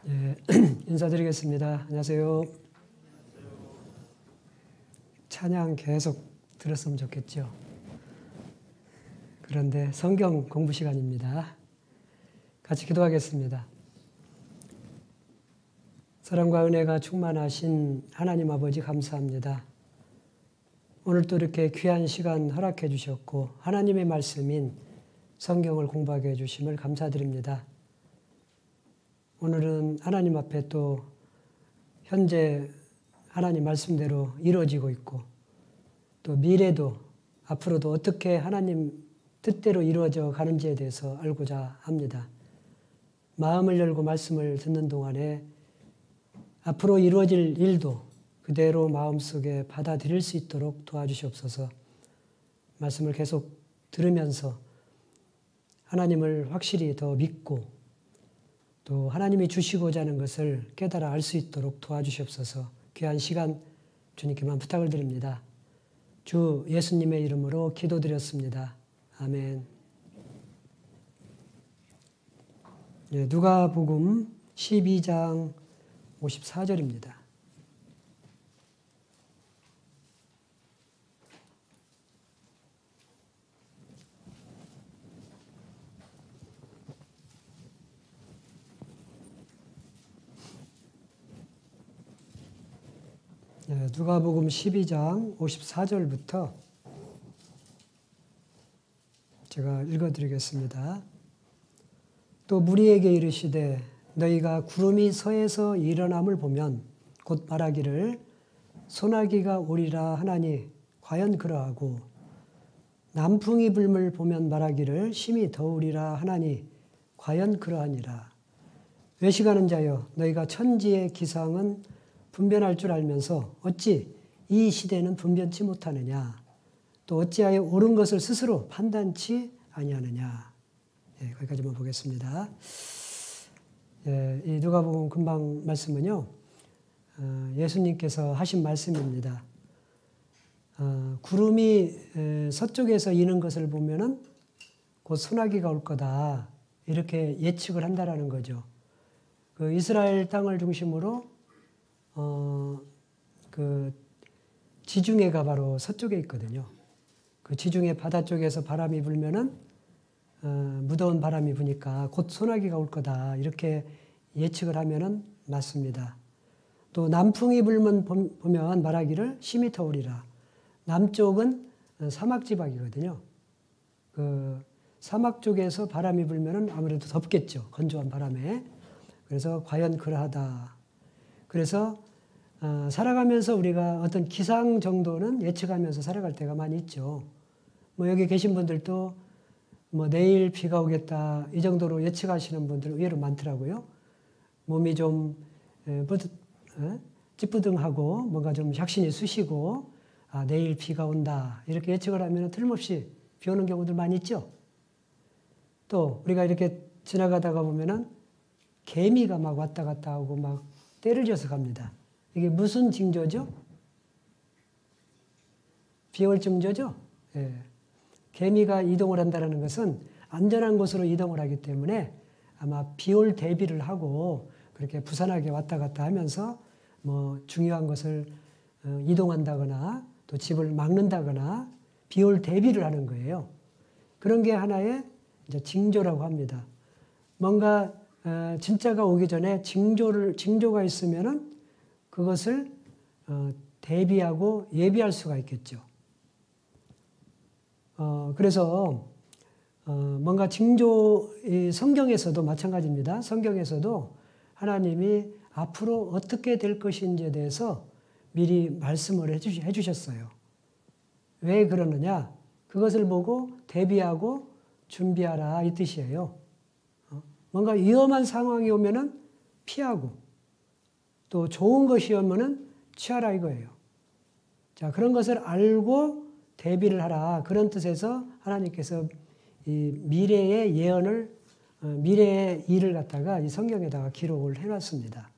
예, 인사드리겠습니다. 안녕하세요. 찬양 계속 들었으면 좋겠죠. 그런데 성경 공부 시간입니다. 같이 기도하겠습니다. 사랑과 은혜가 충만하신 하나님 아버지 감사합니다. 오늘 또 이렇게 귀한 시간 허락해 주셨고 하나님의 말씀인 성경을 공부하게 해주심을 감사드립니다. 오늘은 하나님 앞에 또 현재 하나님 말씀대로 이루어지고 있고 또 미래도 앞으로도 어떻게 하나님 뜻대로 이루어져 가는지에 대해서 알고자 합니다. 마음을 열고 말씀을 듣는 동안에 앞으로 이루어질 일도 그대로 마음속에 받아들일 수 있도록 도와주시옵소서. 말씀을 계속 들으면서 하나님을 확실히 더 믿고 또 하나님이 주시고자 하는 것을 깨달아 알 수 있도록 도와주시옵소서. 귀한 시간 주님께만 부탁을 드립니다. 주 예수님의 이름으로 기도드렸습니다. 아멘. 예, 누가복음 12장 54절입니다. 예, 누가복음 12장 54절부터 제가 읽어드리겠습니다. 또 무리에게 이르시되 너희가 구름이 서에서 일어남을 보면 곧 말하기를 소나기가 오리라 하나니 과연 그러하고 남풍이 불물 보면 말하기를 심히 더우리라 하나니 과연 그러하니라. 외식하는 자여 너희가 천지의 기상은 분별할 줄 알면서 어찌 이 시대는 분별치 못하느냐. 또 어찌하여 옳은 것을 스스로 판단치 아니하느냐. 예, 거기까지만 보겠습니다. 예, 이 누가복음 금방 말씀은요. 예수님께서 하신 말씀입니다. 구름이 서쪽에서 이는 것을 보면은 곧 소나기가 올 거다. 이렇게 예측을 한다라는 거죠. 그 이스라엘 땅을 중심으로 그 지중해가 바로 서쪽에 있거든요. 그 지중해 바다 쪽에서 바람이 불면은 무더운 바람이 부니까 곧 소나기가 올 거다. 이렇게 예측을 하면은 맞습니다. 또 남풍이 불면 보면 말하기를 심히 더우리라. 남쪽은 사막 지방이거든요. 그 사막 쪽에서 바람이 불면은 아무래도 덥겠죠. 건조한 바람에. 그래서 과연 그러하다. 그래서 살아가면서 우리가 어떤 기상 정도는 예측하면서 살아갈 때가 많이 있죠. 뭐 여기 계신 분들도 뭐 내일 비가 오겠다 이 정도로 예측하시는 분들 의외로 많더라고요. 몸이 좀 찌뿌둥하고 뭔가 좀 약신이 쑤시고 내일 비가 온다 이렇게 예측을 하면 틀림없이 비 오는 경우들 많이 있죠. 또 우리가 이렇게 지나가다가 보면은 개미가 막 왔다 갔다 하고 막 때를 지어서 갑니다. 이게 무슨 징조죠? 비 올 징조죠? 예. 개미가 이동을 한다는 것은 안전한 곳으로 이동을 하기 때문에 아마 비 올 대비를 하고 그렇게 부산하게 왔다 갔다 하면서 뭐 중요한 것을 이동한다거나 또 집을 막는다거나 비 올 대비를 하는 거예요. 그런 게 하나의 이제 징조라고 합니다. 뭔가 진짜가 오기 전에 징조가 있으면은 그것을 대비하고 예비할 수가 있겠죠. 그래서 뭔가 징조, 성경에서도 마찬가지입니다. 성경에서도 하나님이 앞으로 어떻게 될 것인지에 대해서 미리 말씀을 해주셨어요. 왜 그러느냐? 그것을 보고 대비하고 준비하라 이 뜻이에요. 뭔가 위험한 상황이 오면은 피하고 또 좋은 것이 오면은 취하라 이거예요. 자, 그런 것을 알고 대비를 하라. 그런 뜻에서 하나님께서 이 미래의 예언을, 미래의 일을 갖다가 이 성경에다가 기록을 해놨습니다.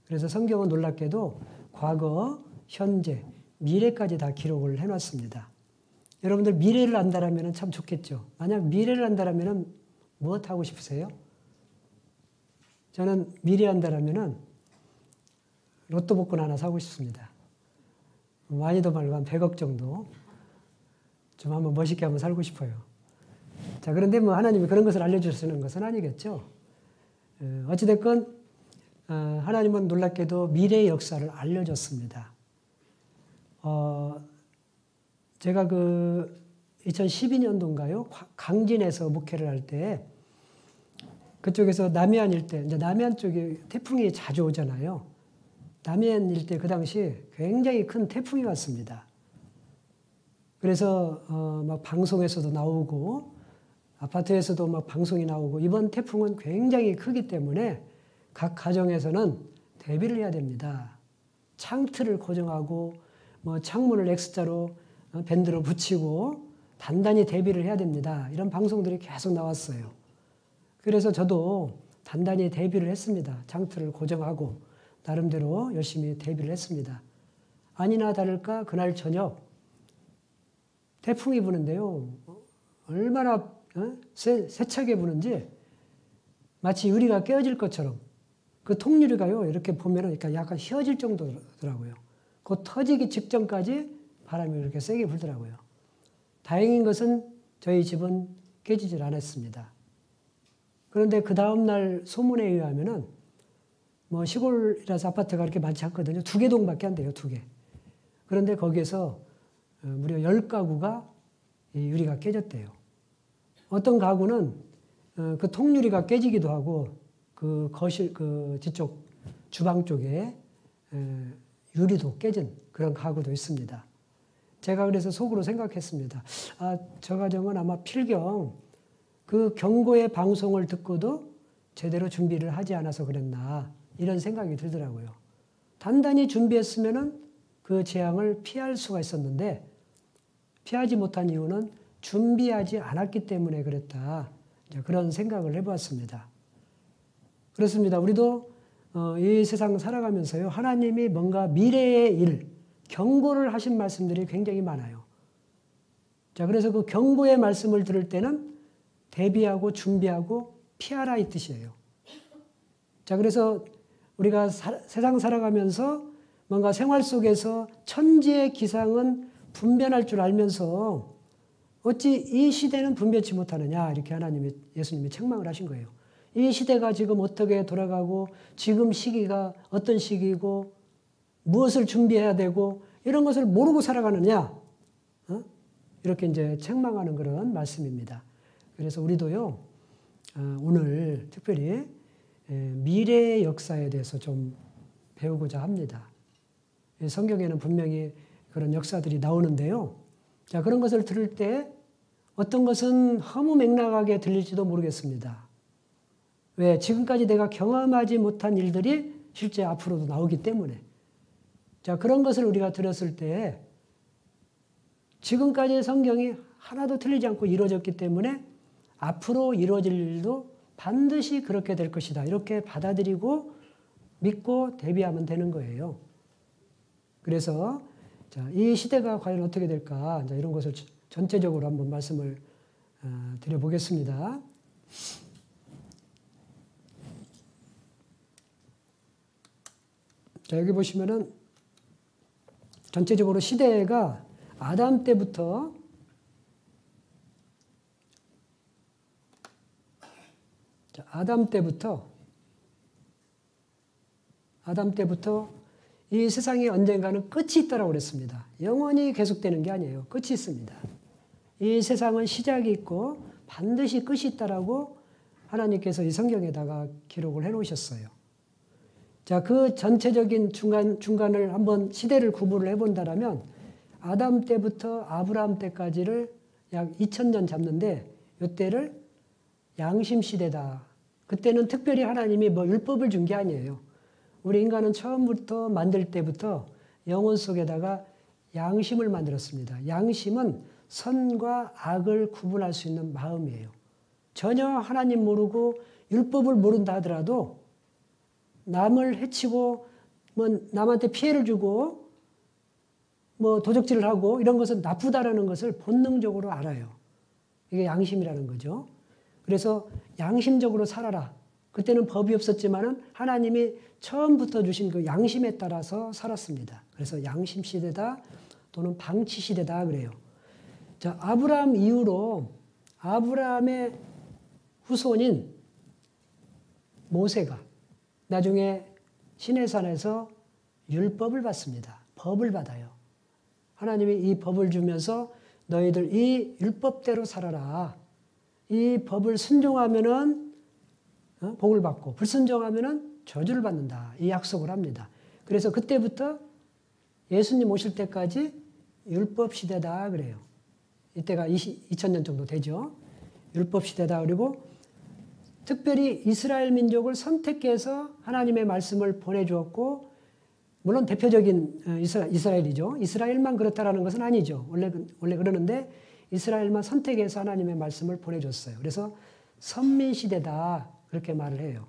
그래서 성경은 놀랍게도 과거, 현재, 미래까지 다 기록을 해놨습니다. 여러분들 미래를 안다라면 참 좋겠죠. 만약 미래를 안다라면 무엇 하고 싶으세요? 저는 미래한다라면은 로또 복권 하나 사고 싶습니다. 많이도 말고 한 100억 정도 좀 한번 멋있게 한번 살고 싶어요. 자, 그런데 뭐 하나님이 그런 것을 알려주시는 것은 아니겠죠. 어찌됐건 하나님은 놀랍게도 미래의 역사를 알려줬습니다. 제가 그 2012년도인가요? 강진에서 목회를 할 때 그쪽에서 남해안 일대, 이제 남해안 쪽에 태풍이 자주 오잖아요. 남해안 일대 그 당시 굉장히 큰 태풍이 왔습니다. 그래서 막 방송에서도 나오고 아파트에서도 막 방송이 나오고 이번 태풍은 굉장히 크기 때문에 각 가정에서는 대비를 해야 됩니다. 창틀을 고정하고 뭐 창문을 X자로 밴드로 붙이고 단단히 대비를 해야 됩니다. 이런 방송들이 계속 나왔어요. 그래서 저도 단단히 대비를 했습니다. 창틀을 고정하고 나름대로 열심히 대비를 했습니다. 아니나 다를까 그날 저녁 태풍이 부는데요. 얼마나 세차게 부는지 마치 유리가 깨어질 것처럼 그 통유리가요. 이렇게 보면은 약간 휘어질 정도더라고요. 곧 터지기 직전까지 바람이 이렇게 세게 불더라고요. 다행인 것은 저희 집은 깨지질 않았습니다. 그런데 그 다음날 소문에 의하면은 뭐 시골이라서 아파트가 그렇게 많지 않거든요. 2개 동밖에 안 돼요. 2개. 그런데 거기에서 무려 10가구가 유리가 깨졌대요. 어떤 가구는 그 통유리가 깨지기도 하고 그 거실 그 뒤쪽 주방 쪽에 유리도 깨진 그런 가구도 있습니다. 제가 그래서 속으로 생각했습니다. 아, 저 가정은 아마 필경 그 경고의 방송을 듣고도 제대로 준비를 하지 않아서 그랬나 이런 생각이 들더라고요. 단단히 준비했으면은 그 재앙을 피할 수가 있었는데 피하지 못한 이유는 준비하지 않았기 때문에 그랬다. 그런 생각을 해보았습니다. 그렇습니다. 우리도 이 세상 살아가면서요. 하나님이 뭔가 미래의 일, 경고를 하신 말씀들이 굉장히 많아요. 자, 그래서 그 경고의 말씀을 들을 때는 대비하고 준비하고 피하라 이 뜻이에요. 자, 그래서 우리가 세상 살아가면서 뭔가 생활 속에서 천지의 기상은 분별할 줄 알면서 어찌 이 시대는 분별치 못하느냐 이렇게 예수님이 책망을 하신 거예요. 이 시대가 지금 어떻게 돌아가고 지금 시기가 어떤 시기고 무엇을 준비해야 되고 이런 것을 모르고 살아가느냐 이렇게 이제 책망하는 그런 말씀입니다. 그래서 우리도요 오늘 특별히 미래의 역사에 대해서 좀 배우고자 합니다. 성경에는 분명히 그런 역사들이 나오는데요. 자, 그런 것을 들을 때 어떤 것은 허무맹랑하게 들릴지도 모르겠습니다. 왜? 지금까지 내가 경험하지 못한 일들이 실제 앞으로도 나오기 때문에. 자, 그런 것을 우리가 들었을 때 지금까지의 성경이 하나도 틀리지 않고 이루어졌기 때문에 앞으로 이루어질 일도 반드시 그렇게 될 것이다. 이렇게 받아들이고 믿고 대비하면 되는 거예요. 그래서 자, 이 시대가 과연 어떻게 될까? 자, 이런 것을 전체적으로 한번 말씀을 드려보겠습니다. 자, 여기 보시면은 전체적으로 시대가 아담 때부터 아담 때부터 이 세상에 언젠가는 끝이 있다라고 그랬습니다. 영원히 계속되는 게 아니에요. 끝이 있습니다. 이 세상은 시작이 있고 반드시 끝이 있다라고 하나님께서 이 성경에다가 기록을 해놓으셨어요. 자, 그 전체적인 중간을 한번 시대를 구분을 해본다라면 아담 때부터 아브라함 때까지를 약 2000년 잡는데 이때를 양심 시대다. 그때는 특별히 하나님이 뭐 율법을 준 게 아니에요. 우리 인간은 처음부터 만들 때부터 영혼 속에다가 양심을 만들었습니다. 양심은 선과 악을 구분할 수 있는 마음이에요. 전혀 하나님 모르고 율법을 모른다 하더라도 남을 해치고 뭐 남한테 피해를 주고 뭐 도적질을 하고 이런 것은 나쁘다라는 것을 본능적으로 알아요. 이게 양심이라는 거죠. 그래서 양심적으로 살아라. 그때는 법이 없었지만은 하나님이 처음부터 주신 그 양심에 따라서 살았습니다. 그래서 양심 시대다 또는 방치 시대다 그래요. 자, 아브라함 이후로 아브라함의 후손인 모세가 나중에 시내산에서 율법을 받습니다. 법을 받아요. 하나님이 이 법을 주면서 너희들 이 율법대로 살아라. 이 법을 순종하면은 복을 받고 불순종하면은 저주를 받는다. 이 약속을 합니다. 그래서 그때부터 예수님 오실 때까지 율법 시대다 그래요. 이때가 2000년 정도 되죠. 율법 시대다. 그리고 특별히 이스라엘 민족을 선택해서 하나님의 말씀을 보내주었고, 물론 대표적인 이스라엘이죠. 이스라엘만 그렇다라는 것은 아니죠. 원래 그러는데 이스라엘만 선택해서 하나님의 말씀을 보내줬어요. 그래서 선민시대다 그렇게 말을 해요.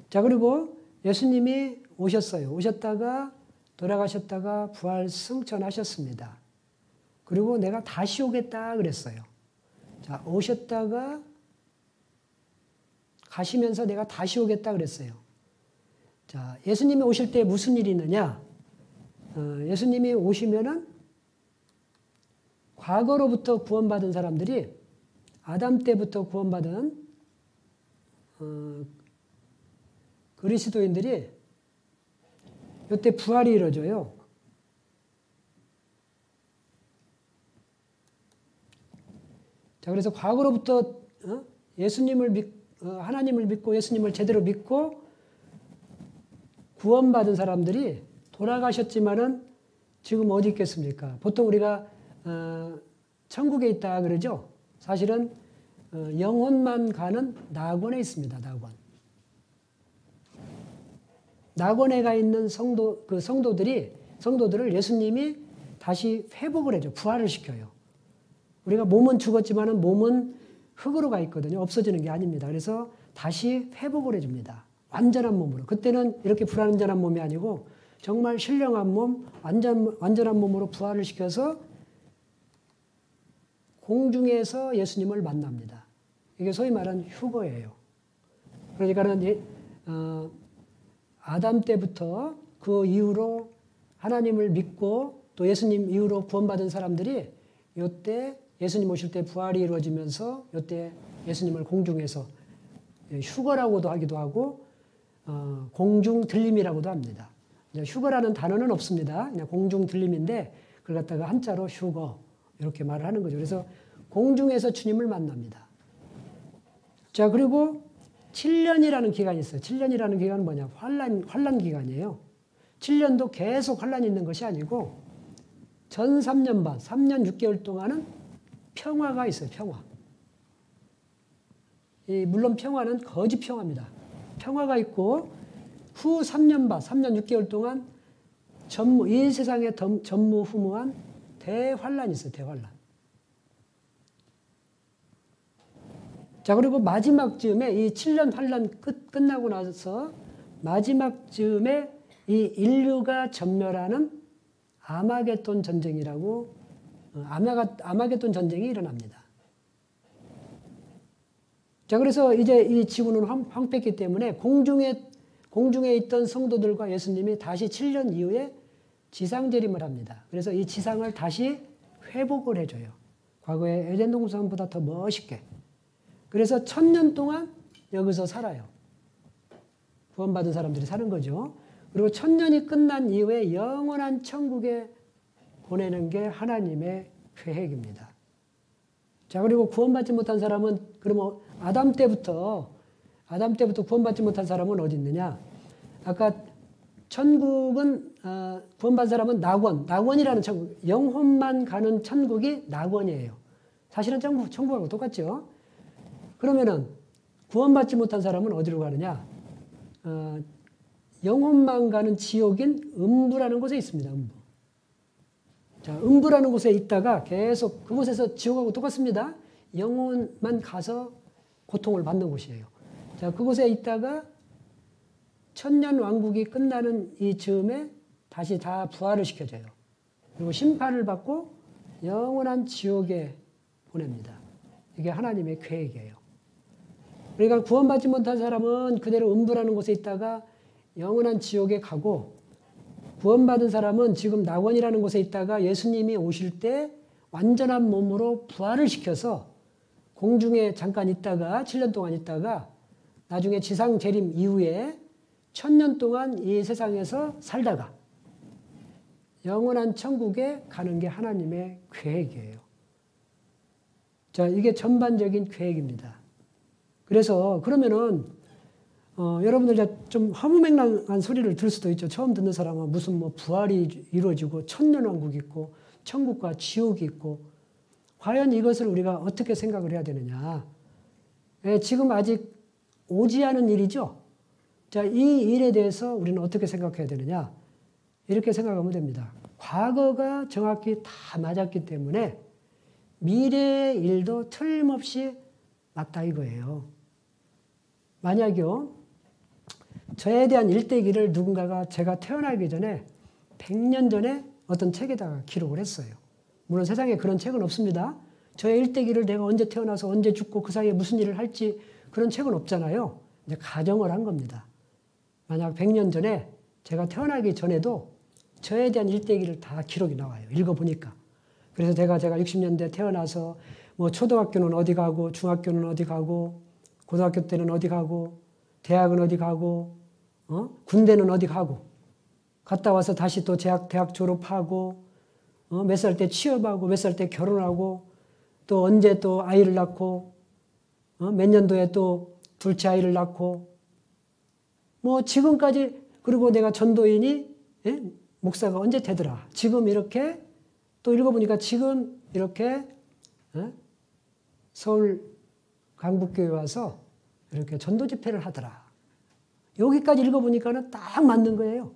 자, 그리고 예수님이 오셨어요. 오셨다가 돌아가셨다가 부활 승천하셨습니다. 그리고 내가 다시 오겠다 그랬어요. 자, 오셨다가 가시면서 내가 다시 오겠다 그랬어요. 자, 예수님이 오실 때 무슨 일이 있느냐? 예수님이 오시면은 과거로부터 구원받은 사람들이 아담 때부터 구원받은 그리스도인들이 이때 부활이 이루어져요. 자, 그래서 과거로부터 하나님을 믿고 예수님을 제대로 믿고 구원받은 사람들이 돌아가셨지만은 지금 어디 있겠습니까? 보통 우리가 천국에 있다 그러죠. 사실은 영혼만 가는 낙원에 있습니다. 낙원에 가 있는 성도들을 예수님이 다시 회복을 해줘. 부활을 시켜요. 우리가 몸은 죽었지만은 몸은 흙으로 가 있거든요. 없어지는 게 아닙니다. 그래서 다시 회복을 해줍니다. 완전한 몸으로. 그때는 이렇게 불완전한 몸이 아니고 정말 신령한 몸, 완전한 몸으로 부활을 시켜서 공중에서 예수님을 만납니다. 이게 소위 말하는 휴거예요. 그러니까는 아담 때부터 그 이후로 하나님을 믿고 또 예수님 이후로 구원받은 사람들이 이때 예수님 오실 때 부활이 이루어지면서 이때 예수님을 공중에서 휴거라고도 하기도 하고 공중 들림이라고도 합니다. 휴거라는 단어는 없습니다. 그냥 공중 들림인데 그걸 갖다가 한자로 휴거 이렇게 말을 하는 거죠. 그래서 공중에서 주님을 만납니다. 자, 그리고 7년이라는 기간이 있어요. 7년이라는 기간은 뭐냐? 환란 기간이에요. 7년도 계속 환란이 있는 것이 아니고 전 3년 반, 3년 6개월 동안은 평화가 있어요. 평화. 물론 평화는 거짓 평화입니다. 평화가 있고 후 3년 반, 3년 6개월 동안 이 세상에 전무후무한 대환란이 있어요. 대환란. 자, 그리고 마지막 즈음에 이 7년 환란 끝나고 나서 마지막 즈음에 이 인류가 전멸하는 아마겟돈 전쟁이라고 아마겟돈 전쟁이 일어납니다. 자, 그래서 이제 이 지구는 황폐했기 때문에 공중에 있던 성도들과 예수님이 다시 7년 이후에 지상 재림을 합니다. 그래서 이 지상을 다시 회복을 해줘요. 과거의 에덴 동산보다 더 멋있게. 그래서 1000년 동안 여기서 살아요. 구원받은 사람들이 사는 거죠. 그리고 1000년이 끝난 이후에 영원한 천국에 보내는 게 하나님의 계획입니다. 자, 그리고 구원받지 못한 사람은 그러면 아담 때부터 구원받지 못한 사람은 어디 있느냐? 아까 천국은 구원받은 사람은 낙원이라는 천국, 영혼만 가는 천국이 낙원이에요. 사실은 천국하고 똑같죠. 그러면은 구원받지 못한 사람은 어디로 가느냐? 영혼만 가는 지옥인 음부라는 곳에 있습니다. 음부. 자, 음부라는 곳에 있다가 계속 그곳에서 지옥하고 똑같습니다. 영혼만 가서 고통을 받는 곳이에요. 자, 그곳에 있다가 천년 왕국이 끝나는 이 즈음에 다시 다 부활을 시켜줘요. 그리고 심판을 받고 영원한 지옥에 보냅니다. 이게 하나님의 계획이에요. 그러니까 구원받지 못한 사람은 그대로 음부라는 곳에 있다가 영원한 지옥에 가고, 구원받은 사람은 지금 낙원이라는 곳에 있다가 예수님이 오실 때 완전한 몸으로 부활을 시켜서 공중에 잠깐 있다가 7년 동안 있다가 나중에 지상 재림 이후에 1000년 동안 이 세상에서 살다가 영원한 천국에 가는 게 하나님의 계획이에요. 자, 이게 전반적인 계획입니다. 그래서 그러면은 여러분들 좀 허무맹랑한 소리를 들을 수도 있죠. 처음 듣는 사람은 무슨 뭐 부활이 이루어지고 천년왕국이 있고 천국과 지옥이 있고, 과연 이것을 우리가 어떻게 생각을 해야 되느냐. 지금 아직 오지 않은 일이죠. 자, 이 일에 대해서 우리는 어떻게 생각해야 되느냐. 이렇게 생각하면 됩니다. 과거가 정확히 다 맞았기 때문에 미래의 일도 틀림없이 맞다 이거예요. 만약요, 저에 대한 일대기를 누군가가 제가 태어나기 전에 100년 전에 어떤 책에다가 기록을 했어요. 물론 세상에 그런 책은 없습니다. 저의 일대기를 내가 언제 태어나서 언제 죽고 그 사이에 무슨 일을 할지 그런 책은 없잖아요. 이제 가정을 한 겁니다. 만약 100년 전에 제가 태어나기 전에도 저에 대한 일대기를 다 기록이 나와요. 읽어보니까. 그래서 제가 60년대 태어나서 뭐 초등학교는 어디 가고 중학교는 어디 가고 고등학교 때는 어디 가고 대학은 어디 가고 군대는 어디 가고 갔다 와서 다시 또 대학 졸업하고 몇 살 때 취업하고 몇 살 때 결혼하고 또 언제 또 아이를 낳고 몇 년도에 또 둘째 아이를 낳고 뭐 지금까지, 그리고 내가 전도인이 목사가 언제 되더라. 지금 이렇게 또 읽어보니까 지금 이렇게 서울 강북교회 와서 이렇게 전도 집회를 하더라. 여기까지 읽어보니까는 딱 맞는 거예요.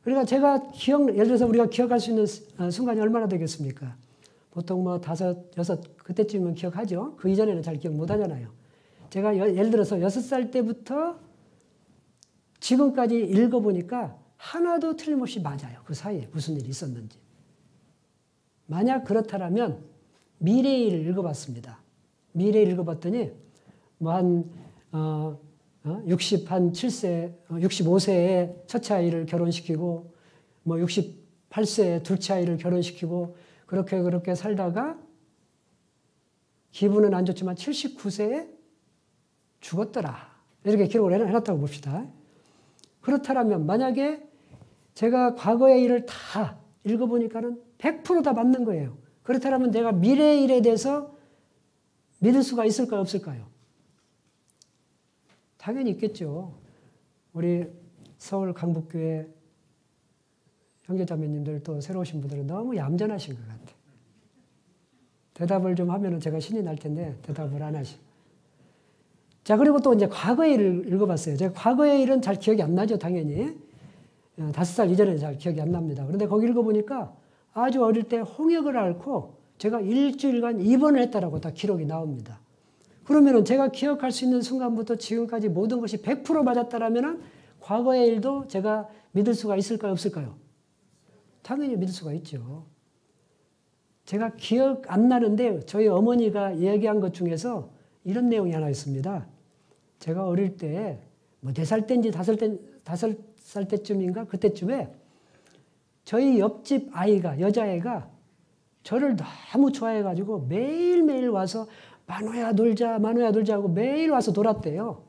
그러니까 제가 예를 들어서 우리가 기억할 수 있는 순간이 얼마나 되겠습니까? 보통 뭐 5, 6 그때쯤이면 기억하죠. 그 이전에는 잘 기억 못 하잖아요. 제가 예를 들어서 6살 때부터 지금까지 읽어보니까 하나도 틀림없이 맞아요. 그 사이에 무슨 일이 있었는지. 만약 그렇다면 미래의 일을 읽어봤습니다. 미래를 읽어봤더니 뭐 한 67세, 65세에 첫째 아이를 결혼시키고 뭐 68세에 둘째 아이를 결혼시키고 그렇게 살다가 기분은 안 좋지만 79세에 죽었더라. 이렇게 기록을 해놨다고 봅시다. 그렇다면 만약에 제가 과거의 일을 다 읽어보니까는 100% 다 맞는 거예요. 그렇다면 내가 미래의 일에 대해서 믿을 수가 있을까요, 없을까요? 당연히 있겠죠. 우리 서울 강북교회 형제자매님들 또 새로 오신 분들은 너무 얌전하신 것 같아요. 대답을 좀 하면은 제가 신이 날 텐데 대답을 안 하시. 자, 그리고 또 이제 과거의 일을 읽어봤어요. 제가 과거의 일은 잘 기억이 안 나죠, 당연히. 5살 이전에 잘 기억이 안 납니다. 그런데 거기 읽어보니까 아주 어릴 때 홍역을 앓고 제가 일주일간 입원을 했다라고 다 기록이 나옵니다. 그러면은 제가 기억할 수 있는 순간부터 지금까지 모든 것이 100% 맞았다라면은 과거의 일도 제가 믿을 수가 있을까요, 없을까요? 당연히 믿을 수가 있죠. 제가 기억 안 나는데 저희 어머니가 이야기한 것 중에서 이런 내용이 하나 있습니다. 제가 어릴 때 뭐 4살 때인지 5살 때쯤인가 그때쯤에 저희 옆집 아이가, 여자애가 저를 너무 좋아해가지고 매일매일 와서 만호야 놀자 하고 매일 와서 놀았대요.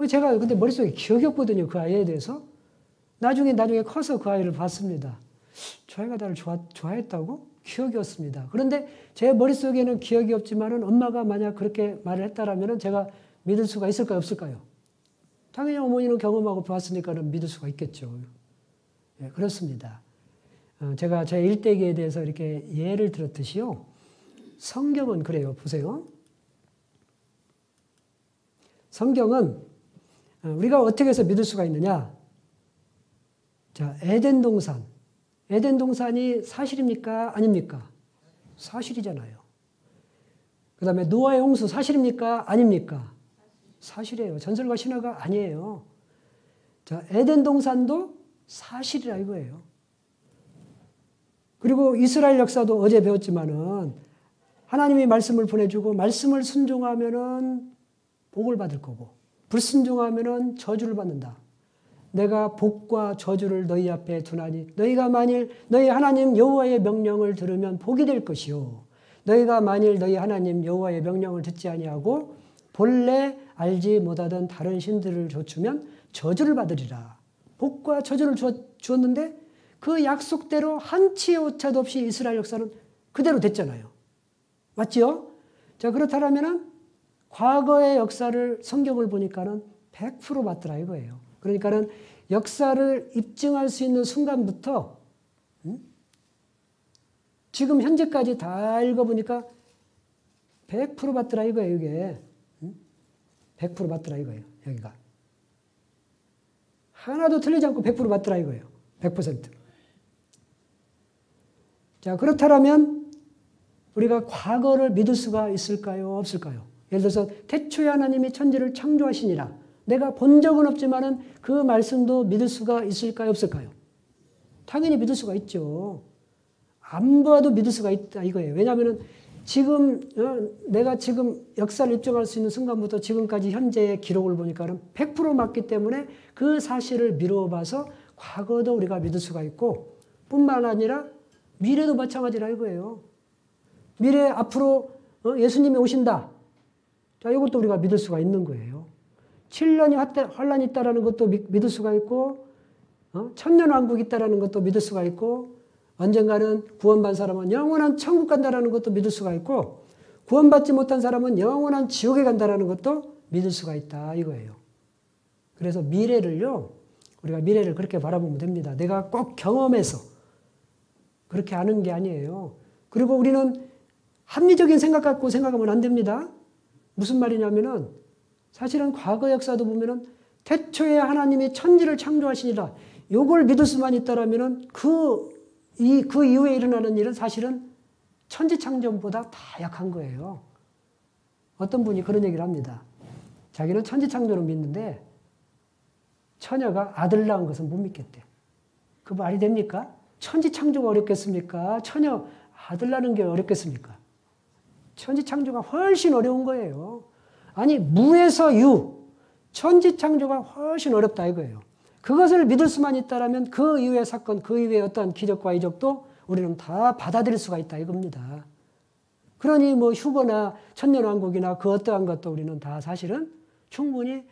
제가 근데 머릿속에 기억이 없거든요, 그 아이에 대해서. 나중에 커서 그 아이를 봤습니다. 저 아이가 나를 좋아했다고? 기억이 없습니다. 그런데 제 머릿속에는 기억이 없지만은 엄마가 만약 그렇게 말을 했다라면 제가 믿을 수가 있을까요, 없을까요? 당연히 어머니는 경험하고 봤으니까는 믿을 수가 있겠죠. 네, 그렇습니다. 제가 제 일대기에 대해서 이렇게 예를 들었듯이요. 성경은 그래요. 보세요. 성경은 우리가 어떻게 해서 믿을 수가 있느냐? 자, 에덴 동산. 에덴 동산이 사실입니까? 아닙니까? 사실이잖아요. 그 다음에 노아의 홍수 사실입니까? 아닙니까? 사실이에요. 전설과 신화가 아니에요. 자, 에덴 동산도 사실이라 이거예요. 그리고 이스라엘 역사도 어제 배웠지만은 하나님이 말씀을 보내주고 말씀을 순종하면은 복을 받을 거고 불순종하면은 저주를 받는다. 내가 복과 저주를 너희 앞에 두나니 너희가 만일 너희 하나님 여호와의 명령을 들으면 복이 될 것이요 너희가 만일 너희 하나님 여호와의 명령을 듣지 아니하고 본래 알지 못하던 다른 신들을 좇으면 저주를 받으리라. 복과 저주를 주었는데 그 약속대로 한치의 오차도 없이 이스라엘 역사는 그대로 됐잖아요. 맞지요? 자, 그렇다면은 과거의 역사를 성경을 보니까는 100% 맞더라 이거예요. 그러니까는 역사를 입증할 수 있는 순간부터 지금 현재까지 다 읽어보니까 100% 맞더라 이거예요. 이게 100% 맞더라 이거예요. 여기가 하나도 틀리지 않고 100% 맞더라 이거예요. 100%. 자, 그렇다면 우리가 과거를 믿을 수가 있을까요? 없을까요? 예를 들어서 태초에 하나님이 천지를 창조하시니라. 내가 본 적은 없지만은 그 말씀도 믿을 수가 있을까요? 없을까요? 당연히 믿을 수가 있죠. 안 봐도 믿을 수가 있다 이거예요. 왜냐하면 지금 내가 지금 역사를 입증할 수 있는 순간부터 지금까지 현재의 기록을 보니까는 100% 맞기 때문에 그 사실을 미뤄봐서 과거도 우리가 믿을 수가 있고 뿐만 아니라 미래도 마찬가지라 이거예요. 미래 앞으로 예수님이 오신다. 자, 이것도 우리가 믿을 수가 있는 거예요. 7년이 환란이 있다라는 것도 믿을 수가 있고 천년왕국이 있다라는 것도 믿을 수가 있고 언젠가는 구원받은 사람은 영원한 천국 간다라는 것도 믿을 수가 있고 구원받지 못한 사람은 영원한 지옥에 간다라는 것도 믿을 수가 있다 이거예요. 그래서 미래를요. 우리가 미래를 그렇게 바라보면 됩니다. 내가 꼭 경험해서 그렇게 아는 게 아니에요. 그리고 우리는 합리적인 생각 갖고 생각하면 안 됩니다. 무슨 말이냐면은 사실은 과거 역사도 보면은 태초에 하나님이 천지를 창조하시니라. 요걸 믿을 수만 있다라면은 그 이후에 일어나는 일은 사실은 천지 창조보다 다 약한 거예요. 어떤 분이 그런 얘기를 합니다. 자기는 천지 창조를 믿는데 처녀가 아들 낳은 것은 못 믿겠대. 그 말이 됩니까? 천지 창조가 어렵겠습니까? 처녀 아들 낳는 게 어렵겠습니까? 천지 창조가 훨씬 어려운 거예요. 아니 무에서 유, 천지 창조가 훨씬 어렵다 이거예요. 그것을 믿을 수만 있다라면 그 이후의 사건, 그 이후의 어떤 기적과 이적도 우리는 다 받아들일 수가 있다 이겁니다. 그러니 뭐 휴거나 천년왕국이나 그 어떠한 것도 우리는 다 사실은 충분히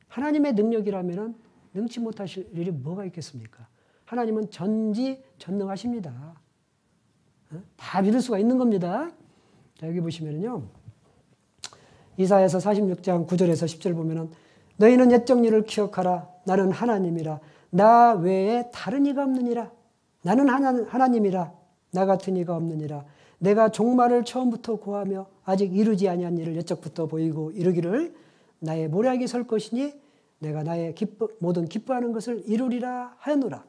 하나님의 능력이라면 능치 못하실 일이 뭐가 있겠습니까? 하나님은 전지전능하십니다. 다 믿을 수가 있는 겁니다. 자, 여기 보시면은요. 이사야서 46장 9절에서 10절 보면은 너희는 옛적 일을 기억하라. 나는 하나님이라. 나 외에 다른 이가 없느니라. 나는 하나님이라. 나 같은 이가 없느니라. 내가 종말을 처음부터 고하며 아직 이루지 아니한 일을 옛적부터 보이고 이루기를 나의 모략이 설 것이니 내가 나의 모든 기뻐하는 것을 이루리라 하였노라.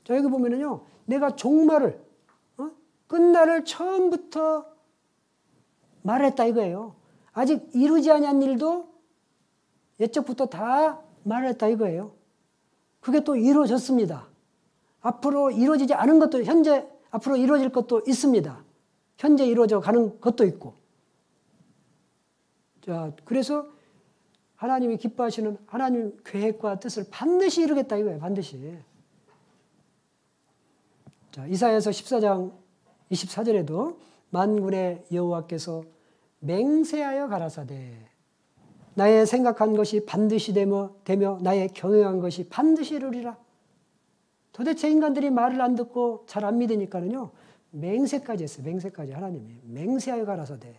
자, 여기 보면은요. 내가 종말을 끝날을 처음부터 말했다 이거예요. 아직 이루지 아니한 일도 옛적부터 다 말했다 이거예요. 그게 또 이루어졌습니다. 앞으로 이루어지지 않은 것도 현재 앞으로 이루어질 것도 있습니다. 현재 이루어져 가는 것도 있고. 자, 그래서 하나님이 기뻐하시는 하나님 계획과 뜻을 반드시 이루겠다 이거예요. 반드시. 자, 이사야서 14장 24절에도 만군의 여호와께서 맹세하여 가라사대 나의 생각한 것이 반드시 되며 나의 경영한 것이 반드시 이루리라. 도대체 인간들이 말을 안 듣고 잘 안 믿으니까는요. 맹세까지 했어요. 맹세까지 하나님이. 맹세하여 가라사대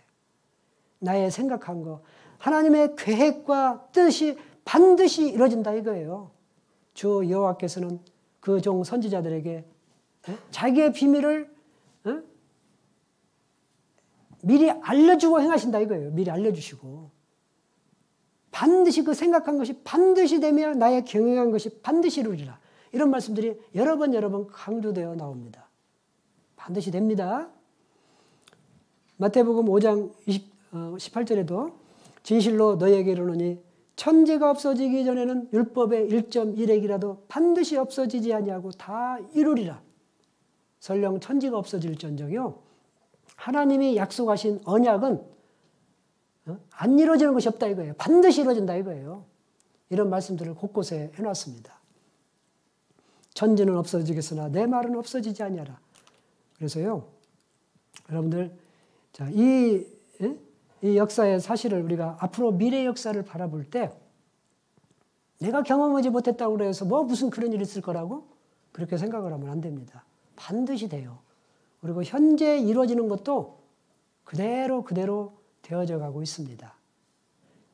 나의 생각한 거 하나님의 계획과 뜻이 반드시 이루어진다 이거예요. 주 여호와께서는 그 종 선지자들에게 자기의 비밀을 미리 알려주고 행하신다 이거예요. 미리 알려주시고 반드시 그 생각한 것이 반드시 되며 나의 경영한 것이 반드시 이루리라. 이런 말씀들이 여러 번 강조되어 나옵니다. 반드시 됩니다. 마태복음 5장 18절에도 진실로 너희에게 이르노니 천지가 없어지기 전에는 율법의 1.1핵이라도 반드시 없어지지 아니하고 다 이루리라. 설령 천지가 없어질전정요. 하나님이 약속하신 언약은 안 이루어지는 것이 없다 이거예요. 반드시 이루어진다 이거예요. 이런 말씀들을 곳곳에 해놨습니다. 천지는 없어지겠으나 내 말은 없어지지 아니하라. 그래서요, 여러분들, 자, 이 역사의 사실을 우리가 앞으로 미래 역사를 바라볼 때 내가 경험하지 못했다고 그래서 무슨 그런 일이 있을 거라고 그렇게 생각을 하면 안 됩니다. 반드시 돼요. 그리고 현재 이루어지는 것도 그대로 되어져 가고 있습니다.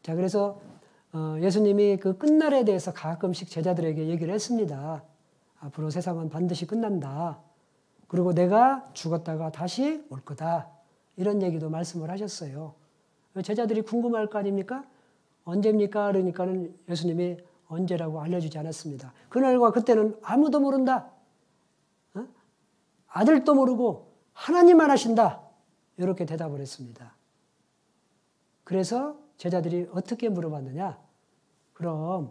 자, 그래서 예수님이 그 끝날에 대해서 가끔씩 제자들에게 얘기를 했습니다. 앞으로 세상은 반드시 끝난다. 그리고 내가 죽었다가 다시 올 거다. 이런 얘기도 말씀을 하셨어요. 제자들이 궁금할 거 아닙니까? 언제입니까? 그러니까는 예수님이 언제라고 알려주지 않았습니다. 그날과 그때는 아무도 모른다. 아들도 모르고 하나님만 아신다. 이렇게 대답을 했습니다. 그래서 제자들이 어떻게 물어봤느냐? 그럼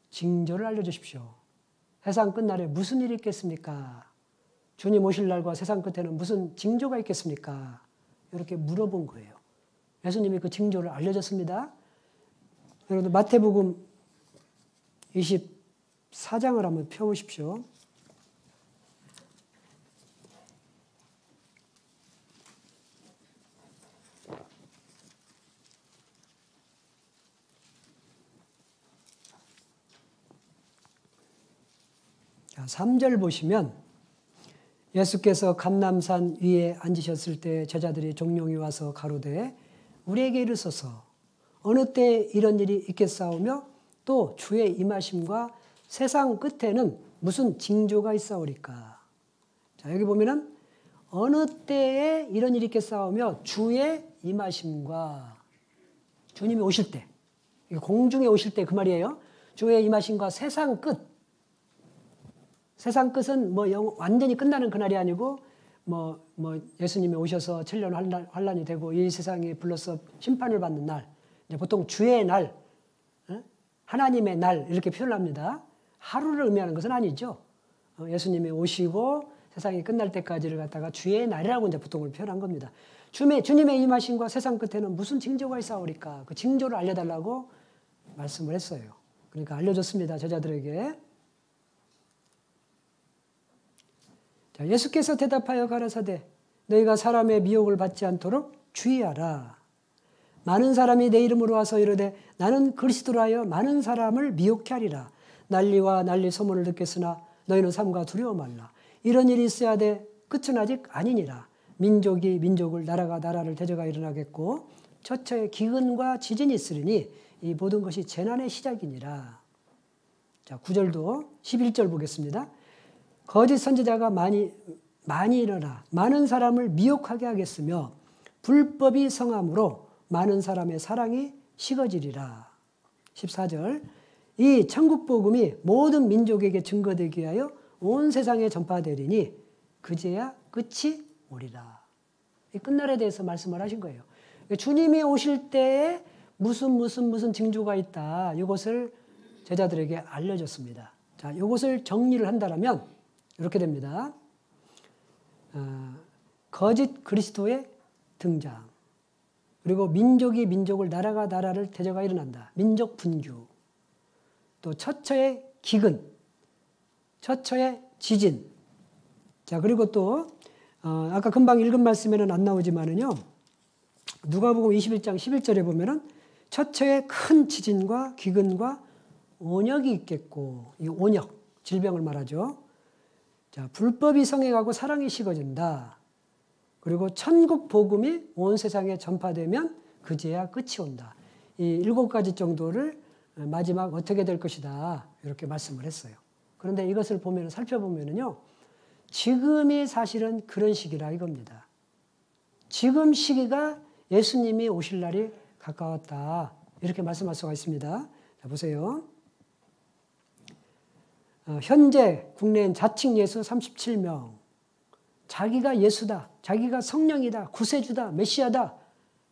징조를 알려주십시오. 세상 끝날에 무슨 일이 있겠습니까? 주님 오실 날과 세상 끝에는 무슨 징조가 있겠습니까? 이렇게 물어본 거예요. 예수님이 그 징조를 알려줬습니다. 여러분들 마태복음 24장을 한번 펴보십시오. 자, 3절 보시면 예수께서 감람산 위에 앉으셨을 때 제자들이 종용이 와서 가로되 우리에게 이르소서 어느 때 이런 일이 있겠사오며 또 주의 임하심과 세상 끝에는 무슨 징조가 있사오리까. 자, 여기 보면은 어느 때에 이런 일이 있겠사오며 주의 임하심과 주님이 오실 때, 공중에 오실 때 그 말이에요. 주의 임하심과 세상 끝. 세상 끝은 완전히 끝나는 그날이 아니고 예수님이 오셔서 천년 환란이 되고 이 세상이 불러서 심판을 받는 날, 이제 보통 주의 날, 하나님의 날 이렇게 표현합니다. 하루를 의미하는 것은 아니죠. 예수님이 오시고 세상이 끝날 때까지를 갖다가 주의 날이라고 이제 보통을 표현한 겁니다. 주님의 임하심과 세상 끝에는 무슨 징조가 있사오리까? 그 징조를 알려달라고 말씀을 했어요. 그러니까 알려줬습니다. 제자들에게. 자, 예수께서 대답하여 가라사대 너희가 사람의 미혹을 받지 않도록 주의하라. 많은 사람이 내 이름으로 와서 이르되 나는 그리스도라 하여 많은 사람을 미혹케 하리라. 난리와 난리 소문을 듣겠으나 너희는 삼가 두려워 말라. 이런 일이 있어야 돼 끝은 아직 아니니라. 민족이 민족을 나라가 나라를 대적하 일어나겠고 처처에 기근과 지진이 있으리니 이 모든 것이 재난의 시작이니라. 자, 9절도 11절 보겠습니다. 거짓 선지자가 많이 일어나 많은 사람을 미혹하게 하겠으며 불법이 성함으로 많은 사람의 사랑이 식어지리라. 14절 이 천국 복음이 모든 민족에게 증거되기 위하여 온 세상에 전파되리니 그제야 끝이 오리라. 이 끝날에 대해서 말씀을 하신 거예요. 주님이 오실 때에 무슨 징조가 있다. 이것을 제자들에게 알려줬습니다. 자, 이것을 정리를 한다면 이렇게 됩니다. 거짓 그리스도의 등장. 그리고 민족이 민족을 나라가 나라를 대적하 일어난다. 민족 분규. 또 처처의 기근. 처처의 지진. 자, 그리고 또 아까 금방 읽은 말씀에는 안 나오지만은요. 누가복음 21장 11절에 보면은 처처의 큰 지진과 기근과 온역이 있겠고, 이 온역, 질병을 말하죠. 자, 불법이 성행하고 사랑이 식어진다. 그리고 천국 복음이 온 세상에 전파되면 그제야 끝이 온다. 이 7가지 정도를 마지막 어떻게 될 것이다. 이렇게 말씀을 했어요. 그런데 이것을 살펴보면은요. 지금이 사실은 그런 시기라 이겁니다. 지금 시기가 예수님이 오실 날이 가까웠다. 이렇게 말씀할 수가 있습니다. 자, 보세요. 현재 국내엔 자칭 예수 37명. 자기가 예수다. 자기가 성령이다. 구세주다. 메시아다.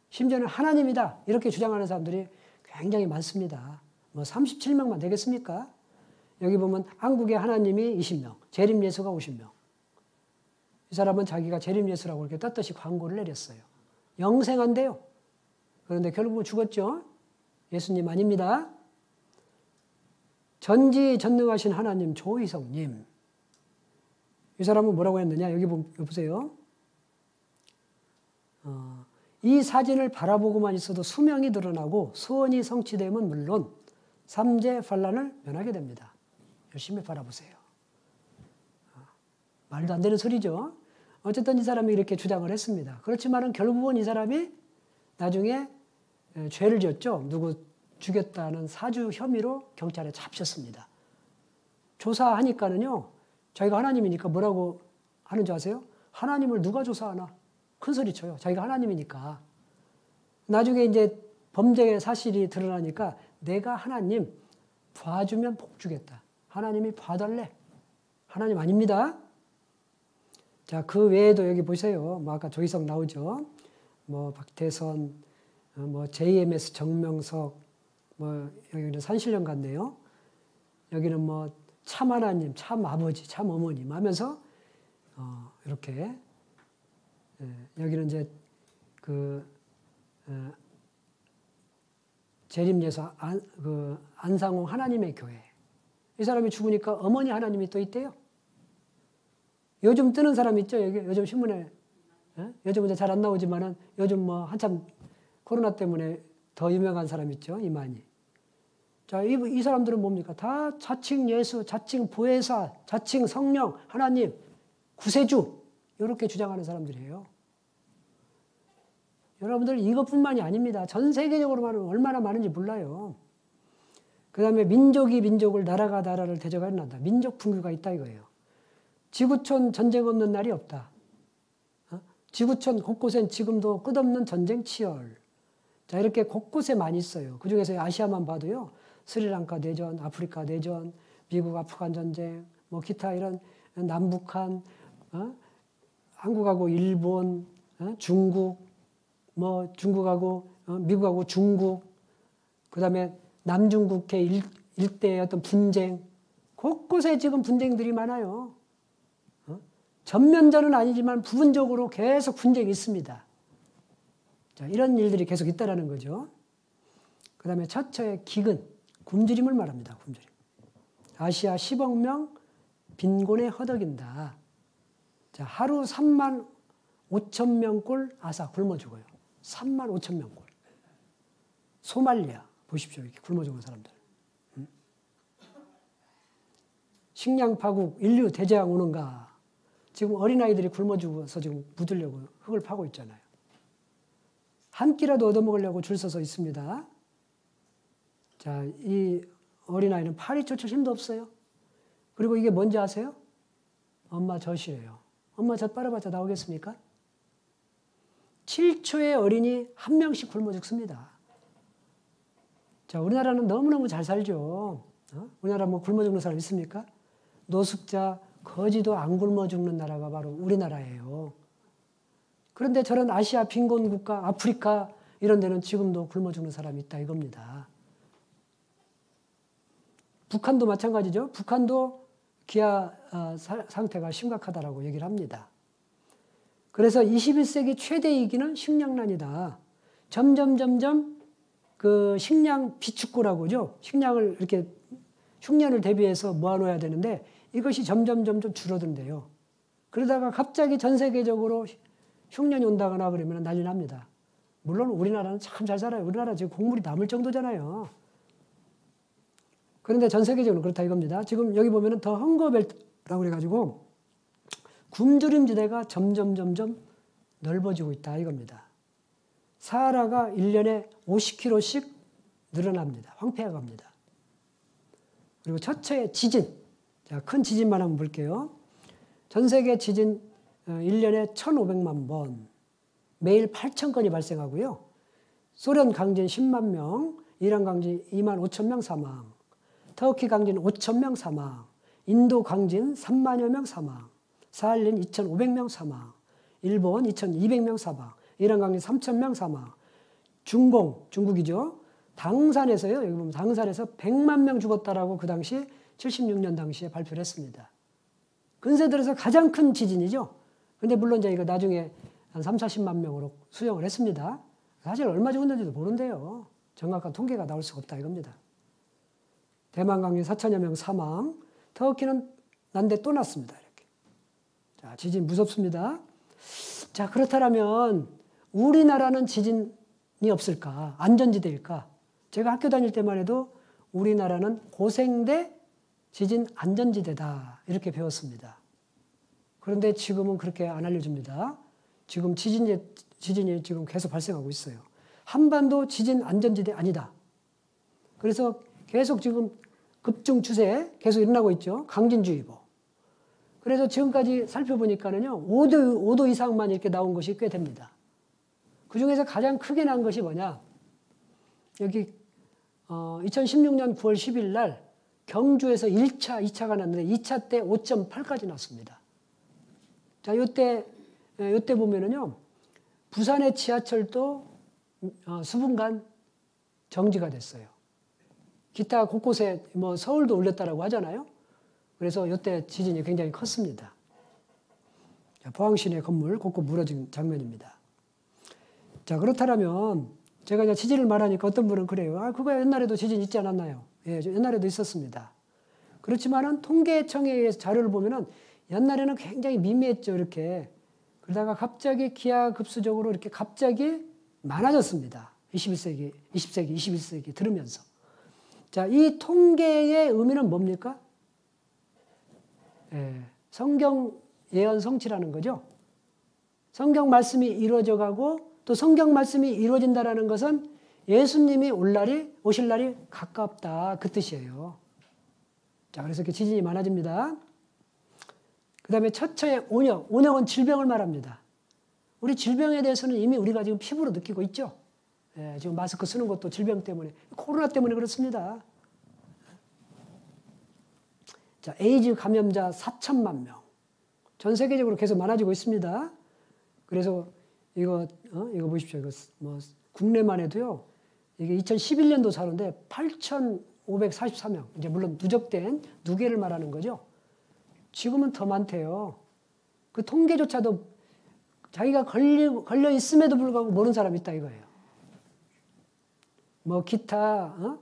심지어는 하나님이다. 이렇게 주장하는 사람들이 굉장히 많습니다. 37명만 되겠습니까? 여기 보면 한국의 하나님이 20명. 재림 예수가 50명. 이 사람은 자기가 재림 예수라고 이렇게 떳떳이 광고를 내렸어요. 영생한데요. 그런데 결국은 죽었죠. 예수님 아닙니다. 전지전능하신 하나님 조희성님. 이 사람은 뭐라고 했느냐? 여기 보세요. 이 사진을 바라보고만 있어도 수명이 늘어나고 소원이 성취되면 물론 삼재 환란을 면하게 됩니다. 열심히 바라보세요. 말도 안 되는 소리죠. 어쨌든 이 사람이 이렇게 주장을 했습니다. 그렇지만은 결국은 이 사람이 나중에 죄를 지었죠. 누구 죽였다는 사주 혐의로 경찰에 잡혔습니다. 조사하니까는요. 자기가 하나님이니까 뭐라고 하는 줄 아세요? 하나님을 누가 조사하나? 큰 소리 쳐요. 자기가 하나님이니까. 나중에 이제 범죄의 사실이 드러나니까 내가 하나님 봐주면 복 주겠다. 하나님이 봐달래. 하나님 아닙니다. 자, 그 외에도 여기 보세요. 뭐 아까 조희성 나오죠. 뭐 박태선, 뭐 JMS 정명석, 뭐 여기는 산신령 같네요. 여기는 뭐 참 하나님, 참 아버지, 참 어머님 하면서 이렇게 여기는 이제 그 재림예수 안상홍 하나님의 교회. 이 사람이 죽으니까 어머니 하나님이 또 있대요. 요즘 뜨는 사람 있죠? 여기 요즘 신문에 요즘 이제 잘 안 나오지만은 요즘 뭐 한참 코로나 때문에 더 유명한 사람 있죠? 이만희. 자, 이 사람들은 뭡니까? 다 자칭 예수, 자칭 보혜사, 자칭 성령, 하나님, 구세주 이렇게 주장하는 사람들이에요. 여러분들 이것뿐만이 아닙니다. 전 세계적으로 얼마나 많은지 몰라요. 그 다음에 민족이 민족을, 나라가 나라를 대적하는 난다. 민족 분규가 있다 이거예요. 지구촌 전쟁 없는 날이 없다. 지구촌 곳곳엔 지금도 끝없는 전쟁 치열. 자, 이렇게 곳곳에 많이 있어요. 그 중에서 아시아만 봐도요. 스리랑카 내전, 아프리카 내전, 미국 아프간 전쟁, 뭐 기타 이런 남북한, 한국하고 일본, 중국, 뭐 중국하고 미국하고 중국, 그 다음에 남중국해 일대의 어떤 분쟁, 곳곳에 지금 분쟁들이 많아요. 전면전은 아니지만 부분적으로 계속 분쟁이 있습니다. 자, 이런 일들이 계속 있다라는 거죠. 그 다음에 처처의 기근, 굶주림을 말합니다. 굶주림. 아시아 10억 명 빈곤에 허덕인다. 자, 하루 3만 5천 명꼴 아사 굶어 죽어요. 3만 5천 명꼴. 소말리아 보십시오. 이렇게 굶어 죽은 사람들. 식량 파국, 인류 대재앙 오는가. 지금 어린아이들이 굶어 죽어서 지금 묻으려고 흙을 파고 있잖아요. 한 끼라도 얻어먹으려고 줄 서서 있습니다. 자, 이 어린아이는 팔이 쫓을 힘도 없어요. 그리고 이게 뭔지 아세요? 엄마 젖이에요. 엄마 젖 빨아봤자 나오겠습니까? 7초의 어린이 한 명씩 굶어 죽습니다. 자, 우리나라는 너무너무 잘 살죠. 우리나라 뭐 굶어 죽는 사람 있습니까? 노숙자, 거지도 안 굶어 죽는 나라가 바로 우리나라예요. 그런데 저런 아시아 빈곤 국가, 아프리카 이런 데는 지금도 굶어 죽는 사람이 있다 이겁니다. 북한도 마찬가지죠. 북한도 기아 상태가 심각하다라고 얘기를 합니다. 그래서 21세기 최대 위기는 식량난이다. 점점 그 식량 비축고라고 하죠. 식량을 이렇게 흉년을 대비해서 모아놓아야 되는데 이것이 점점 줄어든대요. 그러다가 갑자기 전 세계적으로 흉년이 온다거나 그러면 난리 납니다. 물론 우리나라는 참 잘 살아요. 우리나라 지금 곡물이 남을 정도잖아요. 그런데 전 세계적으로 그렇다 이겁니다. 지금 여기 보면은 더 헝거벨트라고 그래가지고 굶주림 지대가 점점 넓어지고 있다 이겁니다. 사하라가 1년에 50km씩 늘어납니다. 황폐해갑니다. 그리고 처처의 지진. 자, 큰 지진만 한번 볼게요. 전 세계 지진 1년에 1,500만 번, 매일 8,000건이 발생하고요. 소련 강진 10만 명, 이란 강진 2만 5천 명 사망, 터키 강진 5천 명 사망, 인도 강진 3만여 명 사망, 사할린 2,500명 사망, 일본 2,200명 사망, 이란 강진 3천 명 사망, 중국이죠. 당산에서요. 여기 보면 당산에서 100만 명 죽었다라고 그 당시 76년 당시에 발표를 했습니다. 근세 들어서 가장 큰 지진이죠. 근데 물론 이제 이거 나중에 한 3, 40만 명으로 수정을 했습니다. 사실 얼마 죽었는지도 모른대요. 정확한 통계가 나올 수가 없다 이겁니다. 대만 강진 4천여 명 사망, 터키는 난데 또 났습니다. 이렇게. 자, 지진 무섭습니다. 자, 그렇다면 우리나라는 지진이 없을까? 안전지대일까? 제가 학교 다닐 때만 해도 우리나라는 고생대 지진 안전지대다 이렇게 배웠습니다. 그런데 지금은 그렇게 안 알려줍니다. 지금 지진이 지금 계속 발생하고 있어요. 한반도 지진 안전지대 아니다. 그래서 계속 지금 급증 추세 계속 일어나고 있죠. 강진주의보. 그래서 지금까지 살펴보니까는요, 5도 이상만 이렇게 나온 것이 꽤 됩니다. 그 중에서 가장 크게 난 것이 뭐냐? 여기 2016년 9월 10일 날 경주에서 1차, 2차가 났는데 2차 때 5.8까지 났습니다. 자, 요때 보면은요, 부산의 지하철도 수분간 정지가 됐어요. 기타 곳곳에 뭐 서울도 올렸다라고 하잖아요. 그래서 요때 지진이 굉장히 컸습니다. 자, 포항시내 건물 곳곳 무너진 장면입니다. 자, 그렇다면 제가 이제 지진을 말하니까 어떤 분은 그래요. 아, 그거 옛날에도 지진 있지 않았나요? 예, 옛날에도 있었습니다. 그렇지만은 통계청에 의해서 자료를 보면은 옛날에는 굉장히 미미했죠, 이렇게. 그러다가 갑자기 기하급수적으로 이렇게 갑자기 많아졌습니다. 20세기, 21세기 들으면서. 자, 이 통계의 의미는 뭡니까? 예, 성경 예언 성취라는 거죠. 성경 말씀이 이루어져 가고 또 성경 말씀이 이루어진다라는 것은 예수님이 오실 날이 가깝다 그 뜻이에요. 자, 그래서 이렇게 지진이 많아집니다. 그 다음에 처처의 온역, 온역은 질병을 말합니다. 우리 질병에 대해서는 이미 우리가 지금 피부로 느끼고 있죠. 예, 지금 마스크 쓰는 것도 질병 때문에, 코로나 때문에 그렇습니다. 자, 에이즈 감염자 4천만 명. 전 세계적으로 계속 많아지고 있습니다. 그래서 이거 보십시오. 이거 뭐 국내만 해도요. 이게 2011년도 자료인데 8,544명. 이제 물론 누적된 누계를 말하는 거죠. 지금은 더 많대요. 그 통계조차도 자기가 걸려 있음에도 불구하고 모르는 사람이 있다 이거예요. 뭐 기타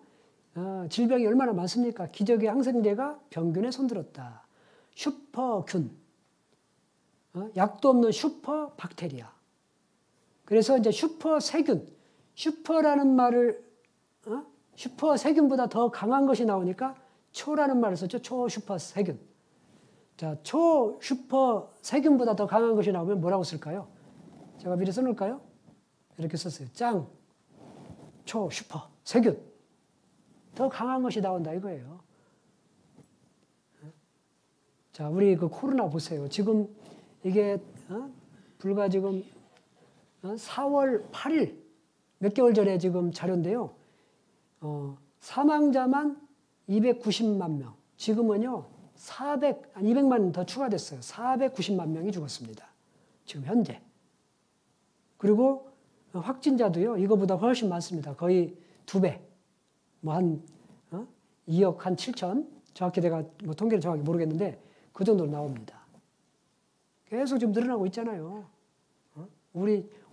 질병이 얼마나 많습니까? 기저귀 항생제가 병균에 손들었다. 슈퍼균, 약도 없는 슈퍼 박테리아. 그래서 이제 슈퍼 세균, 슈퍼라는 말을 슈퍼 세균보다 더 강한 것이 나오니까 초라는 말을 썼죠. 초 슈퍼 세균. 자, 초 슈퍼 세균보다 더 강한 것이 나오면 뭐라고 쓸까요? 제가 미리 써놓을까요? 이렇게 썼어요. 짱, 초 슈퍼 세균. 더 강한 것이 나온다 이거예요. 자, 우리 그 코로나 보세요. 지금 이게 불과 지금 4월 8일 몇 개월 전에 지금 자료인데요. 사망자만 290만 명. 지금은요 200만 더 추가됐어요. 490만 명이 죽었습니다. 지금 현재. 그리고 확진자도요 이거보다 훨씬 많습니다. 거의 2배. 뭐 한 2억 한 7천. 정확히 내가 뭐 통계를 정확히 모르겠는데 그 정도로 나옵니다. 계속 지금 늘어나고 있잖아요.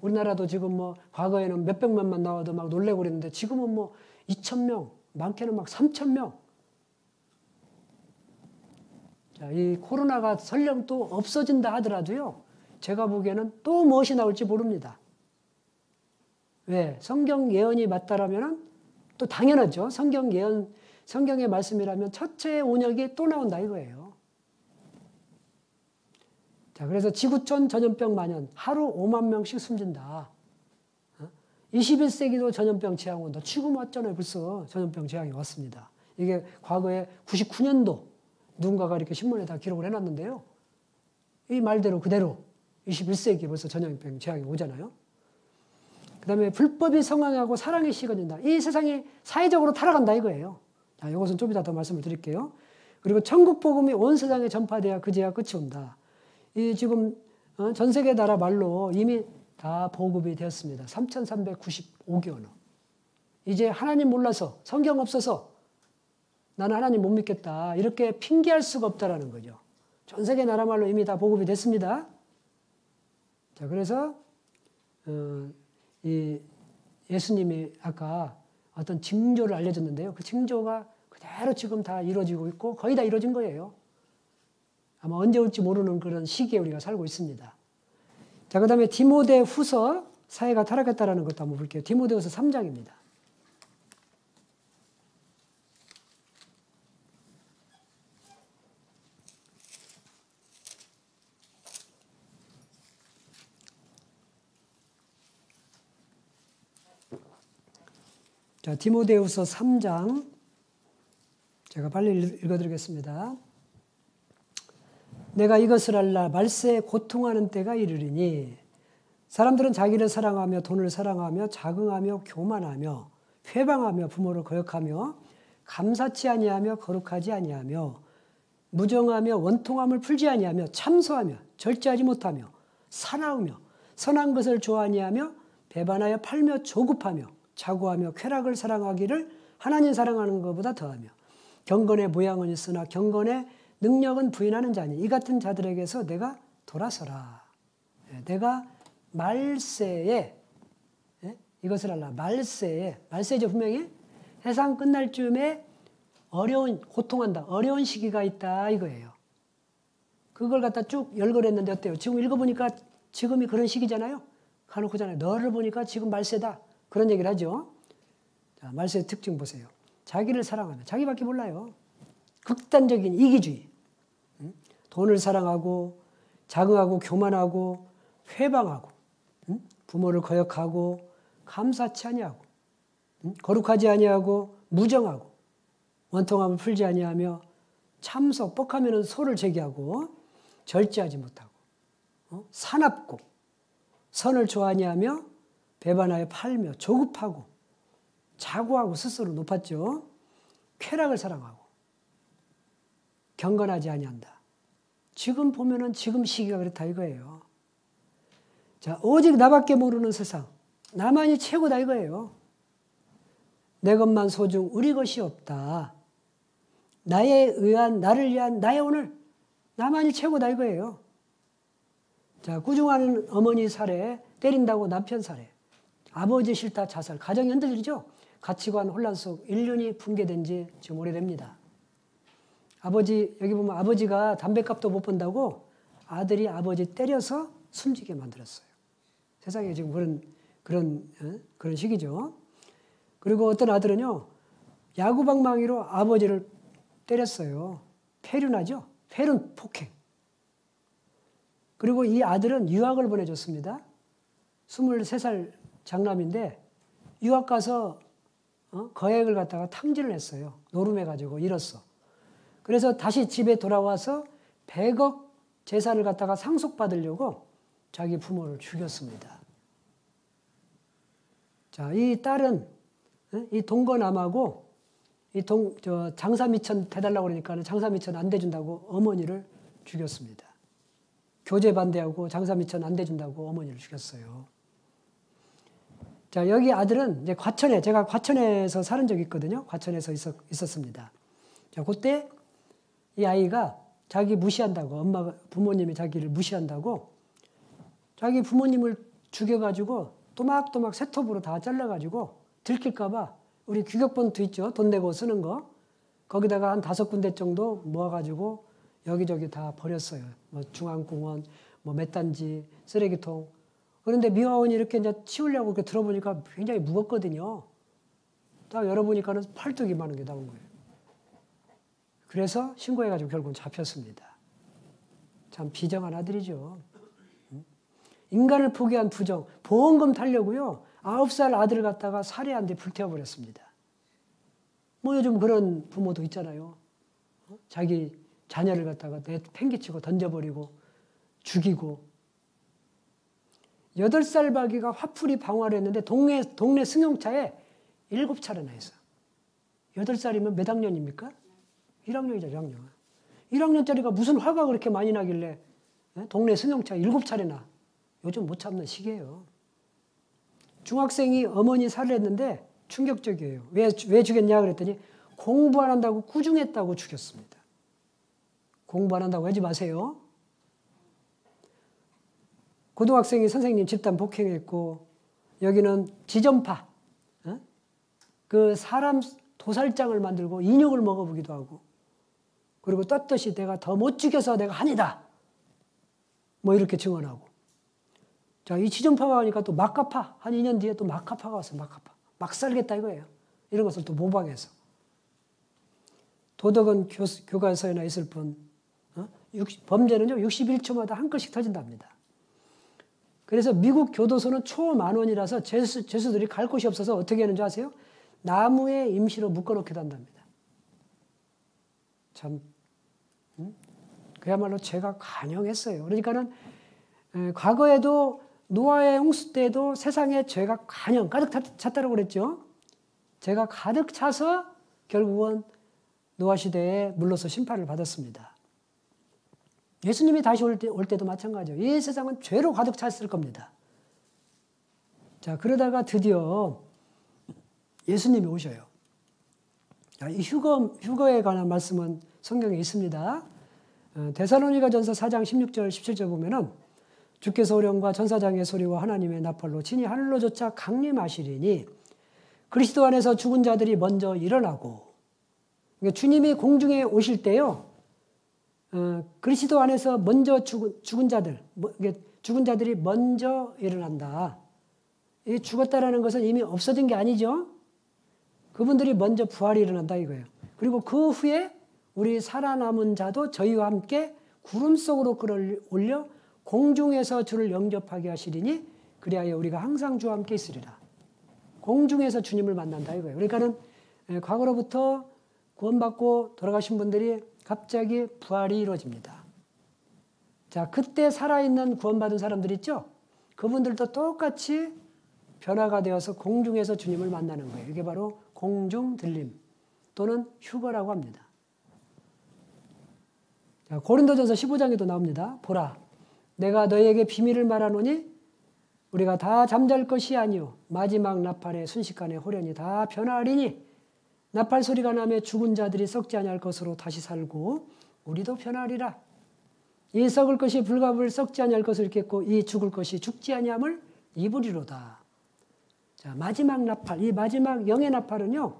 우리나라도 지금 뭐 과거에는 몇백만만 나와도 막 놀래고 그랬는데 지금은 뭐 2,000명, 많게는 막 3,000명. 자, 이 코로나가 설령 또 없어진다 하더라도요. 제가 보기에는 또 무엇이 나올지 모릅니다. 왜? 성경 예언이 맞다라면은 또 당연하죠. 성경의 말씀이라면 첫째 온역이 또 나온다 이거예요. 자, 그래서 지구촌 전염병 만연, 하루 5만 명씩 숨진다. 21세기도 전염병 재앙 온다. 지금 왔잖아요. 벌써 전염병 재앙이 왔습니다. 이게 과거에 99년도 누군가가 이렇게 신문에다 기록을 해놨는데요. 이 말대로 그대로 21세기에 벌써 전염병 재앙이 오잖아요. 그 다음에 불법이 성황하고 사랑이 식어진다. 이 세상이 사회적으로 타락한다 이거예요. 자, 이것은 좀 이따 더 말씀을 드릴게요. 그리고 천국 복음이 온 세상에 전파돼야 그제야 끝이 온다. 이 지금 전 세계 나라 말로 이미 다 보급이 되었습니다. 3,395개 언어. 이제 하나님 몰라서 성경 없어서 나는 하나님 못 믿겠다. 이렇게 핑계할 수가 없다라는 거죠. 전 세계 나라 말로 이미 다 보급이 됐습니다. 자, 그래서 이 예수님이 아까 어떤 징조를 알려줬는데요. 그 징조가 그대로 지금 다 이루어지고 있고 거의 다 이루어진 거예요. 아마 언제 올지 모르는 그런 시기에 우리가 살고 있습니다. 자, 그 다음에 디모데후서 사회가 타락했다라는 것도 한번 볼게요. 디모데후서 3장입니다. 자, 디모데후서 3장 제가 빨리 읽어드리겠습니다. 내가 이것을 알라 말세에 고통하는 때가 이르리니 사람들은 자기를 사랑하며 돈을 사랑하며 자긍하며 교만하며 회방하며 부모를 거역하며 감사치 아니하며 거룩하지 아니하며 무정하며 원통함을 풀지 아니하며 참소하며 절제하지 못하며 사나우며 선한 것을 좋아하니하며 배반하여 팔며 조급하며 자고하며 쾌락을 사랑하기를 하나님 사랑하는 것보다 더하며 경건의 모양은 있으나 경건의 능력은 부인하는 자니 이 같은 자들에게서 내가 돌아서라. 내가 말세에 이것을 알라. 말세죠 분명히 세상 끝날 쯤에 어려운 고통한다. 어려운 시기가 있다 이거예요. 그걸 갖다 쭉 열거했는데 어때요? 지금 읽어보니까 지금이 그런 시기잖아요. 가놓고잖아요. 너를 보니까 지금 말세다. 그런 얘기를 하죠. 자, 말세의 특징 보세요. 자기를 사랑하면 자기밖에 몰라요. 극단적인 이기주의. 돈을 사랑하고 자긍하고 교만하고 회방하고 부모를 거역하고 감사치 아니하고 거룩하지 아니하고 무정하고 원통함을 풀지 아니하며 참소 뻑하면 소를 제기하고 절제하지 못하고 사납고 선을 좋아하니하며 배반하여 팔며 조급하고 자고하고 스스로 높았죠. 쾌락을 사랑하고 경건하지 아니한다. 지금 보면은 지금 시기가 그렇다 이거예요. 자, 오직 나밖에 모르는 세상. 나만이 최고다 이거예요. 내 것만 소중 우리 것이 없다. 나를 위한 나의 오늘. 나만이 최고다 이거예요. 자, 꾸중하는 어머니 사례, 때린다고 남편 사례, 아버지 싫다 자살, 가정이 흔들리죠. 가치관 혼란 속 인륜이 붕괴된 지 좀 오래됩니다. 아버지, 여기 보면 아버지가 담배값도 못 번다고 아들이 아버지 때려서 숨지게 만들었어요. 세상에 지금 그런 시기죠. 그리고 어떤 아들은요, 야구방망이로 아버지를 때렸어요. 폐륜하죠. 폐륜 폭행. 그리고 이 아들은 유학을 보내줬습니다. 23살 장남인데 유학 가서 거액을 갖다가 탕진을 했어요. 노름해가지고 잃었어. 그래서 다시 집에 돌아와서 100억 재산을 갖다가 상속받으려고 자기 부모를 죽였습니다. 자, 이 딸은 이 동거남하고 장사미천 대달라고 그러니까 장사미천 안 대준다고 어머니를 죽였습니다. 교제 반대하고 장사미천 안 대준다고 어머니를 죽였어요. 자, 여기 아들은 이제 제가 과천에서 사는 적이 있거든요. 과천에서 있었습니다. 자, 그때 이 아이가 자기 무시한다고, 부모님이 자기를 무시한다고 자기 부모님을 죽여가지고 또막또막 쇠톱으로 다 잘라가지고 들킬까봐 우리 규격본트 있죠? 돈 내고 쓰는 거. 거기다가 한 5군데 정도 모아가지고 여기저기 다 버렸어요. 뭐 중앙공원, 뭐 맷단지, 쓰레기통. 그런데 미화원이 이렇게 이제 치우려고 이렇게 들어보니까 굉장히 무겁거든요. 딱 열어보니까는 팔뚝이 많은 게 나온 거예요. 그래서 신고해가지고 결국은 잡혔습니다. 참 비정한 아들이죠. 인간을 포기한 부정, 보험금 타려고요. 9살 아들을 갖다가 살해한 데 불태워버렸습니다. 뭐 요즘 그런 부모도 있잖아요. 자기 자녀를 갖다가 팽개치고 던져버리고 죽이고. 8살 박이가 화풀이 방화를 했는데 동네 승용차에 7차례나 했어요. 8살이면 몇 학년입니까? 1학년이죠, 1학년. 1학년짜리가 무슨 화가 그렇게 많이 나길래 동네 승용차 7차례나. 요즘 못 참는 시기예요. 중학생이 어머니 살해를 했는데 충격적이에요. 왜 죽였냐 그랬더니 공부 안 한다고 꾸중했다고 죽였습니다. 공부 안 한다고 하지 마세요. 고등학생이 선생님 집단 폭행했고 여기는 지점파, 그 사람 도살장을 만들고 인육을 먹어보기도 하고, 그리고 떳떳이 내가 더 못 죽여서 내가 한이다 뭐 이렇게 증언하고. 자, 이 지존파가 가니까 또 마카파, 한 2년 뒤에 또 마카파가 왔어요. 마카파. 막 살겠다 이거예요. 이런 것을 또 모방해서. 도덕은 교과서에나 있을 뿐, 범죄는요 61초마다 한 건씩 터진답니다. 그래서 미국 교도소는 초만원이라서 죄수들이 갈 곳이 없어서 어떻게 하는지 아세요? 나무에 임시로 묶어놓기도 한답니다. 참, 그야말로 죄가 관영했어요. 그러니까는 과거에도 노아의 홍수 때에도 세상에 죄가 관영 가득 찼다고 그랬죠. 죄가 가득 차서 결국은 노아 시대에 물로서 심판을 받았습니다. 예수님이 다시 올 때도 마찬가지예요. 이 세상은 죄로 가득 찼을 겁니다. 자, 그러다가 드디어 예수님이 오셔요. 이 휴거에 관한 말씀은 성경에 있습니다. 데살로니가전서 4장 16절 17절 보면은 주께서 오령과 전사장의 소리와 하나님의 나팔로 친히 하늘로 쫓아 강림하시리니 그리스도 안에서 죽은 자들이 먼저 일어나고. 그러니까 주님이 공중에 오실 때요. 그리스도 안에서 먼저 죽은 자들이 먼저 일어난다. 이 죽었다라는 것은 이미 없어진 게 아니죠. 그분들이 먼저 부활이 일어난다 이거예요. 그리고 그 후에 우리 살아남은 자도 저희와 함께 구름 속으로 끌어올려 공중에서 주를 영접하게 하시리니 그리하여 우리가 항상 주와 함께 있으리라. 공중에서 주님을 만난다 이거예요. 그러니까는 과거로부터 구원받고 돌아가신 분들이 갑자기 부활이 이루어집니다. 자, 그때 살아있는 구원받은 사람들 있죠? 그분들도 똑같이 변화가 되어서 공중에서 주님을 만나는 거예요. 이게 바로 공중 들림 또는 휴거라고 합니다. 자, 고린도전서 15장에도 나옵니다. 보라, 내가 너희에게 비밀을 말하노니 우리가 다 잠잘 것이 아니요 마지막 나팔의 순식간에 호련히 다 변화하리니 나팔 소리가 나며 죽은 자들이 썩지 아니할 것으로 다시 살고 우리도 변화하리라. 이 썩을 것이 불갑을 썩지 아니할 것을 입겠고 이 죽을 것이 죽지 아니함을 입으리로다. 자, 마지막 나팔, 이 마지막 영의 나팔은요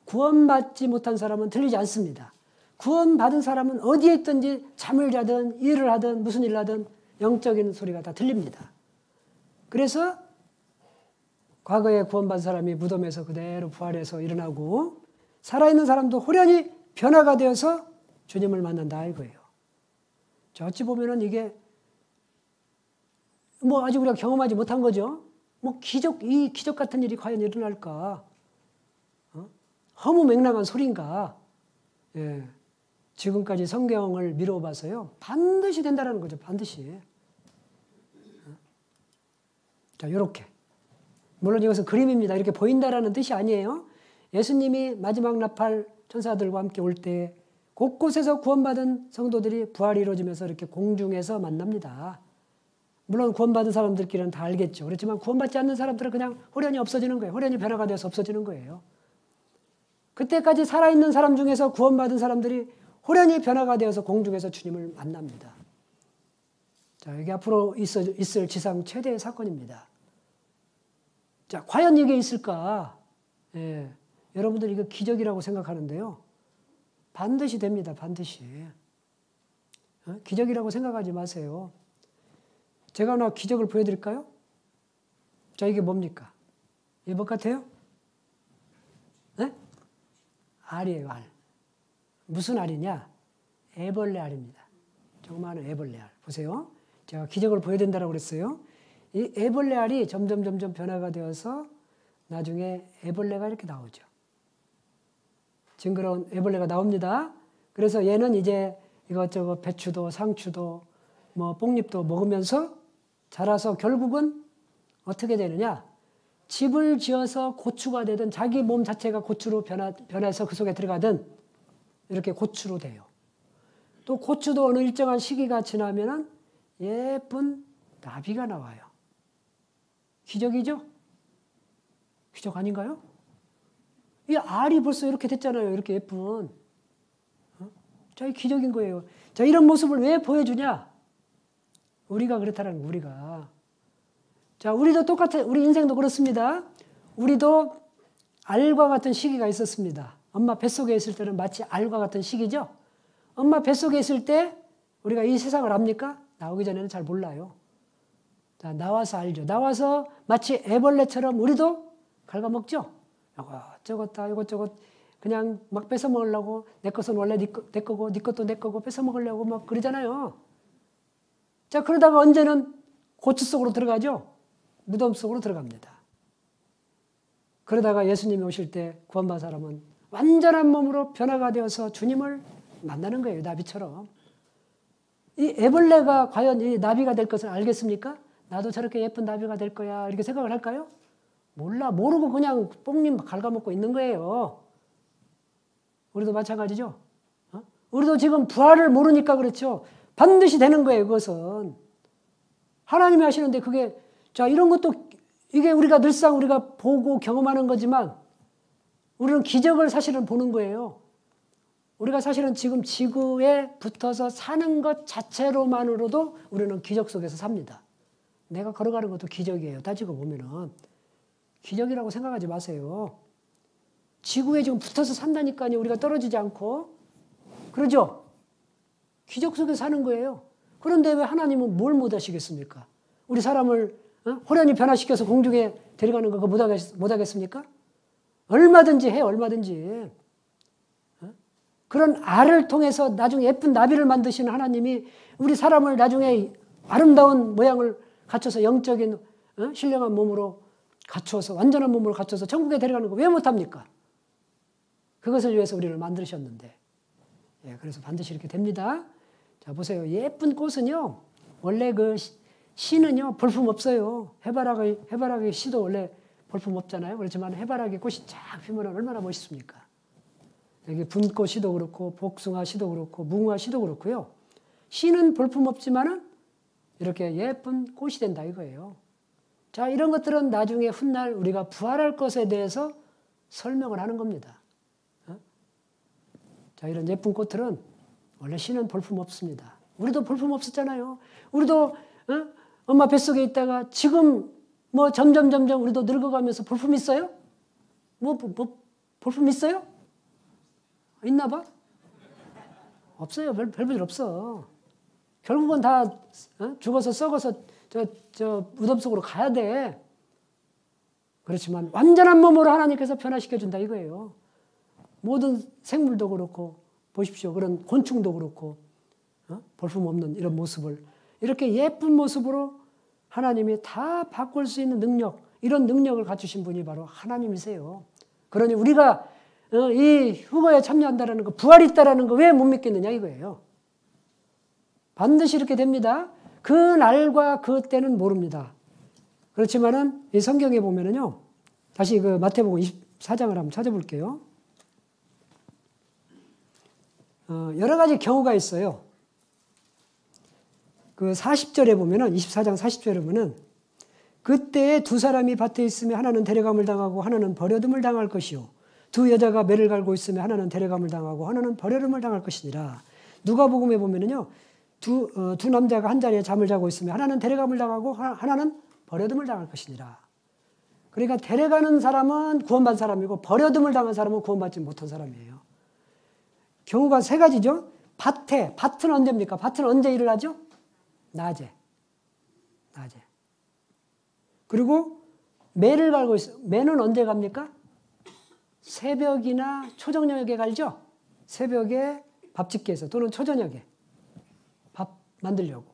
구원받지 못한 사람은 들리지 않습니다. 구원받은 사람은 어디에 있든지 잠을 자든 일을 하든 무슨 일을 하든 영적인 소리가 다 들립니다. 그래서 과거에 구원받은 사람이 무덤에서 그대로 부활해서 일어나고 살아있는 사람도 호련히 변화가 되어서 주님을 만난다 이거예요. 자, 어찌 보면은 이게 뭐 아직 우리가 경험하지 못한 거죠. 뭐 이 기적 같은 일이 과연 일어날까? 허무맹랑한 소리인가? 예. 지금까지 성경을 미뤄봐서요. 반드시 된다는 거죠. 반드시. 자, 요렇게. 물론 이것은 그림입니다. 이렇게 보인다라는 뜻이 아니에요. 예수님이 마지막 나팔 천사들과 함께 올 때 곳곳에서 구원받은 성도들이 부활이 이루어지면서 이렇게 공중에서 만납니다. 물론 구원받은 사람들끼리는 다 알겠죠. 그렇지만 구원받지 않는 사람들은 그냥 호련히 없어지는 거예요. 호련히 변화가 되어서 없어지는 거예요. 그때까지 살아있는 사람 중에서 구원받은 사람들이 호련히 변화가 되어서 공중에서 주님을 만납니다. 자, 이게 앞으로 있을 지상 최대의 사건입니다. 자, 과연 이게 있을까? 예, 여러분들 이거 기적이라고 생각하는데요. 반드시 됩니다. 반드시. 기적이라고 생각하지 마세요. 제가 하나 기적을 보여드릴까요? 자, 이게 뭡니까? 이게 뭐 같아요? 네? 알이에요, 알. 무슨 알이냐? 애벌레 알입니다. 조그마한 애벌레 알. 보세요. 제가 기적을 보여드린다고 그랬어요. 이 애벌레 알이 점점 변화가 되어서 나중에 애벌레가 이렇게 나오죠. 징그러운 애벌레가 나옵니다. 그래서 얘는 이제 이것저것 배추도 상추도 뭐 뽕잎도 먹으면서 자라서 결국은 어떻게 되느냐? 집을 지어서 고추가 되든 자기 몸 자체가 고추로 변해서 그 속에 들어가든 이렇게 고추로 돼요. 또 고추도 어느 일정한 시기가 지나면은 예쁜 나비가 나와요. 기적이죠? 기적 아닌가요? 이 알이 벌써 이렇게 됐잖아요. 이렇게 예쁜. 자, 이 기적인 거예요. 자, 이런 모습을 왜 보여주냐? 우리가 그렇다는 거, 우리가. 자, 우리도 똑같아. 우리 인생도 그렇습니다. 우리도 알과 같은 시기가 있었습니다. 엄마 뱃속에 있을 때는 마치 알과 같은 시기죠. 엄마 뱃속에 있을 때 우리가 이 세상을 압니까? 나오기 전에는 잘 몰라요. 자, 나와서 알죠. 나와서 마치 애벌레처럼 우리도 갉아먹죠. 이것저것 다 이것저것 그냥 막 뺏어 먹으려고, 내 것은 원래 네 거고 네 것도 내 거고 뺏어 먹으려고 막 그러잖아요. 자, 그러다가 언제는 고추 속으로 들어가죠. 무덤 속으로 들어갑니다. 그러다가 예수님이 오실 때 구원받은 사람은 완전한 몸으로 변화가 되어서 주님을 만나는 거예요. 나비처럼. 이 애벌레가 과연 이 나비가 될 것을 알겠습니까? 나도 저렇게 예쁜 나비가 될 거야 이렇게 생각을 할까요? 몰라. 모르고 그냥 뽕님 갉아먹고 있는 거예요. 우리도 마찬가지죠. 우리도 지금 부활을 모르니까 그렇죠. 반드시 되는 거예요. 그것은. 하나님이 하시는데 그게 자 이런 것도 이게 우리가 늘상 우리가 보고 경험하는 거지만 우리는 기적을 사실은 보는 거예요. 우리가 사실은 지금 지구에 붙어서 사는 것 자체로만으로도 우리는 기적 속에서 삽니다. 내가 걸어가는 것도 기적이에요. 따지고 보면은. 기적이라고 생각하지 마세요. 지구에 지금 붙어서 산다니까요. 우리가 떨어지지 않고. 그러죠? 기적 속에 사는 거예요. 그런데 왜 하나님은 뭘 못하시겠습니까? 우리 사람을 호련히 변화시켜서 공중에 데려가는 거 그거 못하겠습니까? 얼마든지 해요. 얼마든지. 그런 알을 통해서 나중에 예쁜 나비를 만드시는 하나님이 우리 사람을 나중에 아름다운 모양을 갖춰서 영적인 신령한 몸으로 갖춰서 완전한 몸으로 갖춰서 천국에 데려가는 거 왜 못합니까? 그것을 위해서 우리를 만드셨는데 예, 그래서 반드시 이렇게 됩니다. 자 보세요. 예쁜 꽃은요 원래 그 씨는요 볼품 없어요. 해바라기 씨도 원래 볼품 없잖아요. 그렇지만 해바라기 꽃이 쫙 피면 얼마나 멋있습니까? 여기 분꽃 씨도 그렇고 복숭아 씨도 그렇고 무궁화 씨도 그렇고요. 씨는 볼품 없지만은 이렇게 예쁜 꽃이 된다 이거예요. 자 이런 것들은 나중에 훗날 우리가 부활할 것에 대해서 설명을 하는 겁니다. 자 이런 예쁜 꽃들은 원래 씨는 볼품 없습니다. 우리도 볼품 없었잖아요. 우리도 엄마 뱃속에 있다가 지금 뭐 점점 우리도 늙어가면서 볼품 있어요? 뭐 볼품 있어요? 있나 봐? 없어요. 별볼 없어. 결국은 다 죽어서 썩어서 저 무덤 속으로 가야 돼. 그렇지만 완전한 몸으로 하나님께서 변화시켜준다 이거예요. 모든 생물도 그렇고 보십시오. 그런 곤충도 그렇고 볼품 없는 이런 모습을 이렇게 예쁜 모습으로 하나님이 다 바꿀 수 있는 능력 이런 능력을 갖추신 분이 바로 하나님이세요. 그러니 우리가 이 휴거에 참여한다는 거 부활이 있다는 거 왜 못 믿겠느냐 이거예요. 반드시 이렇게 됩니다. 그 날과 그 때는 모릅니다. 그렇지만은 이 성경에 보면은요. 다시 그 마태복음 24장을 한번 찾아볼게요. 여러 가지 경우가 있어요. 그 40절에 보면은 24장 40절에 보면은 그때 두 사람이 밭에 있으며 하나는 데려감을 당하고 하나는 버려둠을 당할 것이요 두 여자가 매를 갈고 있으며 하나는 데려감을 당하고 하나는 버려둠을 당할 것이니라. 누가복음에 보면은요. 두 남자가 한 자리에 잠을 자고 있으며 하나는 데려감을 당하고 하나는 버려둠을 당할 것이니라. 그러니까 데려가는 사람은 구원받은 사람이고 버려둠을 당한 사람은 구원받지 못한 사람이에요. 경우가 세 가지죠. 밭은 언제입니까? 밭은 언제 일을 하죠? 낮에. 그리고 매를 갈고 있어요. 매는 언제 갑니까? 새벽이나 초저녁에 갈죠? 새벽에 밥 짓기 위해서 또는 초저녁에 밥 만들려고.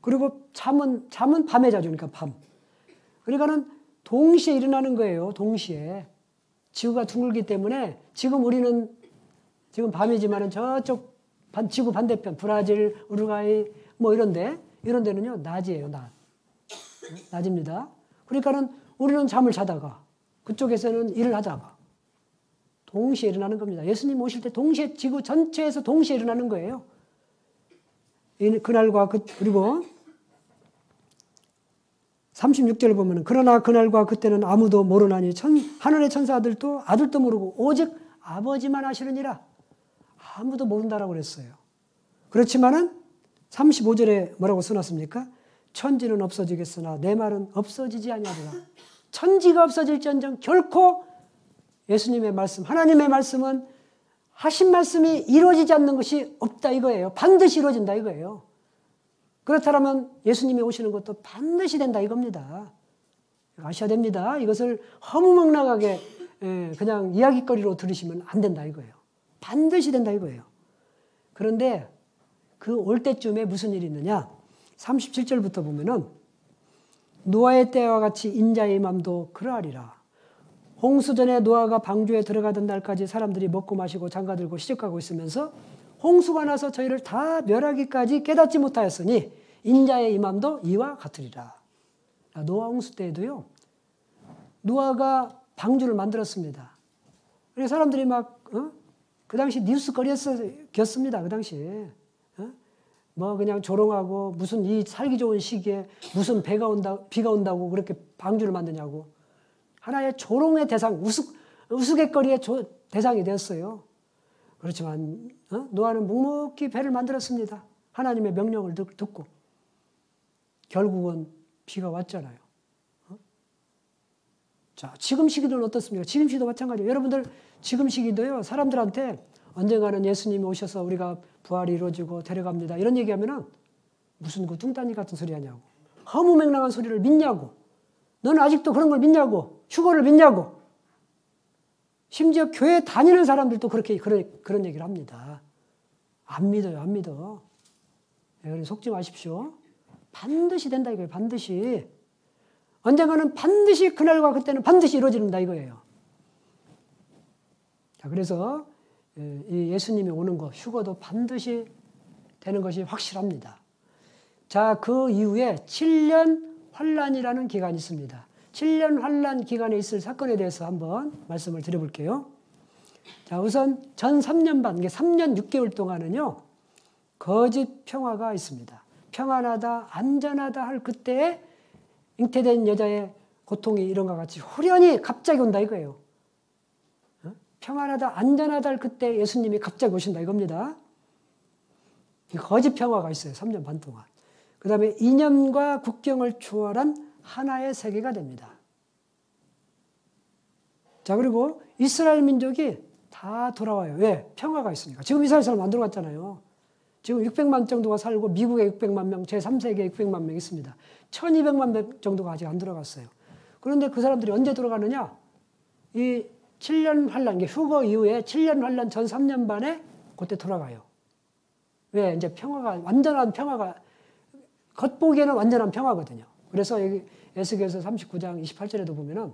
그리고 잠은 밤에 자죠. 그러니까 밤. 그러니까는 동시에 일어나는 거예요. 동시에. 지구가 둥글기 때문에 지금 우리는 지금 밤이지만은 저쪽 지구 반대편 브라질, 우루과이 뭐 이런 데는요. 낮이에요. 낮입니다. 그러니까는 우리는 잠을 자다가 그쪽에서는 일을 하다가 동시에 일어나는 겁니다. 예수님 오실 때 동시에 지구 전체에서 동시에 일어나는 거예요. 그날과 그리고 36절을 보면 그러나 그날과 그때는 아무도 모르나니 하늘의 천사들도 아들도 모르고 오직 아버지만 아시느니라. 아무도 모른다라고 그랬어요. 그렇지만은 35절에 뭐라고 써놨습니까? 천지는 없어지겠으나 내 말은 없어지지 아니하리라. 천지가 없어질지언정 결코 예수님의 말씀, 하나님의 말씀은 하신 말씀이 이루어지지 않는 것이 없다 이거예요. 반드시 이루어진다 이거예요. 그렇다면 예수님이 오시는 것도 반드시 된다 이겁니다. 아셔야 됩니다. 이것을 허무맹랑하게 그냥 이야기거리로 들으시면 안 된다 이거예요. 반드시 된다 이거예요. 그런데 그 올 때쯤에 무슨 일이 있느냐? 37절부터 보면은 노아의 때와 같이 인자의 맘도 그러하리라. 홍수전에 노아가 방주에 들어가던 날까지 사람들이 먹고 마시고 장가들고 시집가고 있으면서 홍수가 나서 저희를 다 멸하기까지 깨닫지 못하였으니 인자의 임함도 이와 같으리라. 노아 홍수 때에도요. 노아가 방주를 만들었습니다. 그래서 사람들이 막 그 당시 뉴스거리였습니다. 그 당시에. 뭐 그냥 조롱하고 무슨 이 살기 좋은 시기에 무슨 비가 온다고 그렇게 방주를 만드냐고. 하나의 조롱의 대상, 우스갯거리의 대상이 되었어요. 그렇지만 노아는 묵묵히 배를 만들었습니다. 하나님의 명령을 듣고. 결국은 비가 왔잖아요. 자, 지금 시기는 어떻습니까? 지금 시기도 마찬가지예요. 여러분들 지금 시기도요. 사람들한테 언젠가는 예수님이 오셔서 우리가 부활이 이루어지고 데려갑니다. 이런 얘기하면은 무슨 그 뚱딴이 같은 소리 하냐고. 허무맹랑한 소리를 믿냐고. 너는 아직도 그런 걸 믿냐고. 휴거를 믿냐고. 심지어 교회 다니는 사람들도 그런 얘기를 합니다. 안 믿어요. 안 믿어. 그래서 속지 마십시오. 반드시 된다 이거예요. 반드시. 언젠가는 반드시 그날과 그때는 반드시 이루어진다 이거예요. 자, 그래서 이 예수님이 오는 것, 휴거도 반드시 되는 것이 확실합니다. 자, 그 이후에 7년 환란이라는 기간이 있습니다. 7년 환란 기간에 있을 사건에 대해서 한번 말씀을 드려볼게요. 자, 우선 전 3년 반, 이게 3년 6개월 동안은요, 거짓 평화가 있습니다. 평안하다, 안전하다 할 그때에 잉태된 여자의 고통이 이런 것과 같이 후련히 갑자기 온다 이거예요. 평안하다, 안전하다 할 그때 예수님이 갑자기 오신다 이겁니다. 거짓 평화가 있어요. 3년 반 동안. 그 다음에 이념과 국경을 초월한 하나의 세계가 됩니다. 자, 그리고 이스라엘 민족이 다 돌아와요. 왜? 평화가 있으니까. 지금 이스라엘 사람 안 들어갔잖아요. 지금 600만 정도가 살고 미국에 600만 명, 제3세계에 600만 명 있습니다. 1200만 명 정도가 아직 안 들어갔어요. 그런데 그 사람들이 언제 들어가느냐? 이 7년 환란, 휴거 이후에 7년 환란 전 3년 반에 그때 돌아가요. 왜? 이제 평화가, 완전한 평화가, 겉보기에는 완전한 평화거든요. 그래서 여기 에스겔서 39장 28절에도 보면은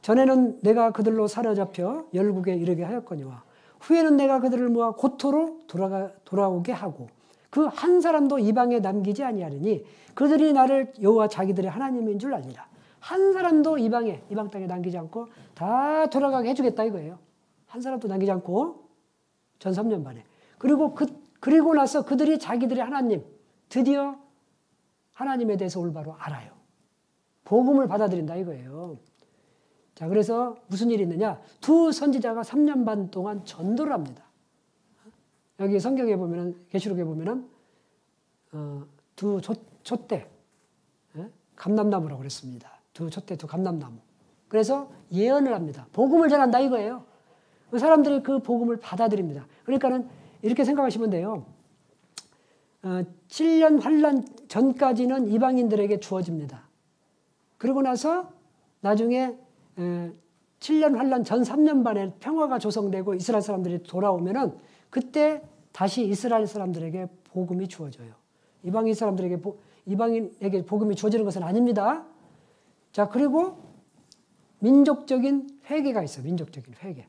전에는 내가 그들로 사로잡혀 열국에 이르게 하였거니와 후에는 내가 그들을 모아 고토로 돌아오게 하고 그 한 사람도 이방에 남기지 아니하리니 그들이 나를 여호와 자기들의 하나님인 줄 알리라. 한 사람도 이방 땅에 남기지 않고 다 돌아가게 해주겠다 이거예요. 한 사람도 남기지 않고 전 3년 반에. 그리고 나서 그들이 자기들의 하나님, 드디어 하나님에 대해서 올바로 알아요. 복음을 받아들인다 이거예요. 자, 그래서 무슨 일이 있느냐? 두 선지자가 3년 반 동안 전도를 합니다. 여기 성경에 보면은, 계시록에 보면은, 두 촛대, 감람나무라고 그랬습니다. 두 촛대, 두 감람나무. 그래서 예언을 합니다. 복음을 전한다 이거예요. 사람들이 그 복음을 받아들입니다. 그러니까는 이렇게 생각하시면 돼요. 7년 환란 전까지는 이방인들에게 주어집니다. 그러고 나서 나중에 7년 환란 전 3년 반에 평화가 조성되고 이스라엘 사람들이 돌아오면은 그때 다시 이스라엘 사람들에게 복음이 주어져요. 이방인에게 복음이 주어지는 것은 아닙니다. 자, 그리고 민족적인 회개가 있어요. 민족적인 회개.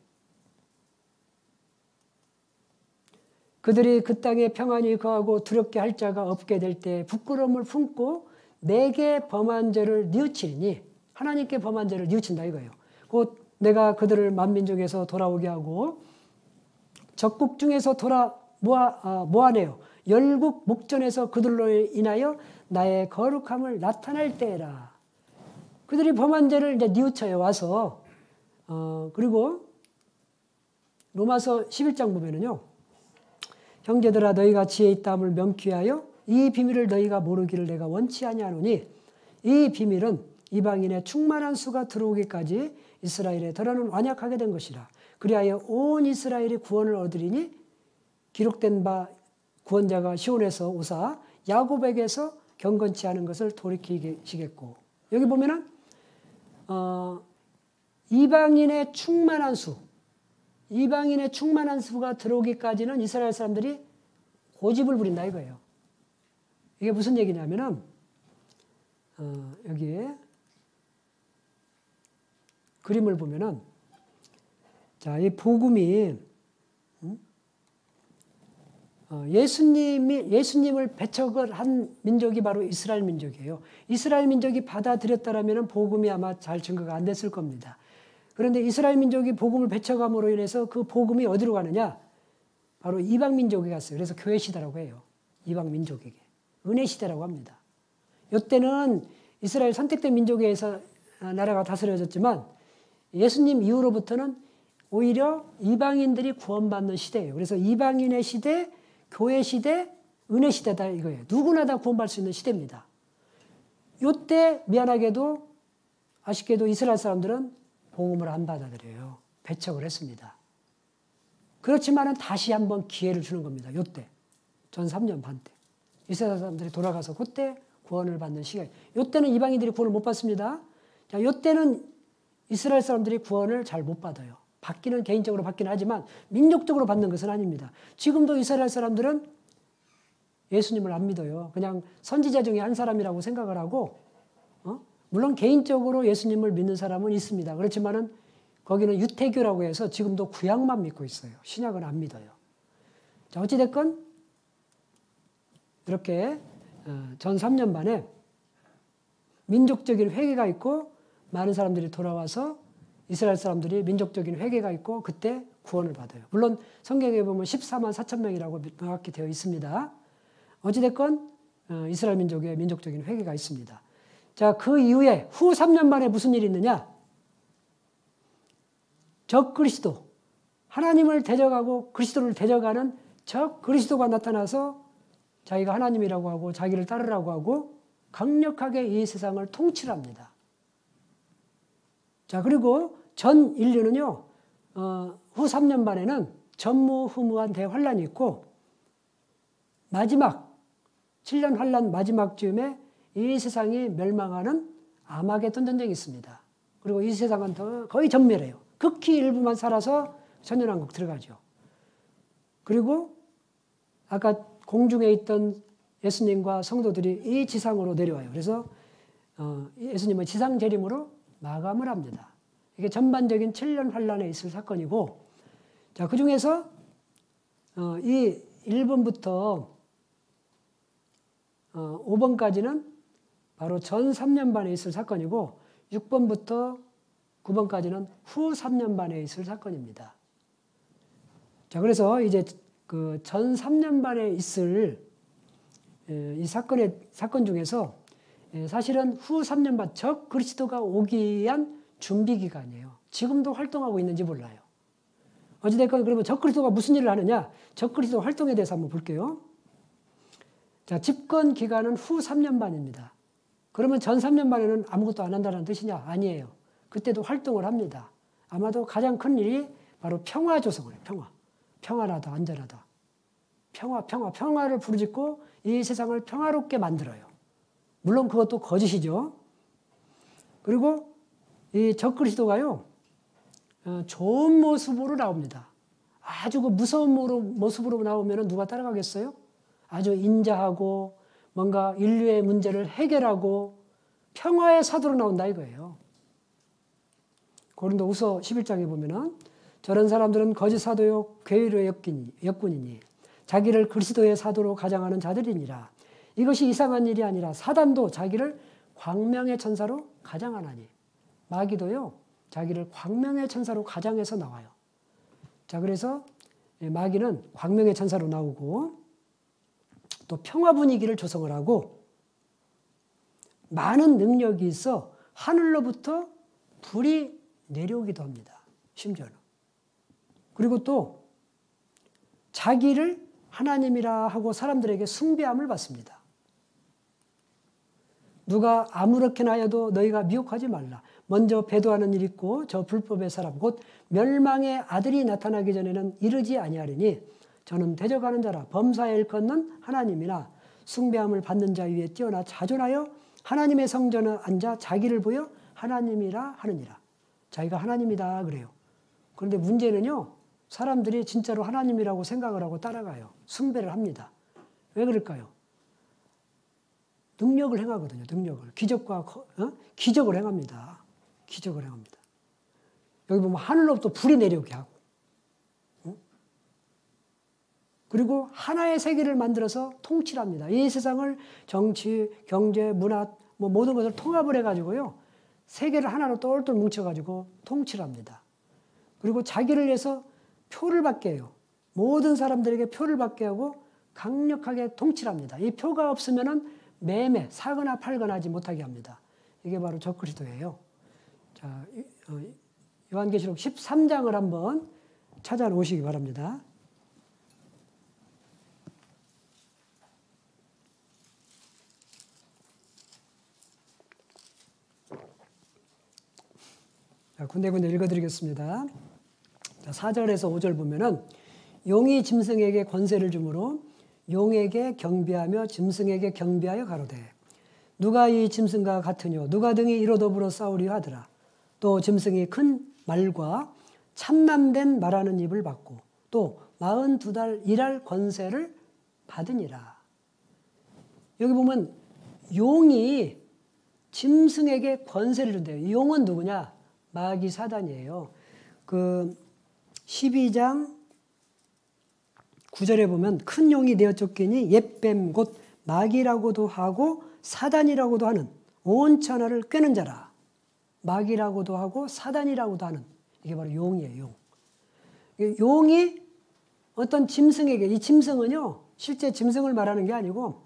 그들이 그 땅에 평안히 거하고 두렵게 할 자가 없게 될 때 부끄러움을 품고 내게 범한 죄를 뉘우치리니 하나님께 범한 죄를 뉘우친다 이거예요. 곧 내가 그들을 만민족에서 돌아오게 하고 적국 중에서 모아내요. 열국 목전에서 그들로 인하여 나의 거룩함을 나타낼 때라. 그들이 범한 죄를 이제 뉘우쳐요. 와서 그리고 로마서 11장 보면은요. 형제들아 너희가 지혜 있다함을 명쾌하여 이 비밀을 너희가 모르기를 내가 원치 아니하노니 이 비밀은 이방인의 충만한 수가 들어오기까지 이스라엘에 더러는 완약하게 된 것이라. 그리하여 온 이스라엘이 구원을 얻으리니 기록된 바 구원자가 시온에서 오사 야곱에게서 경건치 않은 것을 돌이키시겠고. 여기 보면은 이방인의 충만한 수가 들어오기까지는 이스라엘 사람들이 고집을 부린다 이거예요. 이게 무슨 얘기냐면은 여기에 그림을 보면은 자, 이 복음이 예수님을 배척을 한 민족이 바로 이스라엘 민족이에요. 이스라엘 민족이 받아들였다라면 복음이 아마 잘 증거가 안 됐을 겁니다. 그런데 이스라엘 민족이 복음을 배척함으로 인해서 그 복음이 어디로 가느냐? 바로 이방 민족에 갔어요. 그래서 교회 시대라고 해요. 이방 민족에게. 은혜 시대라고 합니다. 이때는 이스라엘 선택된 민족에 의해서 나라가 다스려졌지만 예수님 이후로부터는 오히려 이방인들이 구원받는 시대예요. 그래서 이방인의 시대, 교회 시대, 은혜 시대다 이거예요. 누구나 다 구원받을 수 있는 시대입니다. 이때 미안하게도 아쉽게도 이스라엘 사람들은 복음을 안 받아들여요. 배척을 했습니다. 그렇지만은 다시 한번 기회를 주는 겁니다. 이때 전 3년 반 때 이스라엘 사람들이 돌아가서 그때 구원을 받는 시간. 이때는 이방인들이 구원을 못 받습니다. 자, 이때는 이스라엘 사람들이 구원을 잘 못 받아요. 받기는 개인적으로 받기는 하지만 민족적으로 받는 것은 아닙니다. 지금도 이스라엘 사람들은 예수님을 안 믿어요. 그냥 선지자 중에 한 사람이라고 생각을 하고 물론 개인적으로 예수님을 믿는 사람은 있습니다. 그렇지만은 거기는 유태교라고 해서 지금도 구약만 믿고 있어요. 신약은 안 믿어요. 자, 어찌됐건 이렇게 전 3년 반에 민족적인 회개가 있고 많은 사람들이 돌아와서 이스라엘 사람들이 민족적인 회개가 있고 그때 구원을 받아요. 물론 성경에 보면 14만 4천 명이라고 명확히 되어 있습니다. 어찌됐건 이스라엘 민족의 민족적인 회개가 있습니다. 자, 그 이후에 후 3년 만에 무슨 일이 있느냐? 적 그리스도, 하나님을 대적하고 그리스도를 대적하는 적 그리스도가 나타나서 자기가 하나님이라고 하고 자기를 따르라고 하고 강력하게 이 세상을 통치합니다. 자, 그리고 전 인류는요, 후 3년 반에는 전무후무한 대환란이 있고 마지막 7년 환란 마지막 즈음에 이 세상이 멸망하는 아마겟돈 전쟁이 있습니다. 그리고 이 세상은 거의 전멸해요. 극히 일부만 살아서 천년왕국 들어가죠. 그리고 아까 공중에 있던 예수님과 성도들이 이 지상으로 내려와요. 그래서 예수님은 지상 재림으로 마감을 합니다. 이게 전반적인 7년 환란에 있을 사건이고, 자, 그 중에서 이 1번부터 5번까지는 바로 전 3년 반에 있을 사건이고 6번부터 9번까지는 후 3년 반에 있을 사건입니다. 자, 그래서 이제 그 전 3년 반에 있을 이 사건 중에서 사실은 후 3년 반 적 그리스도가 오기 위한 준비 기간이에요. 지금도 활동하고 있는지 몰라요. 어찌됐건 그러면 적 그리스도가 무슨 일을 하느냐? 적 그리스도 활동에 대해서 한번 볼게요. 자, 집권 기간은 후 3년 반입니다. 그러면 전 3년 반에는 아무것도 안 한다는 뜻이냐? 아니에요. 그때도 활동을 합니다. 아마도 가장 큰 일이 바로 평화 조성을 해요. 평안하다, 안전하다. 평화를 부르짖고 이 세상을 평화롭게 만들어요. 물론 그것도 거짓이죠. 그리고 이 적그리스도가요, 좋은 모습으로 나옵니다. 아주 그 무서운 모습으로 나오면 누가 따라가겠어요? 아주 인자하고 뭔가 인류의 문제를 해결하고 평화의 사도로 나온다 이거예요. 고린도후서 11장에 보면은 저런 사람들은 거짓 사도요 괴로의 역군이니 자기를 그리스도의 사도로 가장하는 자들이니라. 이것이 이상한 일이 아니라 사단도 자기를 광명의 천사로 가장하나니. 마귀도요 자기를 광명의 천사로 가장해서 나와요. 자, 그래서 마귀는 광명의 천사로 나오고 또 평화 분위기를 조성을 하고 많은 능력이 있어 하늘로부터 불이 내려오기도 합니다. 심지어는. 그리고 또 자기를 하나님이라 하고 사람들에게 숭배함을 받습니다. 누가 아무렇게나 하여도 너희가 미혹하지 말라. 먼저 배도하는 일이 있고 저 불법의 사람 곧 멸망의 아들이 나타나기 전에는 이르지 아니하리니 저는 대적하는 자라 범사에 일컫는 하나님이나 숭배함을 받는 자 위에 뛰어나 자존하여 하나님의 성전에 앉아 자기를 보여 하나님이라 하느니라. 자기가 하나님이다 그래요. 그런데 문제는요. 사람들이 진짜로 하나님이라고 생각을 하고 따라가요. 숭배를 합니다. 왜 그럴까요? 능력을 행하거든요. 능력을. 기적을 행합니다. 기적을 행합니다. 여기 보면 하늘로부터 불이 내려오게 하고 그리고 하나의 세계를 만들어서 통치를 합니다. 이 세상을 정치, 경제, 문화 뭐 모든 것을 통합을 해가지고요. 세계를 하나로 똘똘 뭉쳐가지고 통치를 합니다. 그리고 자기를 위해서 표를 받게 해요. 모든 사람들에게 표를 받게 하고 강력하게 통치를 합니다. 이 표가 없으면은 매매, 사거나 팔거나 하지 못하게 합니다. 이게 바로 적그리스도예요. 자, 요한계시록 13장을 한번 찾아놓으시기 바랍니다. 자, 군데군데 읽어드리겠습니다. 자, 4절에서 5절 보면은 용이 짐승에게 권세를 주므로 용에게 경배하며 짐승에게 경배하여 가로되 누가 이 짐승과 같으뇨 누가 등이 이로 더불어 싸우려 하더라. 또 짐승이 큰 말과 참남된 말하는 입을 받고 또 42달 일할 권세를 받으니라. 여기 보면 용이 짐승에게 권세를 준대요. 용은 누구냐? 마귀 사단이에요. 그 12장 9절에 보면 큰 용이 되어 쫓기니 옛뱀 곧 마귀라고도 하고 사단이라고도 하는 온 천하를 꿰는 자라. 마귀라고도 하고 사단이라고도 하는 이게 바로 용이에요. 용. 용이 어떤 짐승에게 이 짐승은요 실제 짐승을 말하는 게 아니고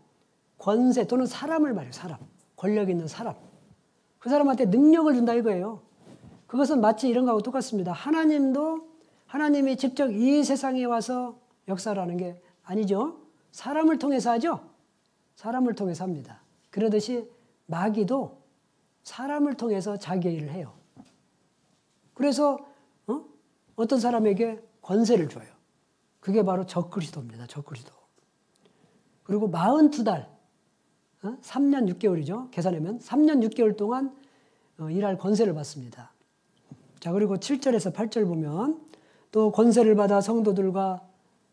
권세 또는 사람을 말해요. 사람. 권력 있는 사람. 그 사람한테 능력을 준다 이거예요. 그것은 마치 이런 거하고 똑같습니다. 하나님이 직접 이 세상에 와서 역사를 하는 게 아니죠. 사람을 통해서 하죠. 사람을 통해서 합니다. 그러듯이 마귀도 사람을 통해서 자기의 일을 해요. 그래서 어떤 사람에게 권세를 줘요. 그게 바로 적그리스도입니다. 적그리스도. 그리고 42달, 3년 6개월이죠. 계산하면 3년 6개월 동안 일할 권세를 받습니다. 자, 그리고 7절에서 8절 보면 또 권세를 받아 성도들과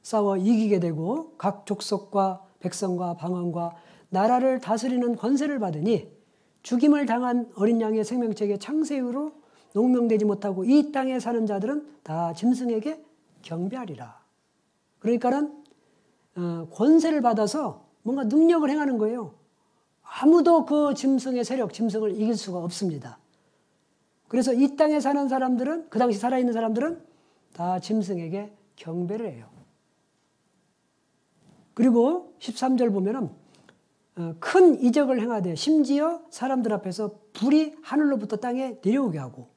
싸워 이기게 되고 각 족속과 백성과 방언과 나라를 다스리는 권세를 받으니 죽임을 당한 어린 양의 생명책의 창세유로 농명되지 못하고 이 땅에 사는 자들은 다 짐승에게 경배하리라. 그러니까는 권세를 받아서 뭔가 능력을 행하는 거예요. 아무도 그 짐승의 세력, 짐승을 이길 수가 없습니다. 그래서 이 땅에 사는 사람들은 그 당시 살아있는 사람들은 다 짐승에게 경배를 해요. 그리고 13절 보면은 큰 이적을 행하되 심지어 사람들 앞에서 불이 하늘로부터 땅에 내려오게 하고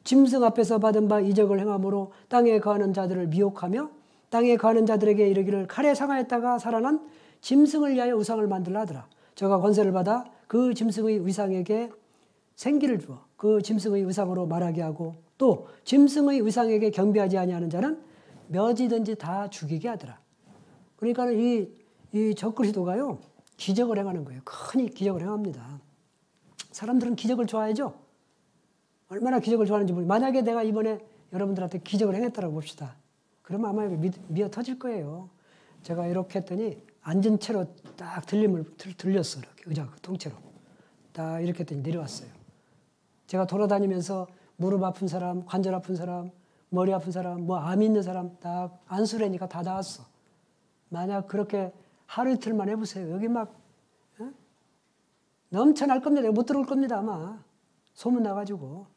짐승 앞에서 받은 바 이적을 행함으로 땅에 거하는 자들을 미혹하며 땅에 거하는 자들에게 이르기를 칼에 상하였다가 살아난 짐승을 위하여 우상을 만들라 하더라. 저가 권세를 받아 그 짐승의 위상에게 생기를 주어 그 짐승의 위상으로 말하게 하고 또 짐승의 위상에게 경배하지 아니하는 자는 몇이든지 다 죽이게 하더라. 그러니까 이 적그리스도가요 기적을 행하는 거예요. 큰 기적을 행합니다. 사람들은 기적을 좋아하죠. 얼마나 기적을 좋아하는지 모르겠어요. 만약에 내가 이번에 여러분들한테 기적을 행했다고 봅시다. 그러면 아마 미어 터질 거예요. 제가 이렇게 했더니 앉은 채로 딱 들렸어. 이렇게 의자 통째로. 딱 이렇게 했더니 내려왔어요. 제가 돌아다니면서 무릎 아픈 사람, 관절 아픈 사람, 머리 아픈 사람, 뭐 암 있는 사람 딱 안수래니까 다 나왔어. 만약 그렇게 하루 이틀만 해보세요. 여기 막 넘쳐날 겁니다. 못 들어올 겁니다. 아마 소문 나가지고.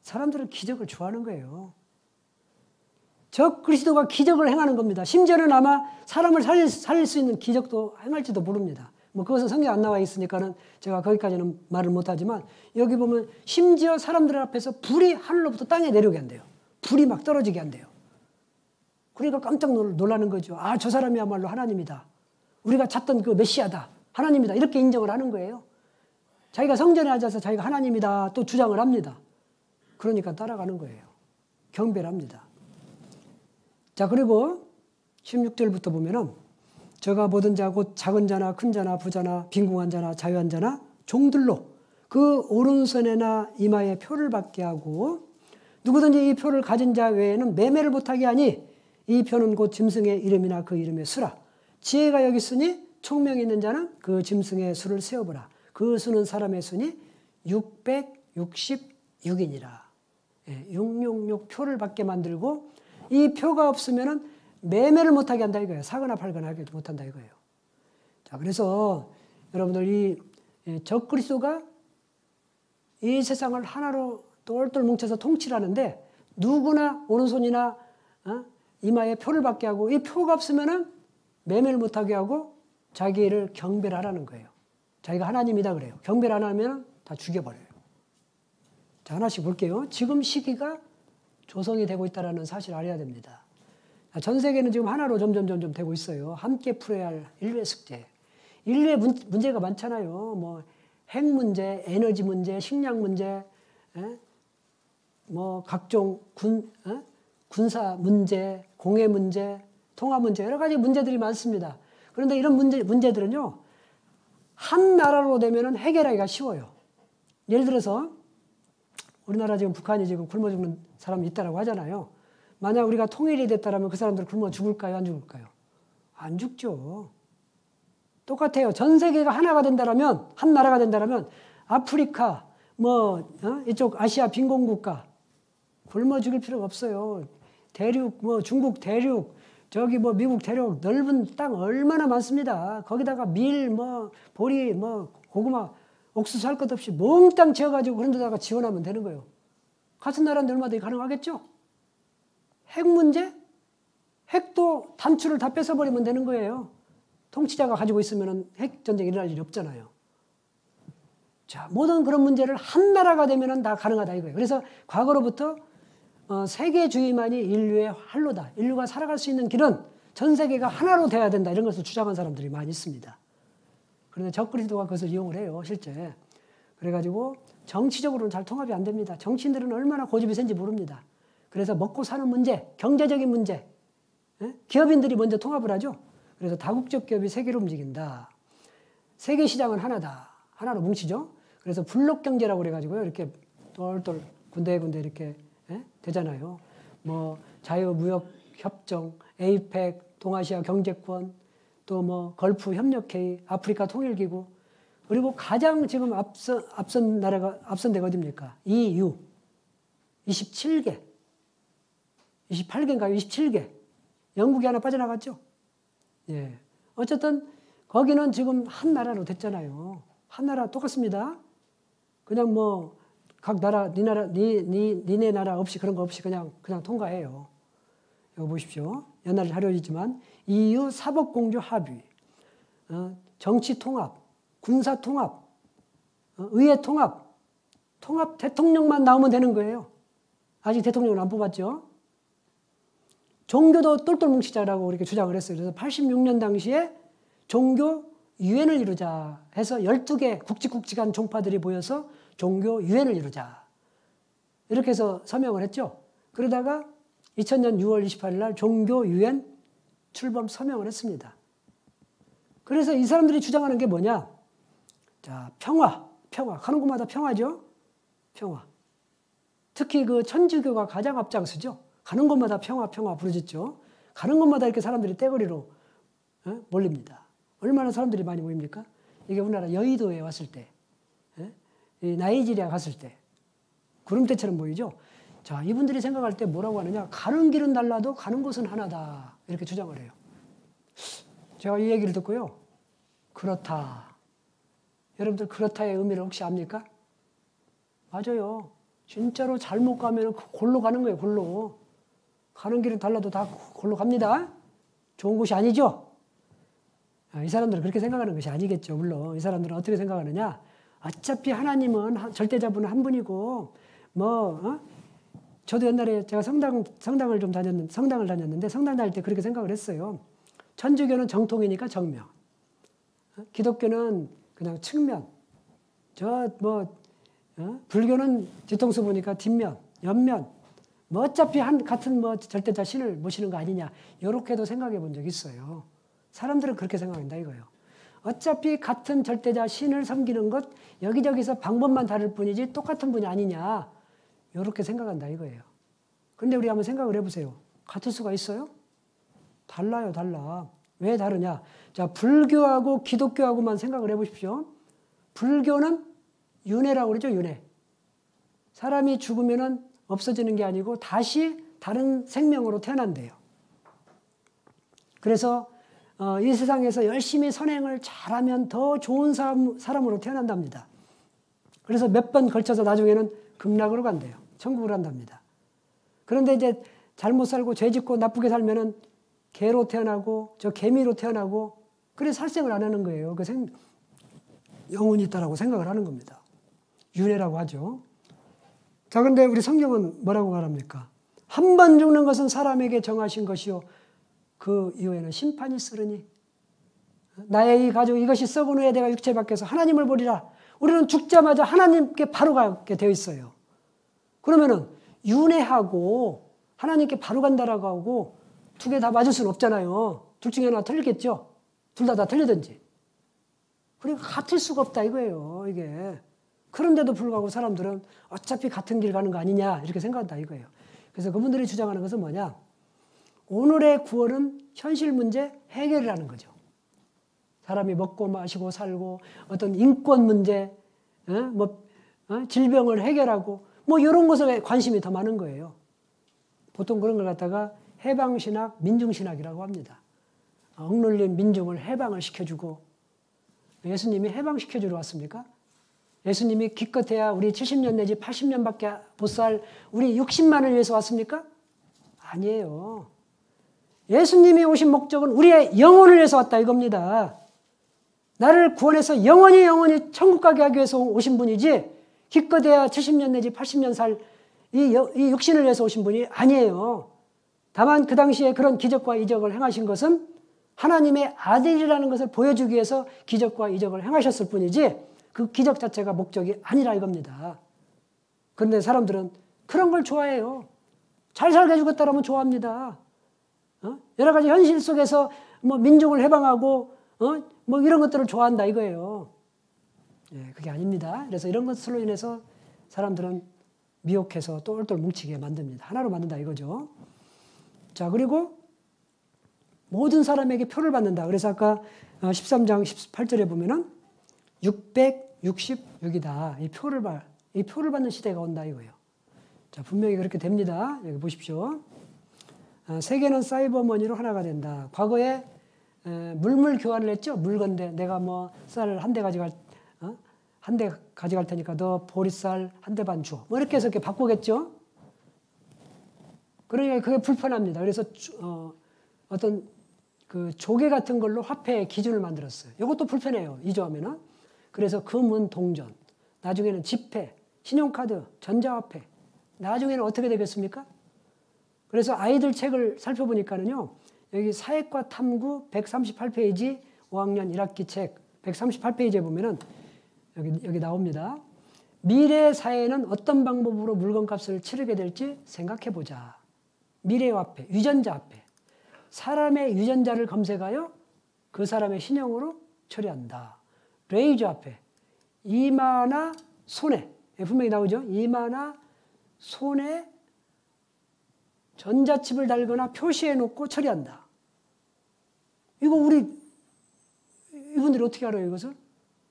사람들은 기적을 좋아하는 거예요. 적그리스도가 기적을 행하는 겁니다. 심지어는 아마 사람을 살릴 수 있는 기적도 행할지도 모릅니다. 뭐 그것은 성경 안 나와 있으니까는 제가 거기까지는 말을 못하지만 여기 보면 심지어 사람들 앞에서 불이 하늘로부터 땅에 내려오게 한대요. 불이 막 떨어지게 한대요. 그러니까 깜짝 놀라는 거죠. 아, 저 사람이야말로 하나님이다. 우리가 찾던 그 메시아다. 하나님이다. 이렇게 인정을 하는 거예요. 자기가 성전에 앉아서 자기가 하나님이다 또 주장을 합니다. 그러니까 따라가는 거예요. 경배를 합니다. 자, 그리고 16절부터 보면은 저가 모든 자 곧 작은 자나 큰 자나 부자나 빈궁한 자나 자유한 자나 종들로 그 오른손에나 이마에 표를 받게 하고 누구든지 이 표를 가진 자 외에는 매매를 못하게 하니 이 표는 곧 짐승의 이름이나 그 이름의 수라. 지혜가 여기 있으니 총명이 있는 자는 그 짐승의 수를 세어보라. 그 수는 사람의 수니 666이니라. 666 표를 받게 만들고 이 표가 없으면은 매매를 못하게 한다 이거예요. 사거나 팔거나 하게 못한다 이거예요. 자, 그래서 여러분들 이 적그리스도가 이 세상을 하나로 똘똘 뭉쳐서 통치를 하는데 누구나 오른손이나 이마에 표를 받게 하고 이 표가 없으면은 매매를 못하게 하고 자기를 경배를 하라는 거예요. 자기가 하나님이다 그래요. 경배를 안 하면 다 죽여버려요. 자, 하나씩 볼게요. 지금 시기가 조성이 되고 있다는 사실을 알아야 됩니다. 전 세계는 지금 하나로 점점 되고 있어요. 함께 풀어야 할 인류의 숙제. 인류의 문제가 많잖아요. 뭐 핵 문제, 에너지 문제, 식량 문제, 뭐 각종 군사 문제, 공해 문제, 통화 문제 여러 가지 문제들이 많습니다. 그런데 이런 문제들은요. 한 나라로 되면은 해결하기가 쉬워요. 예를 들어서 우리나라 지금 북한이 지금 굶어 죽는 사람이 있다라고 하잖아요. 만약 우리가 통일이 됐다라면 그 사람들 굶어 죽을까요? 안 죽을까요? 안 죽죠. 똑같아요. 전 세계가 하나가 된다라면, 한 나라가 된다라면 아프리카, 이쪽 아시아 빈곤 국가 굶어 죽일 필요가 없어요. 대륙, 중국 대륙, 저기 미국 대륙 넓은 땅 얼마나 많습니다. 거기다가 밀, 보리, 고구마, 옥수수 할 것 없이 몽땅 지어가지고 그런 데다가 지원하면 되는 거예요. 같은 나라인데 얼마든지 가능하겠죠? 핵 문제? 핵도 단추를 다 뺏어버리면 되는 거예요. 통치자가 가지고 있으면 핵 전쟁이 일어날 일이 없잖아요. 자, 모든 그런 문제를 한 나라가 되면 다 가능하다 이거예요. 그래서 과거로부터 세계주의만이 인류의 활로다. 인류가 살아갈 수 있는 길은 전 세계가 하나로 돼야 된다. 이런 것을 주장한 사람들이 많이 있습니다. 그런데 적그리스도가 그것을 이용을 해요. 실제. 그래가지고 정치적으로는 잘 통합이 안 됩니다. 정치인들은 얼마나 고집이 센지 모릅니다. 그래서 먹고 사는 문제, 경제적인 문제, 기업인들이 먼저 통합을 하죠. 그래서 다국적 기업이 세계로 움직인다. 세계 시장은 하나다. 하나로 뭉치죠. 그래서 블록 경제라고 그래가지고요. 이렇게 똘똘 군데군데 이렇게 되잖아요. 자유무역 협정, 에이펙, 동아시아 경제권, 또 걸프 협력회의, 아프리카 통일기구, 그리고 가장 지금 앞선 데가 어디입니까? EU 27개, 28개인가요? 27개. 영국이 하나 빠져나갔죠. 예. 어쨌든 거기는 지금 한 나라로 됐잖아요. 한 나라 똑같습니다. 그냥 각 나라, 니네 나라 없이 그런 거 없이 그냥 통과해요. 이거 보십시오. 옛날 자료이지만 EU 사법공조 합의, 정치 통합, 군사 통합, 의회 통합 대통령만 나오면 되는 거예요. 아직 대통령을 안 뽑았죠. 종교도 똘똘 뭉치자라고 이렇게 주장을 했어요. 그래서 86년 당시에 종교 유엔을 이루자 해서 12개 굵직굵직한 종파들이 모여서 종교 유엔을 이루자. 이렇게 해서 서명을 했죠. 그러다가 2000년 6월 28일 날 종교 유엔 출범 서명을 했습니다. 그래서 이 사람들이 주장하는 게 뭐냐? 자, 평화. 가는 곳마다 평화죠. 평화. 특히 그 천주교가 가장 앞장서죠. 가는 곳마다 평화 부르짖죠. 가는 곳마다 이렇게 사람들이 떼거리로 몰립니다. 얼마나 사람들이 많이 모입니까? 이게 우리나라 여의도에 왔을 때, 나이지리아 갔을 때 구름대처럼 모이죠. 자, 이분들이 생각할 때 뭐라고 하느냐? 가는 길은 달라도 가는 곳은 하나다. 이렇게 주장을 해요. 제가 이 얘기를 듣고요. 그렇다. 여러분들 그렇다의 의미를 혹시 압니까? 맞아요. 진짜로 잘못 가면 골로 가는 거예요. 골로. 가는 길은 달라도 다 골로 갑니다. 좋은 곳이 아니죠? 이 사람들은 그렇게 생각하는 것이 아니겠죠. 물론 이 사람들은 어떻게 생각하느냐? 어차피 하나님은 절대자분은 한 분이고 저도 옛날에 제가 성당을 다녔는데 성당 다닐 때 그렇게 생각을 했어요. 천주교는 정통이니까 정명, 기독교는 그냥 측면, 불교는 뒤통수 보니까 뒷면, 옆면, 뭐 어차피 같은 절대자 신을 모시는 거 아니냐. 이렇게도 생각해 본 적이 있어요. 사람들은 그렇게 생각한다 이거예요. 어차피 같은 절대자 신을 섬기는 것 여기저기서 방법만 다를 뿐이지 똑같은 분이 아니냐. 이렇게 생각한다 이거예요. 그런데 우리 한번 생각을 해보세요. 같을 수가 있어요? 달라요, 달라. 왜 다르냐? 자, 불교하고 기독교하고만 생각을 해보십시오. 불교는 윤회라고 그러죠, 윤회. 사람이 죽으면은 없어지는 게 아니고 다시 다른 생명으로 태어난대요. 그래서 이 세상에서 열심히 선행을 잘하면 더 좋은 사람으로 태어난답니다. 그래서 몇 번 걸쳐서 나중에는 극락으로 간대요. 천국으로 간답니다. 그런데 이제 잘못 살고 죄 짓고 나쁘게 살면은 개로 태어나고 저 개미로 태어나고 그래서 살생을 안 하는 거예요. 영혼이 있다라고 생각을 하는 겁니다. 윤회라고 하죠. 자, 그런데 우리 성경은 뭐라고 말합니까? 한 번 죽는 것은 사람에게 정하신 것이요 그 이후에는 심판이 있으리니 나의 이 가죽 이것이 썩은 후에 내가 육체 밖에서 하나님을 보리라. 우리는 죽자마자 하나님께 바로 가게 되어 있어요. 그러면은 윤회하고 하나님께 바로 간다라고 하고 두 개 다 맞을 수는 없잖아요. 둘 중에 하나 틀리겠죠. 둘 다 틀리든지. 그러니까 같을 수가 없다 이거예요. 이게. 그런데도 불구하고 사람들은 어차피 같은 길 가는 거 아니냐 이렇게 생각한다 이거예요. 그래서 그분들이 주장하는 것은 뭐냐? 오늘의 구원은 현실 문제 해결이라는 거죠. 사람이 먹고 마시고 살고 어떤 인권 문제, 질병을 해결하고 이런 것에 관심이 더 많은 거예요. 보통 그런 걸 갖다가 해방신학, 민중신학이라고 합니다. 억눌린 민중을 해방을 시켜주고 예수님이 해방시켜주러 왔습니까? 예수님이 기껏해야 우리 70년 내지 80년밖에 못 살 우리 60만을 위해서 왔습니까? 아니에요. 예수님이 오신 목적은 우리의 영혼을 위해서 왔다 이겁니다. 나를 구원해서 영원히 천국 가게 하기 위해서 오신 분이지 기껏해야 70년 내지 80년 살 이 육신을 위해서 오신 분이 아니에요. 다만 그 당시에 그런 기적과 이적을 행하신 것은 하나님의 아들이라는 것을 보여주기 위해서 기적과 이적을 행하셨을 뿐이지 그 기적 자체가 목적이 아니라 이겁니다. 그런데 사람들은 그런 걸 좋아해요. 잘 살게 해주겠다라면 좋아합니다. 여러 가지 현실 속에서 민족을 해방하고 이런 것들을 좋아한다 이거예요. 예, 그게 아닙니다. 그래서 이런 것들로 인해서 사람들은 미혹해서 똘똘 뭉치게 만듭니다. 하나로 만든다 이거죠. 자, 그리고 모든 사람에게 표를 받는다. 그래서 아까 13장 18절에 보면은 666이다. 이 표를 받는 시대가 온다 이거예요. 자, 분명히 그렇게 됩니다. 여기 보십시오. 세계는 사이버머니로 하나가 된다. 과거에 물물 교환을 했죠. 물건데 내가 쌀 한 대 가져갈 테니까 너 보리쌀 한 대 반 줘. 이렇게 해서 이렇게 바꾸겠죠. 그러니까 그게 불편합니다. 그래서 어떤 그 조개 같은 걸로 화폐의 기준을 만들었어요. 이것도 불편해요. 이조하면은. 그래서 금은 동전, 나중에는 지폐, 신용카드, 전자화폐. 나중에는 어떻게 되겠습니까? 그래서 아이들 책을 살펴보니까는요. 여기 사회과 탐구 138페이지 5학년 1학기 책 138페이지에 보면은 여기 나옵니다. 미래 사회는 어떤 방법으로 물건값을 치르게 될지 생각해보자. 미래화폐, 유전자화폐. 사람의 유전자를 검색하여 그 사람의 신용으로 처리한다. 레이저화폐. 이마나 손에, 분명히 나오죠. 이마나 손에 전자칩을 달거나 표시해 놓고 처리한다. 이거 이분들이 어떻게 알아요, 이것을?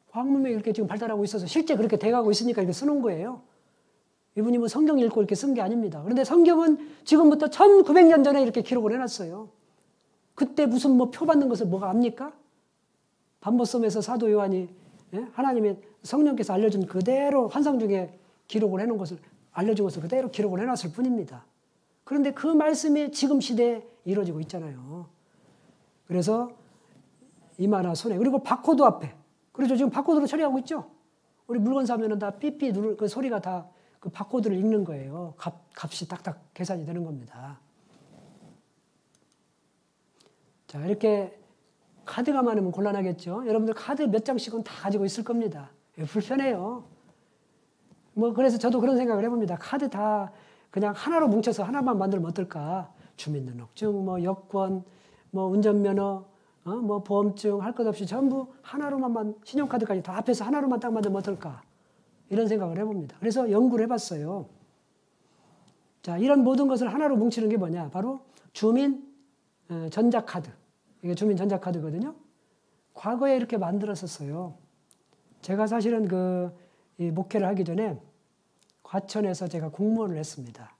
과학문명이 이렇게 지금 발달하고 있어서 실제 그렇게 돼가고 있으니까 이렇게 쓰는 거예요. 이분이 성경 읽고 이렇게 쓴 게 아닙니다. 그런데 성경은 지금부터 1900년 전에 이렇게 기록을 해놨어요. 그때 무슨 표 받는 것을 뭐가 압니까? 반보섬에서 사도 요한이 하나님의 성령께서 알려준 그대로 환상 중에 기록을 해놓은 것을 알려준 것을 그대로 기록을 해놨을 뿐입니다. 그런데 그 말씀이 지금 시대에 이루어지고 있잖아요. 그래서 이마나 손에 그리고 바코드 화폐. 그렇죠. 지금 바코드로 처리하고 있죠. 우리 물건 사면은 다 삐삐 누를 그 소리가 다 그 바코드를 읽는 거예요. 값이 딱딱 계산이 되는 겁니다. 자, 이렇게 카드가 많으면 곤란하겠죠. 여러분들 카드 몇 장씩은 다 가지고 있을 겁니다. 불편해요. 뭐 그래서 저도 그런 생각을 해봅니다. 카드 다 그냥 하나로 뭉쳐서 하나만 만들면 어떨까? 주민등록증, 뭐 여권, 뭐 운전면허, 뭐 보험증 할 것 없이 전부 하나로만 신용카드까지 다 합해서 하나로만 딱 만들면 어떨까? 이런 생각을 해봅니다. 그래서 연구를 해봤어요. 자, 이런 모든 것을 하나로 뭉치는 게 뭐냐? 바로 주민 전자카드. 이게 주민 전자카드거든요. 과거에 이렇게 만들었었어요. 제가 사실은 이 목회를 하기 전에 과천에서 제가 공무원을 했습니다.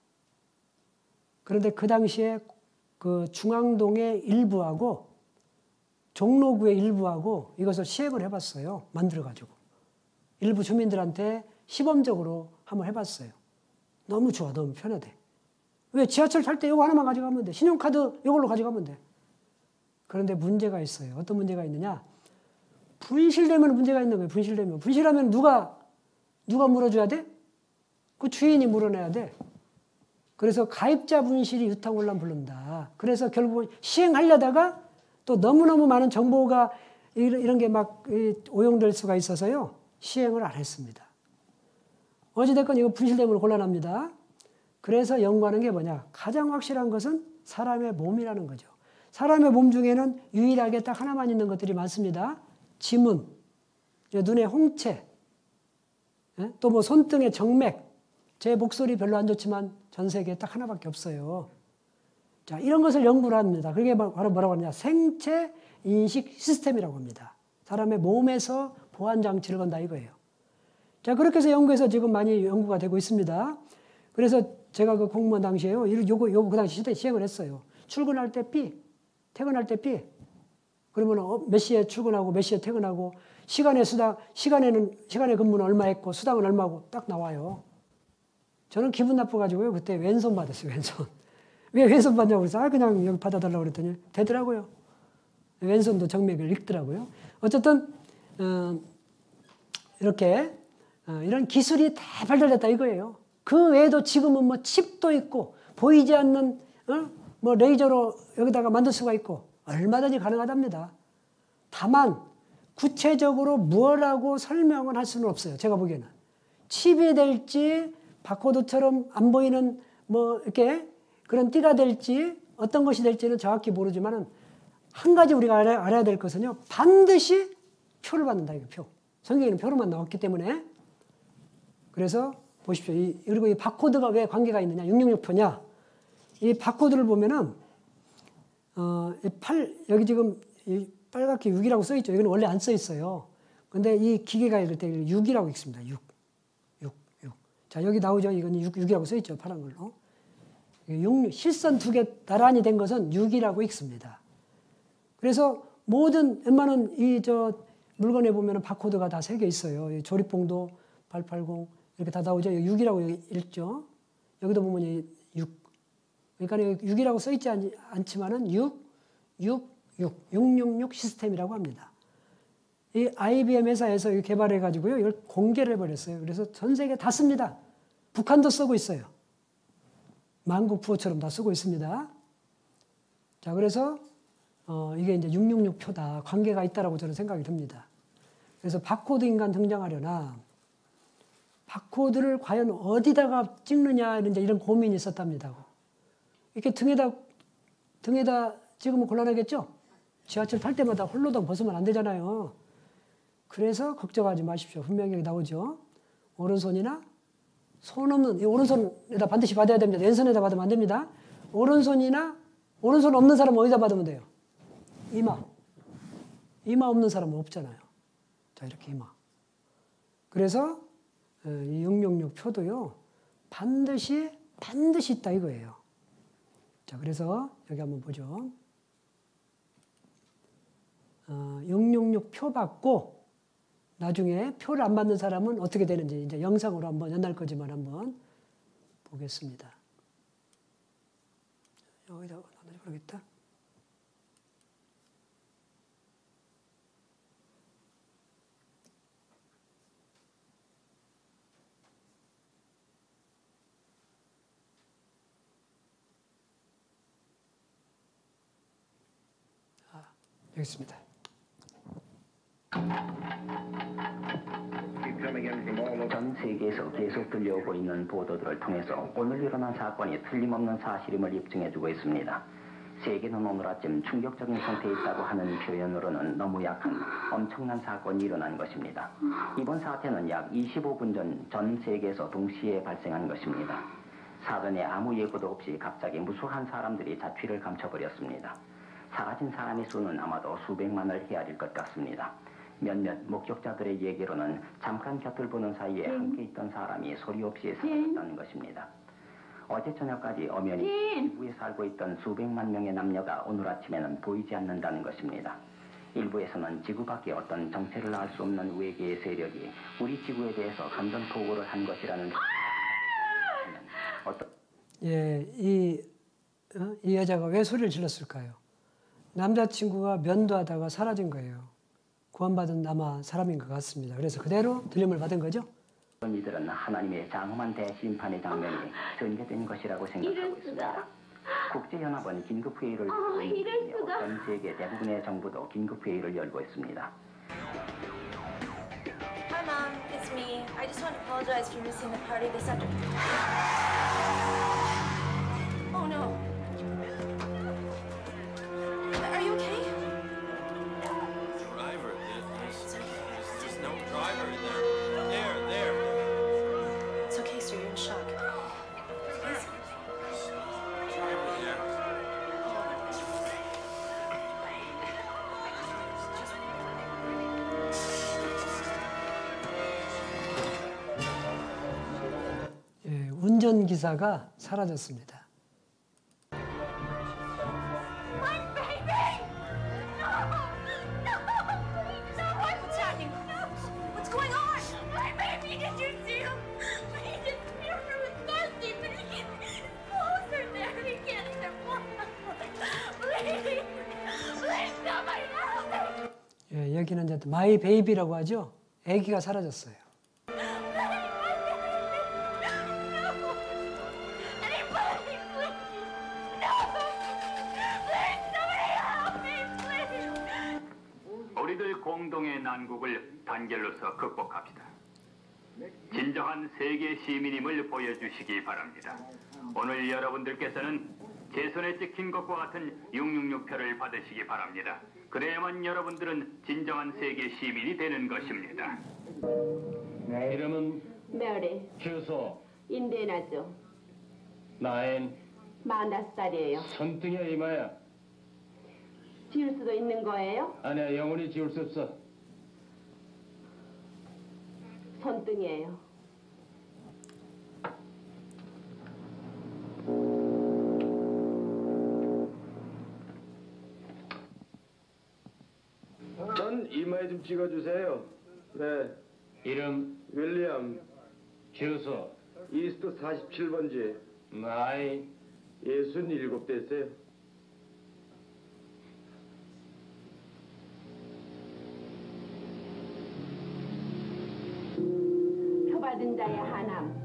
그런데 그 당시에 그 중앙동의 일부하고 종로구의 일부하고 이것을 시행을 해봤어요. 만들어가지고. 일부 주민들한테 시범적으로 한번 해봤어요. 너무 좋아, 너무 편하대. 왜 지하철 탈 때 이거 하나만 가져가면 돼. 신용카드 이걸로 가져가면 돼. 그런데 문제가 있어요. 어떤 문제가 있느냐? 분실되면 문제가 있는 거예요. 분실되면. 분실하면 누가 물어줘야 돼? 그 주인이 물어내야 돼. 그래서 가입자 분실이 유탁혼란 부른다. 그래서 결국은 시행하려다가 또 너무너무 많은 정보가 이런 게 막 오용될 수가 있어서요. 시행을 안 했습니다. 어찌됐건 이거 분실되면 곤란합니다. 그래서 연구하는 게 뭐냐? 가장 확실한 것은 사람의 몸이라는 거죠. 사람의 몸 중에는 유일하게 딱 하나만 있는 것들이 많습니다. 지문, 눈의 홍채, 또 뭐 손등의 정맥, 제 목소리 별로 안 좋지만 전 세계에 딱 하나밖에 없어요. 자, 이런 것을 연구를 합니다. 그게 바로 뭐라고 하느냐? 생체 인식 시스템이라고 합니다. 사람의 몸에서 보안 장치를 건다 이거예요. 자, 그렇게 해서 연구해서 지금 많이 연구가 되고 있습니다. 그래서 제가 그 공무원 당시에요. 요거 그 당시 시행을 했어요. 출근할 때 삐, 퇴근할 때 삐. 그러면 몇 시에 출근하고 몇 시에 퇴근하고 시간에 근무는 얼마 했고 수당은 얼마고 딱 나와요. 저는 기분 나빠가지고요. 그때 왼손 받았어요. 왼손. 왜 왼손 받냐고 그래서 그냥 여기 받아달라고 그랬더니 되더라고요. 왼손도 정맥을 읽더라고요. 어쨌든 이렇게 이런 기술이 다 발달됐다 이거예요. 그 외에도 지금은 뭐 칩도 있고 보이지 않는 뭐 레이저로 여기다가 만들 수가 있고 얼마든지 가능하답니다. 다만 구체적으로 뭐라고 설명을 할 수는 없어요. 제가 보기에는. 칩이 될지 바코드처럼 안 보이는 뭐 이렇게 그런 띠가 될지 어떤 것이 될지는 정확히 모르지만은 한 가지 우리가 알아야 될 것은요. 반드시 표를 받는다 이거 표. 성경에는 표로만 나왔기 때문에 그래서 보십시오. 그리고 이 바코드가 왜 관계가 있느냐? 666표냐? 이 바코드를 보면은 여기 지금 빨갛게 6이라고 써 있죠. 여기는 원래 안 써 있어요. 근데 이 기계가 이럴 때 6이라고 읽습니다. 6. 자, 여기 나오죠. 이건 6이라고 써 있죠. 파란 걸로. 실선 두 개 나란히 된 것은 6이라고 읽습니다. 그래서 모든 웬만한 물건에 보면 바코드가 다 새겨 있어요. 이 조립봉도 880 이렇게 다 나오죠. 6이라고 읽죠. 여기도 보면 6. 그러니까 6이라고 써 있지 않지만은 666 시스템이라고 합니다. 이 IBM 회사에서 개발해 가지고요. 이걸 공개를 해버렸어요. 그래서 전 세계 다 씁니다. 북한도 쓰고 있어요. 만국부호처럼 다 쓰고 있습니다. 자, 그래서 이게 이제 666표다. 관계가 있다라고 저는 생각이 듭니다. 그래서 바코드 인간 등장하려나 바코드를 과연 어디다가 찍느냐 이런 고민이 있었답니다. 이렇게 등에다 찍으면 곤란하겠죠? 지하철 탈 때마다 홀로당 벗으면 안 되잖아요. 그래서 걱정하지 마십시오. 분명히 여기 나오죠. 오른손이나 손 없는, 이 오른손에다 반드시 받아야 됩니다. 왼손에다 받으면 안 됩니다. 오른손 없는 사람은 어디다 받으면 돼요? 이마. 이마 없는 사람은 없잖아요. 자, 이렇게 이마. 그래서 이 666 표도요. 반드시 있다 이거예요. 자, 그래서 여기 한번 보죠. 666 표 받고 나중에 표를 안 받는 사람은 어떻게 되는지 이제 영상으로 한번 옛날 거지만 한번 보겠습니다. 여기다가 그러겠다. 여기 있습니다. 전 세계에서 계속 들려오고 있는 보도들을 통해서 오늘 일어난 사건이 틀림없는 사실임을 입증해주고 있습니다. 세계는 오늘 아침 충격적인 상태에 있다고 하는 표현으로는 너무 약한 엄청난 사건이 일어난 것입니다. 이번 사태는 약 25분 전 세계에서 동시에 발생한 것입니다. 사전에 아무 예고도 없이 갑자기 무수한 사람들이 자취를 감춰버렸습니다. 사라진 사람의 수는 아마도 수백만을 헤아릴 것 같습니다. 몇몇 목격자들의 얘기로는 잠깐 곁을 보는 사이에 함께 있던 사람이 소리 없이 사라졌다는 것입니다. 어제 저녁까지 엄연히 지구에 살고 있던 수백만 명의 남녀가 오늘 아침에는 보이지 않는다는 것입니다. 일부에서는 지구 밖에 어떤 정체를 알 수 없는 외계의 세력이 우리 지구에 대해서 감전포고를 한 것이라는 예, 이 여자가 왜 소리를 질렀을까요? 남자친구가 면도하다가 사라진 거예요. 구원받은 아마 사람인 것 같습니다. 그래서 그대로 들림을 받은 거죠. 이들은 하나님의 장엄한 대심판의 장면이 전개된 것이라고 생각하고 있습니다. 국제연합은 긴급회의를 열고 있으며 전 세계 대부분의 정부도 긴급회의를 열고 있습니다. Hi Mom, it's me. I just want to apologize for missing the party this afternoon. Oh no. Are you okay? Driver, there's no driver in there. There. It's okay, sir. You're in shock. Please. Driver there. 예, 운전기사가 사라졌습니다. What's happening? What's going on? My baby, did you see him? He disappeared from his dusty, but he gets closer there. He can't step on. Please, please, somebody help me. 예, 여기는 이제 마이 베이비라고 하죠. 아기가 사라졌어요. 우리들 공동의 난국을 단결로서 극복합시다. 진정한 세계 시민임을 보여주시기 바랍니다. 오늘 여러분들께서는 제 손에 찍힌 것과 같은 666표를 받으시기 바랍니다. 그래야만 여러분들은 진정한 세계 시민이 되는 것입니다. 내 이름은 메리, 주소 인디애나주, 나인 45살이에요. 손등이야 이마야. 지울 수도 있는 거예요? 아니야 영원히 지울 수 없어. 손등이에요. 전 이마에 좀 찍어주세요. 네, 이름 윌리엄, 주소 이스트 47번지, 나이 67됐어요. 표받은 자의 하남.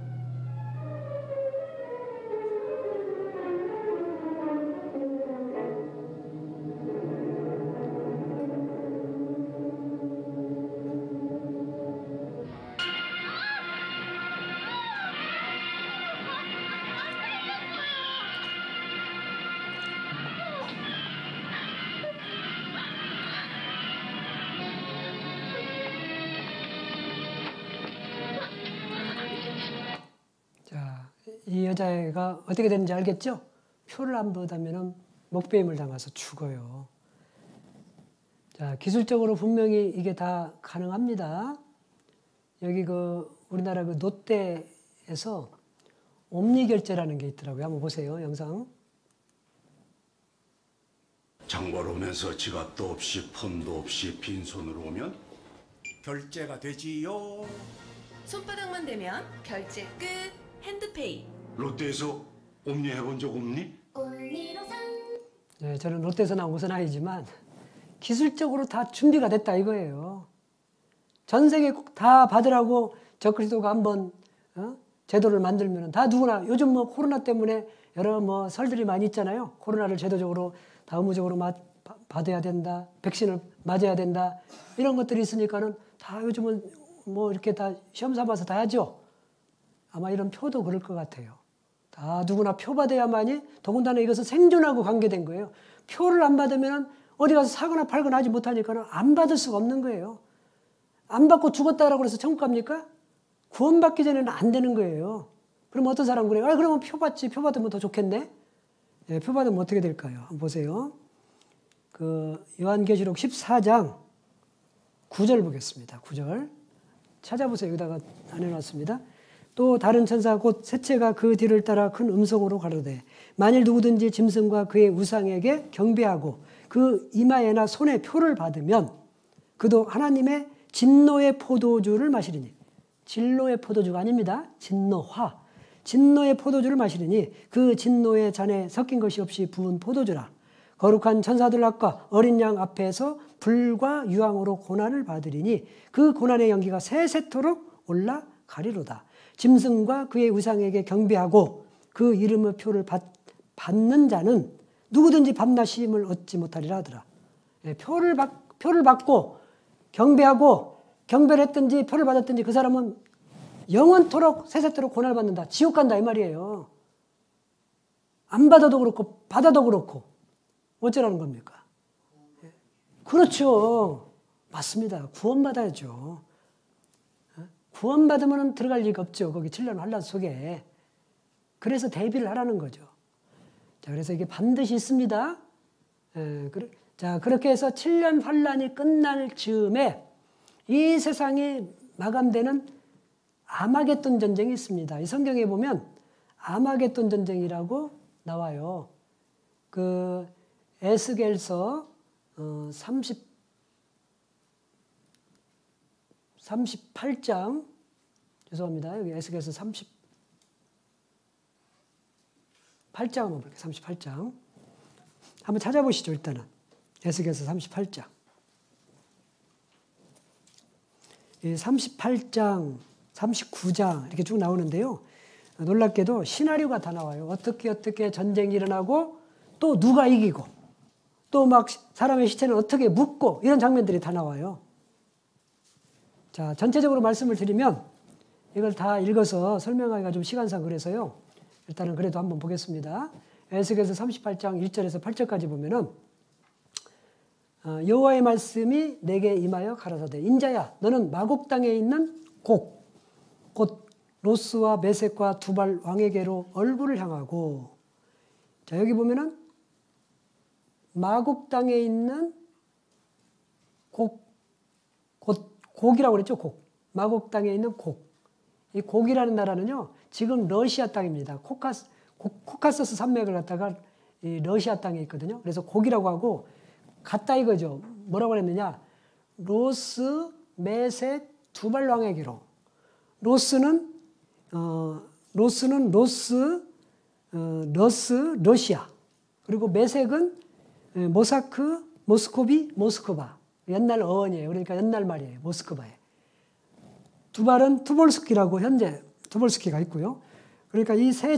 자, 이 여자애가 어떻게 되는지 알겠죠? 표를 안 받으면 목배임을 당해서 죽어요. 자, 기술적으로 분명히 이게 다 가능합니다. 여기 우리나라 노떼에서 옴니 결제라는 게 있더라고요. 한번 보세요, 영상. 장보러 오면서 지갑도 없이 폰도 없이 빈손으로 오면 결제가 되지요. 손바닥만 대면 결제 끝. 핸드페이. 롯데에서 옴니 해본 적 없니? 네, 저는 롯데에서 나온 것은 아니지만 기술적으로 다 준비가 됐다 이거예요. 전 세계 다 받으라고 저그리스도가 한번 제도를 만들면 다 누구나 요즘 코로나 때문에 여러 설들이 많이 있잖아요. 코로나를 제도적으로 다 의무적으로 받아야 된다. 백신을 맞아야 된다. 이런 것들이 있으니까는 다 요즘은 뭐 이렇게 다 시험 삼아서 다 하죠. 아마 이런 표도 그럴 것 같아요. 다 누구나 표 받아야만이, 더군다나 이것은 생존하고 관계된 거예요. 표를 안 받으면 어디 가서 사거나 팔거나 하지 못하니까 안 받을 수가 없는 거예요. 안 받고 죽었다라고 해서 천국 갑니까? 구원받기 전에는 안 되는 거예요. 그럼 어떤 사람 그래요? 그러면 표 받지. 표 받으면 더 좋겠네. 예, 표 받으면 어떻게 될까요? 한번 보세요. 그 요한계시록 14장 9절 보겠습니다. 9절 찾아보세요. 여기다가 안 해놨습니다. 또 다른 천사 곧 셋째가 그 뒤를 따라 큰 음성으로 가로되 만일 누구든지 짐승과 그의 우상에게 경배하고 그 이마에나 손에 표를 받으면 그도 하나님의 진노의 포도주를 마시리니, 진노의 포도주가 아닙니다. 진노화. 진노의 포도주를 마시리니 그 진노의 잔에 섞인 것이 없이 부은 포도주라. 거룩한 천사들 앞과 어린 양 앞에서 불과 유황으로 고난을 받으리니 그 고난의 연기가 세세토록 올라가리로다. 짐승과 그의 우상에게 경배하고 그 이름의 표를 받는 자는 누구든지 밤낮 시임을 얻지 못하리라 하더라. 표를 받고 경배하고 경배를 했든지 표를 받았든지 그 사람은 영원토록 세세토록 고난을 받는다. 지옥 간다 이 말이에요. 안 받아도 그렇고 받아도 그렇고 어쩌라는 겁니까? 그렇죠. 맞습니다. 구원받아야죠. 구원받으면 들어갈 리가 없죠. 거기 7년 환란 속에. 그래서 대비를 하라는 거죠. 자, 그래서 이게 반드시 있습니다. 자, 그렇게 해서 7년 환란이 끝날 즈음에 이 세상이 마감되는 아마겟돈 전쟁이 있습니다. 이 성경에 보면 아마겟돈 전쟁이라고 나와요. 그 에스겔서 38장 죄송합니다. 여기 에스겔서 38장 한번 볼게요. 38장 한번 찾아보시죠. 일단은 에스겔서 38장 38장 39장 이렇게 쭉 나오는데요. 놀랍게도 시나리오가 다 나와요. 어떻게 전쟁이 일어나고 또 누가 이기고 또 막 사람의 시체는 어떻게 묻고 이런 장면들이 다 나와요. 자, 전체적으로 말씀을 드리면 이걸 다 읽어서 설명하기가 좀 시간상 그래서요. 일단은 그래도 한번 보겠습니다. 에스겔서 38장 1절에서 8절까지 보면은 여호와의 말씀이 내게 임하여 가라사대 인자야 너는 마곡 땅에 있는 곧 로스와 메섹과 두발 왕에게로 얼굴을 향하고 자 여기 보면은 마곡 땅에 있는 곡이라고 그랬죠. 마곡 땅에 있는 곡. 이 곡이라는 나라는요. 지금 러시아 땅입니다. 코카서스 산맥을 갖다가 이 러시아 땅에 있거든요. 그래서 곡이라고 하고 같다 이거죠. 뭐라고 그랬느냐. 로스, 메섹, 두발 왕에게로. 로스는 러시아. 그리고 메섹은 모사크, 모스코비, 모스크바. 옛날 어원이에요. 그러니까 옛날 말이에요. 모스크바에. 두발은 투볼스키라고 현재 투볼스키가 있고요. 그러니까 이 세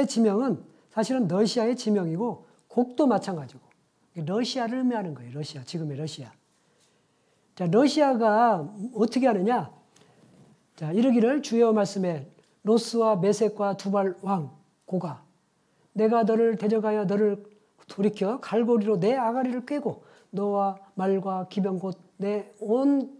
지명은 사실은 러시아의 지명이고 곡도 마찬가지고 러시아를 의미하는 거예요. 러시아, 지금의 러시아. 자, 러시아가 어떻게 하느냐? 자, 이르기를 주의 말씀에 로스와 메섹과 두발 왕 고가 내가 너를 대적하여 너를 돌이켜 갈고리로 내 아가리를 꿰고 너와 말과 기병 곧 내 온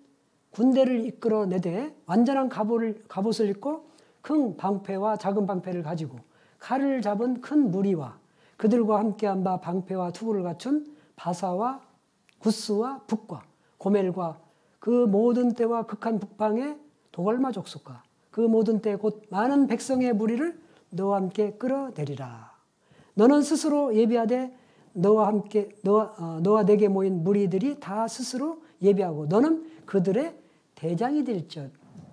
군대를 이끌어내되 완전한 갑옷을 입고 큰 방패와 작은 방패를 가지고 칼을 잡은 큰 무리와 그들과 함께한 바 방패와 투구를 갖춘 바사와 구스와 북과 고멜과 그 모든 때와 극한 북방의 도갈마 족속과 그 모든 때 곧 많은 백성의 무리를 너와 함께 끌어내리라. 너는 스스로 예비하되 너와 내게 모인 무리들이 다 스스로 예비하고 너는 그들의 대장이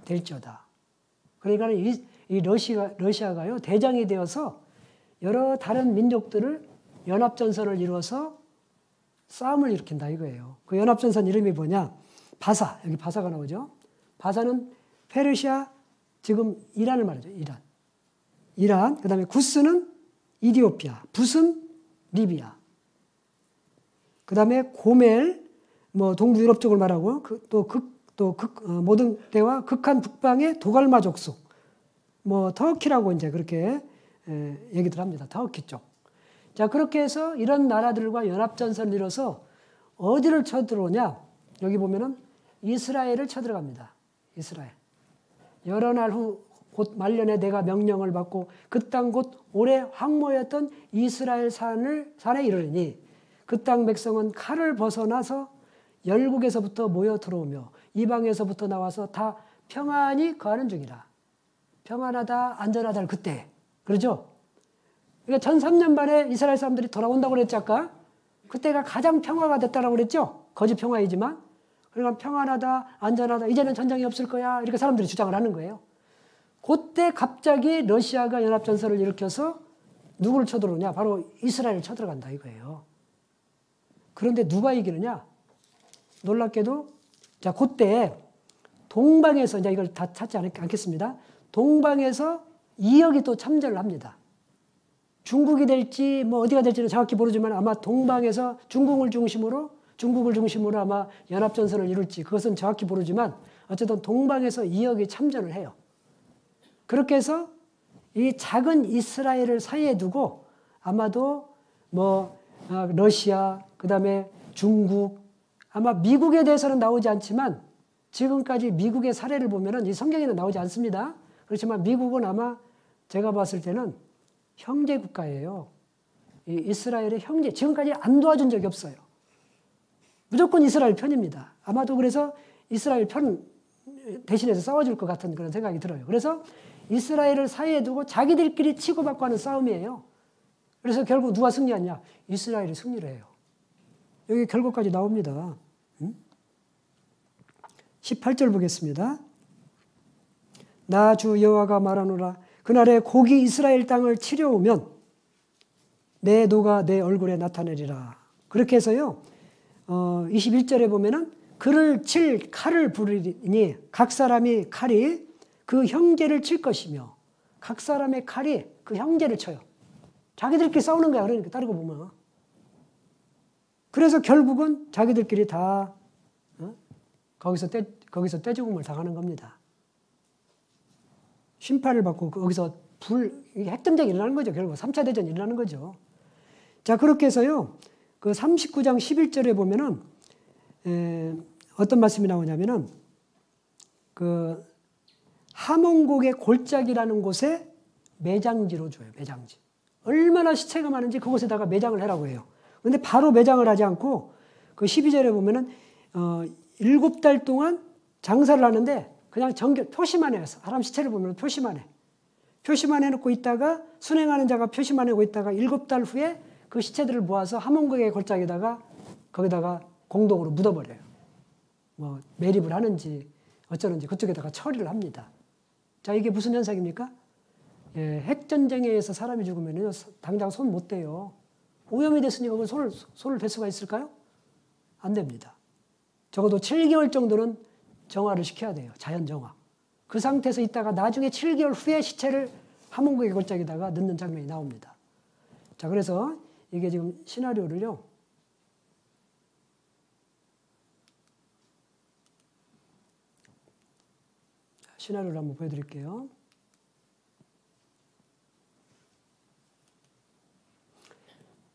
될저다. 그러니까 이 러시아가요 대장이 되어서 여러 다른 민족들을 연합전선을 이루어서 싸움을 일으킨다 이거예요. 그 연합전선 이름이 뭐냐? 바사. 여기 바사가 나오죠. 바사는 페르시아 지금 이란을 말하죠. 이란. 그다음에 구스는 이디오피아. 붓은 리비아. 그다음에 고멜 뭐 동부 유럽 쪽을 말하고 또 또 모든 때와 극한 북방의 도갈마족 속, 뭐 터키라고 이제 그렇게 얘기들 합니다. 터키 쪽. 자, 그렇게 해서 이런 나라들과 연합전선을 이뤄서 어디를 쳐들어오냐? 여기 보면은 이스라엘을 쳐들어갑니다. 이스라엘. 여러 날 후 곧 말년에 내가 명령을 받고 그 땅 곧 오래 황무였던 이스라엘 산에 이르리니 그 땅 백성은 칼을 벗어나서 열국에서부터 모여 들어오며 이방에서부터 나와서 다 평안히 거하는 중이라. 평안하다, 안전하다 그때. 그러죠? 그러니까 1300년 만에 이스라엘 사람들이 돌아온다고 그랬지 아까? 그때가 가장 평화가 됐다라고 그랬죠? 거짓 평화이지만. 그러니까 평안하다, 안전하다, 이제는 전쟁이 없을 거야. 이렇게 사람들이 주장을 하는 거예요. 그때 갑자기 러시아가 연합전선을 일으켜서 누구를 쳐들어오냐? 바로 이스라엘을 쳐들어간다 이거예요. 그런데 누가 이기느냐? 놀랍게도 자, 그때 동방에서 이제 이걸 다 찾지 않겠습니다. 동방에서 2억이 또 참전을 합니다. 중국이 될지 뭐 어디가 될지는 정확히 모르지만 아마 동방에서 중국을 중심으로 아마 연합전선을 이룰지 그것은 정확히 모르지만 어쨌든 동방에서 2억이 참전을 해요. 그렇게 해서 이 작은 이스라엘을 사이에 두고 아마도 뭐 러시아, 그 다음에 중국, 아마 미국에 대해서는 나오지 않지만 지금까지 미국의 사례를 보면은 이 성경에는 나오지 않습니다. 그렇지만 미국은 아마 제가 봤을 때는 형제 국가예요. 이 이스라엘의 형제, 지금까지 안 도와준 적이 없어요. 무조건 이스라엘 편입니다. 아마도 그래서 이스라엘 편 대신해서 싸워줄 것 같은 그런 생각이 들어요. 그래서 이스라엘을 사이에 두고 자기들끼리 치고받고 하는 싸움이에요. 그래서 결국 누가 승리하냐? 이스라엘이 승리를 해요. 여기 결과까지 나옵니다. 18절 보겠습니다. 나 주 여호와가 말하노라. 그날에 곡이 이스라엘 땅을 치려오면 내 노가 내 얼굴에 나타내리라. 그렇게 해서요. 21절에 보면은 그를 칠 칼을 부르리니 각 사람이 칼이 그 형제를 칠 것이며 각 사람의 칼이 그 형제를 쳐요. 자기들끼리 싸우는 거야. 그러니까 따르고 보면. 그래서 결국은 자기들끼리 다 거기서 떼죽음을 당하는 겁니다. 심판을 받고 거기서 핵전쟁이 일어나는 거죠. 결국 3차 대전이 일어나는 거죠. 자, 그렇게 해서요. 그 39장 11절에 보면은 어떤 말씀이 나오냐면은 그 하몬곡의 골짜기라는 곳에 매장지로 줘요. 매장지. 얼마나 시체가 많은지 그곳에다가 매장을 해라고 해요. 근데 바로 매장을 하지 않고 그 12절에 보면은 7달 동안 장사를 하는데 그냥 표시만 해요. 사람 시체를 보면 표시만 해. 표시만 해놓고 있다가 순행하는 자가 표시만 하고 있다가 7달 후에 그 시체들을 모아서 하몬곡의 골짜기에다가 거기다가 공동으로 묻어버려요. 뭐 매립을 하는지 어쩌는지 그쪽에다가 처리를 합니다. 자, 이게 무슨 현상입니까? 예, 핵전쟁에 의해서 사람이 죽으면 당장 손 못 대요. 오염이 됐으니까 그걸 손을 댈 수가 있을까요? 안 됩니다. 적어도 7개월 정도는 정화를 시켜야 돼요. 자연 정화. 그 상태에서 있다가 나중에 7개월 후에 시체를 하몬곡의 골짜기에다가 넣는 장면이 나옵니다. 자, 그래서 이게 지금 시나리오를요. 시나리오를 한번 보여드릴게요.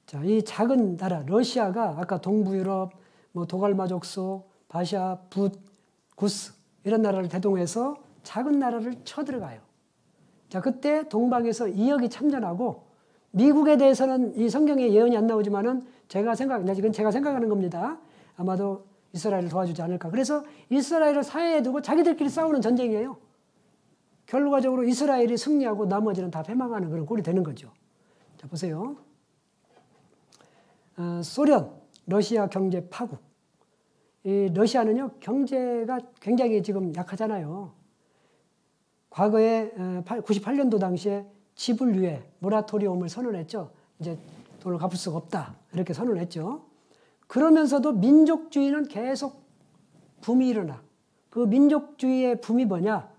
자, 이 작은 나라 러시아가 아까 동부 유럽, 뭐 도갈마족소, 바샤, 붓, 구스 이런 나라를 대동해서 작은 나라를 쳐들어가요. 자, 그때 동방에서 2억이 참전하고 미국에 대해서는 이 성경에 예언이 안 나오지만은 이건 제가 생각하는 겁니다. 아마도 이스라엘을 도와주지 않을까. 그래서 이스라엘을 사이에 두고 자기들끼리 싸우는 전쟁이에요. 결과적으로 이스라엘이 승리하고 나머지는 다 패망하는 그런 꼴이 되는 거죠. 자, 보세요. 소련, 러시아 경제 파국. 이 러시아는요, 경제가 굉장히 지금 약하잖아요. 과거에 98년도 당시에 지불 유예, 모라토리움을 선언했죠. 이제 돈을 갚을 수가 없다. 이렇게 선언을 했죠. 그러면서도 민족주의는 계속 붐이 일어나. 그 민족주의의 붐이 뭐냐?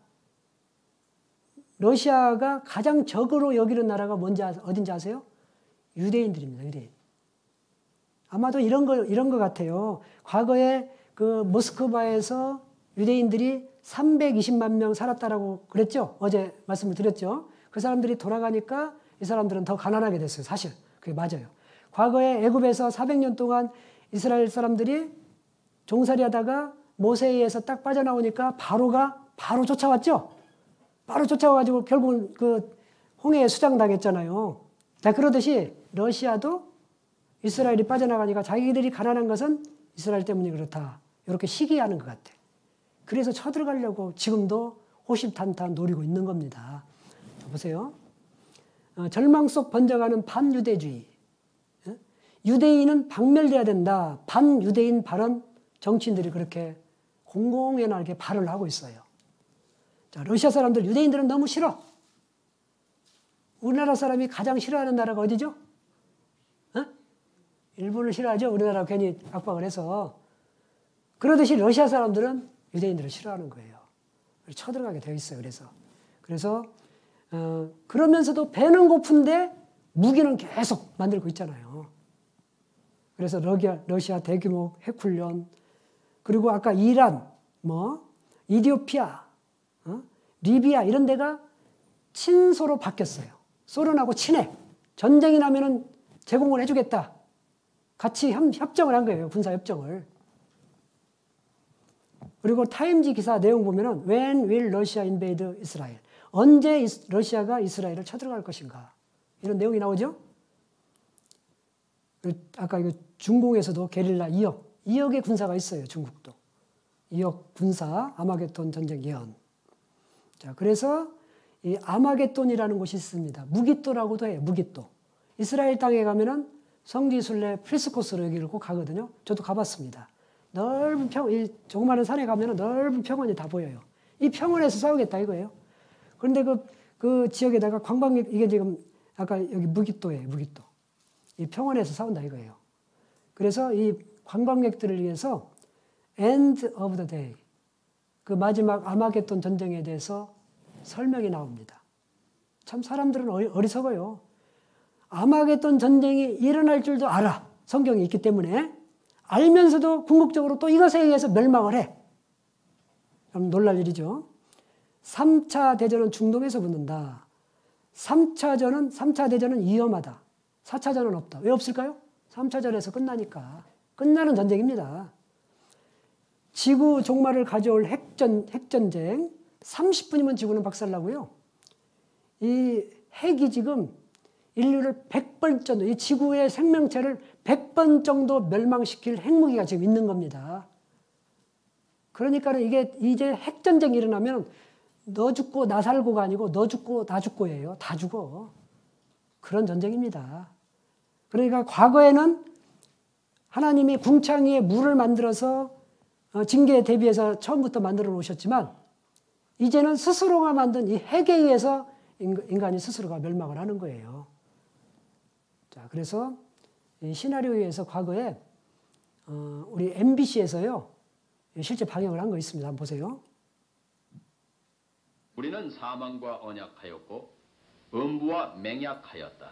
러시아가 가장 적으로 여기는 나라가 어딘지 아세요? 유대인들입니다. 유대인. 아마도 이런 거 같아요. 과거에 그 모스크바에서 유대인들이 320만 명 살았다라고 그랬죠. 어제 말씀을 드렸죠. 그 사람들이 돌아가니까 이 사람들은 더 가난하게 됐어요. 사실 그게 맞아요. 과거에 애굽에서 400년 동안 이스라엘 사람들이 종살이하다가 모세에 의해서 딱 빠져나오니까 바로가 바로 쫓아왔죠. 바로 쫓아와가지고 결국은 그 홍해에 수장당했잖아요. 자, 그러듯이 러시아도 이스라엘이 빠져나가니까 자기들이 가난한 것은 이스라엘 때문이 그렇다. 이렇게 시기하는 것 같아. 그래서 쳐들어가려고 지금도 호시탄탄 노리고 있는 겁니다. 자, 보세요. 절망 속 번져가는 반유대주의. 유대인은 박멸돼야 된다. 반유대인 발언 정치인들이 그렇게 공공연하게 이렇게 발언을 하고 있어요. 자, 러시아 사람들, 유대인들은 너무 싫어. 우리나라 사람이 가장 싫어하는 나라가 어디죠? 일본을 싫어하죠. 우리나라가 괜히 압박을 해서. 그러듯이 러시아 사람들은 유대인들을 싫어하는 거예요. 쳐들어가게 되어 있어요. 그래서 그러면서도 배는 고픈데 무기는 계속 만들고 있잖아요. 그래서 러시아 대규모 핵훈련, 그리고 아까 이란, 이디오피아, 리비아 이런 데가 친소로 바뀌었어요. 소련하고 친해. 전쟁이 나면은 제공을 해주겠다. 같이 협정을 한 거예요. 군사협정을. 그리고 타임지 기사 내용 보면은 When will Russia invade Israel? 언제 러시아가 이스라엘을 쳐들어갈 것인가? 이런 내용이 나오죠. 아까 이거 중공에서도 게릴라 2억의 군사가 있어요. 중국도. 2억 군사 아마겟돈 전쟁 예언. 자, 그래서 이 아마겟돈이라는 곳이 있습니다. 무기또라고도 해요. 무기또. 이스라엘 땅에 가면은 성지순례 프리스코스로 여기를 꼭 가거든요. 저도 가봤습니다. 넓은 이 조그마한 산에 가면은 넓은 평원이 다 보여요. 이 평원에서 싸우겠다 이거예요. 그런데 그 지역에다가 관광객, 이게 지금 아까 여기 무기또예요. 무기또. 이 평원에서 싸운다 이거예요. 그래서 이 관광객들을 위해서 End of the Day, 그 마지막 아마겟돈 전쟁에 대해서 설명이 나옵니다. 참 사람들은 어리석어요. 아마겟돈 전쟁이 일어날 줄도 알아. 성경이 있기 때문에. 알면서도 궁극적으로 또 이것에 의해서 멸망을 해. 그럼 놀랄 일이죠. 3차 대전은 중동에서 붙는다. 3차 대전은 위험하다. 4차전은 없다. 왜 없을까요? 3차전에서 끝나니까. 끝나는 전쟁입니다. 지구 종말을 가져올 핵전쟁 30분이면 지구는 박살나고요. 이 핵이 지금 인류를 100번 정도, 이 지구의 생명체를 100번 정도 멸망시킬 핵무기가 지금 있는 겁니다. 그러니까 이게 이제 핵전쟁이 일어나면 너 죽고 나 살고가 아니고 너 죽고 나 죽고예요. 다 죽어. 그런 전쟁입니다. 그러니까 과거에는 하나님이 궁창 위에 물을 만들어서 징계에 대비해서 처음부터 만들어 놓으셨지만 이제는 스스로가 만든 이 핵에 의해서 인간이 스스로가 멸망을 하는 거예요. 자, 그래서 이 시나리오에 의해서 과거에 우리 MBC에서요 실제 방영을 한 거 있습니다. 한번 보세요. 우리는 사망과 언약하였고 음부와 맹약하였다.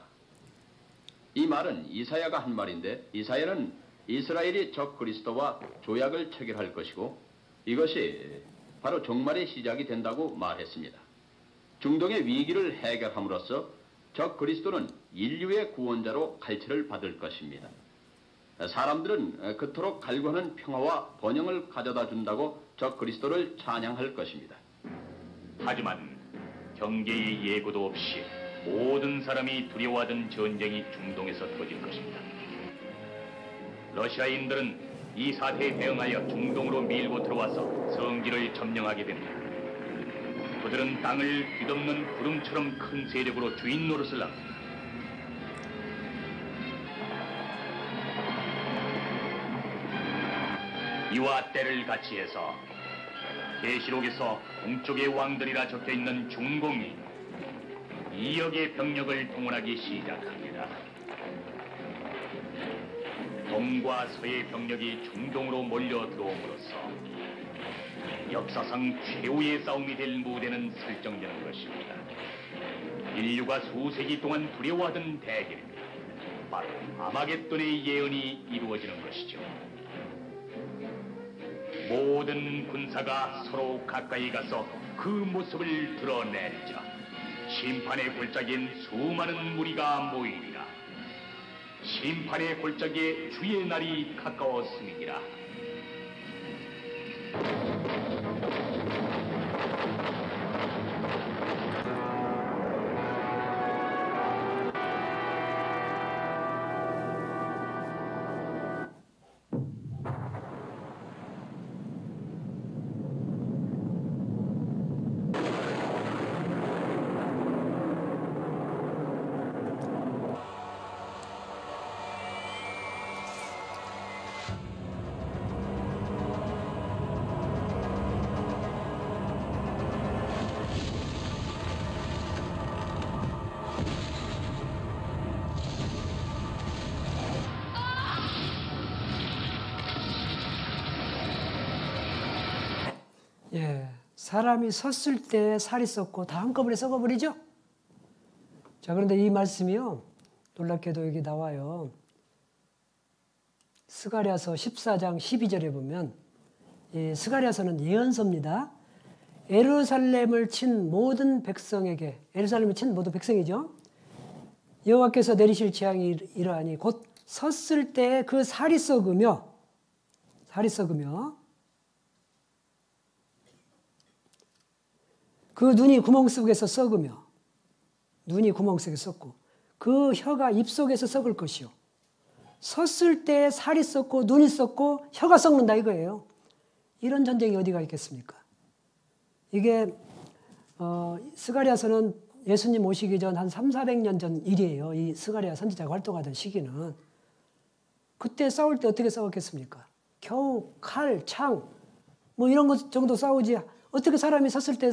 이 말은 이사야가 한 말인데 이사야는 이스라엘이 적 그리스도와 조약을 체결할 것이고 이것이 바로 종말의 시작이 된다고 말했습니다. 중동의 위기를 해결함으로써 적 그리스도는 인류의 구원자로 갈채를 받을 것입니다. 사람들은 그토록 갈구하는 평화와 번영을 가져다 준다고 적 그리스도를 찬양할 것입니다. 하지만 경계의 예고도 없이 모든 사람이 두려워하던 전쟁이 중동에서 터질 것입니다. 러시아인들은 이 사태에 대응하여 중동으로 밀고 들어와서 성지를 점령하게 됩니다. 그들은 땅을 뒤덮는 구름처럼 큰 세력으로 주인 노릇을 합니다. 이와 때를 같이 해서 계시록에서 동쪽의 왕들이라 적혀있는 중공이 2억의 병력을 동원하기 시작합니다. 동과 서의 병력이 중동으로 몰려 들어옴으로써 역사상 최후의 싸움이 될 무대는 설정되는 것입니다. 인류가 수세기 동안 두려워하던 대결입니다. 바로 아마겟돈의 예언이 이루어지는 것이죠. 모든 군사가 서로 가까이 가서 그 모습을 드러내리자 심판의 골짜기엔 수많은 무리가 모이리라. 심판의 골짜기에 주의 날이 가까웠음이니라. 예, 사람이 섰을 때 살이 썩고 다 한꺼번에 썩어버리죠? 자, 그런데 이 말씀이요, 놀랍게도 여기 나와요. 스가랴서 14장 12절에 보면, 이 스가랴서는 예언서입니다. 예루살렘을 친 모든 백성에게, 예루살렘을 친 모든 백성이죠. 여호와께서 내리실 재앙이 이러하니 곧 섰을 때 그 살이 썩으며 그 눈이 구멍 속에서 썩으며, 눈이 구멍 속에 썩고 그 혀가 입 속에서 썩을 것이요. 섰을 때 살이 썩고 눈이 썩고 혀가 썩는다 이거예요. 이런 전쟁이 어디가 있겠습니까? 이게 스가랴서는 예수님 오시기 전 한 300~400년 전 일이에요. 이 스가랴 선지자가 활동하던 시기는. 그때 싸울 때 어떻게 싸웠겠습니까? 겨우 칼, 창 뭐 이런 것 정도 싸우지 어떻게 사람이 섰을 때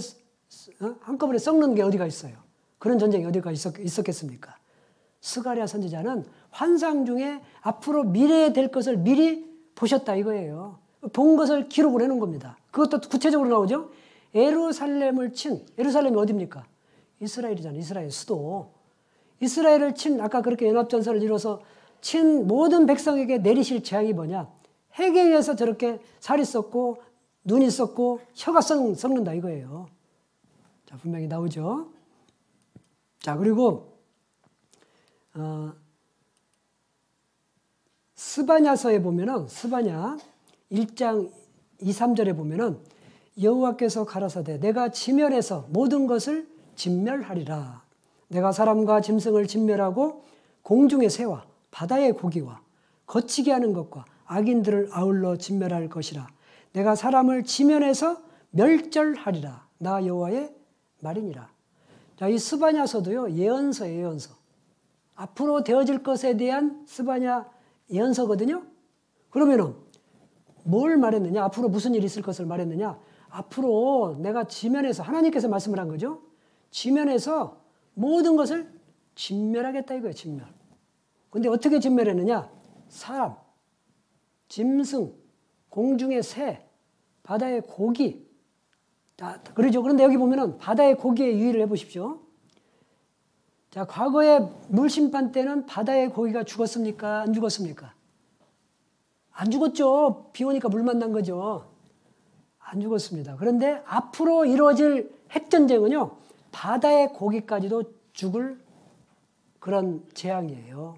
한꺼번에 썩는 게 어디가 있어요? 그런 전쟁이 어디가 있었겠습니까? 스가랴 선지자는 환상 중에 앞으로 미래에 될 것을 미리 보셨다 이거예요. 본 것을 기록을 해놓은 겁니다. 그것도 구체적으로 나오죠. 예루살렘을 친, 예루살렘이 어디입니까? 이스라엘이잖아요. 이스라엘 수도. 이스라엘을 친, 아까 그렇게 연합전선을 이뤄서 친 모든 백성에게 내리실 재앙이 뭐냐? 핵에 의해서 저렇게 살이 썩고 눈이 썩고 혀가 썩는다 이거예요. 자, 분명히 나오죠. 자, 그리고 스바냐서에 보면은 스바냐 1장 2, 3절에 보면은 여호와께서 가라사대 내가 지면에서 모든 것을 진멸하리라. 내가 사람과 짐승을 진멸하고 공중의 새와 바다의 고기와 거치게 하는 것과 악인들을 아울러 진멸할 것이라. 내가 사람을 지면에서 멸절하리라. 나 여호와의 말이니라. 자, 이 스바냐서도요, 예언서예요, 예언서. 앞으로 되어질 것에 대한 스바냐 예언서거든요. 그러면은 뭘 말했느냐? 앞으로 무슨 일이 있을 것을 말했느냐? 앞으로 내가 지면에서, 하나님께서 말씀을 한 거죠. 지면에서 모든 것을 진멸하겠다 이거예요, 진멸. 근데 어떻게 진멸했느냐? 사람, 짐승, 공중의 새, 바다의 고기. 자, 그러죠. 그런데 여기 보면은 바다의 고기에 유의를 해보십시오. 자, 과거에 물심판 때는 바다의 고기가 죽었습니까? 안 죽었습니까? 안 죽었죠. 비 오니까 물 만난 거죠. 안 죽었습니다. 그런데 앞으로 이루어질 핵전쟁은요, 바다의 고기까지도 죽을 그런 재앙이에요.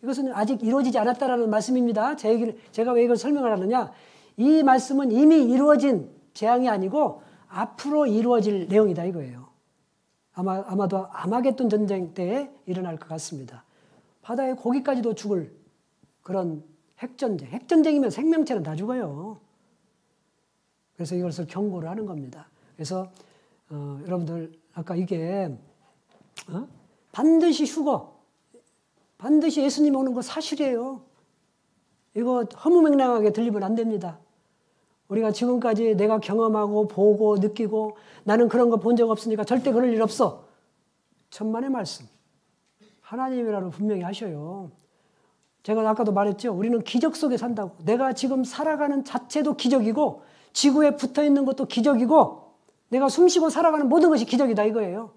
이것은 아직 이루어지지 않았다라는 말씀입니다. 제가 왜 이걸 설명을 하느냐? 이 말씀은 이미 이루어진 재앙이 아니고 앞으로 이루어질 내용이다 이거예요. 아마도 아마겟돈 전쟁 때에 일어날 것 같습니다. 바다의 고기까지도 죽을 그런 핵전쟁. 핵전쟁이면 생명체는 다 죽어요. 그래서 이것을 경고를 하는 겁니다. 그래서 여러분들 아까 이게 반드시 휴거, 반드시 예수님 오는 거 사실이에요. 이거 허무맹랑하게 들리면 안 됩니다. 우리가 지금까지 내가 경험하고 보고 느끼고 나는 그런 거 본 적 없으니까 절대 그럴 일 없어. 천만의 말씀. 하나님이라고 분명히 하셔요. 제가 아까도 말했죠. 우리는 기적 속에 산다고. 내가 지금 살아가는 자체도 기적이고 지구에 붙어있는 것도 기적이고 내가 숨쉬고 살아가는 모든 것이 기적이다 이거예요.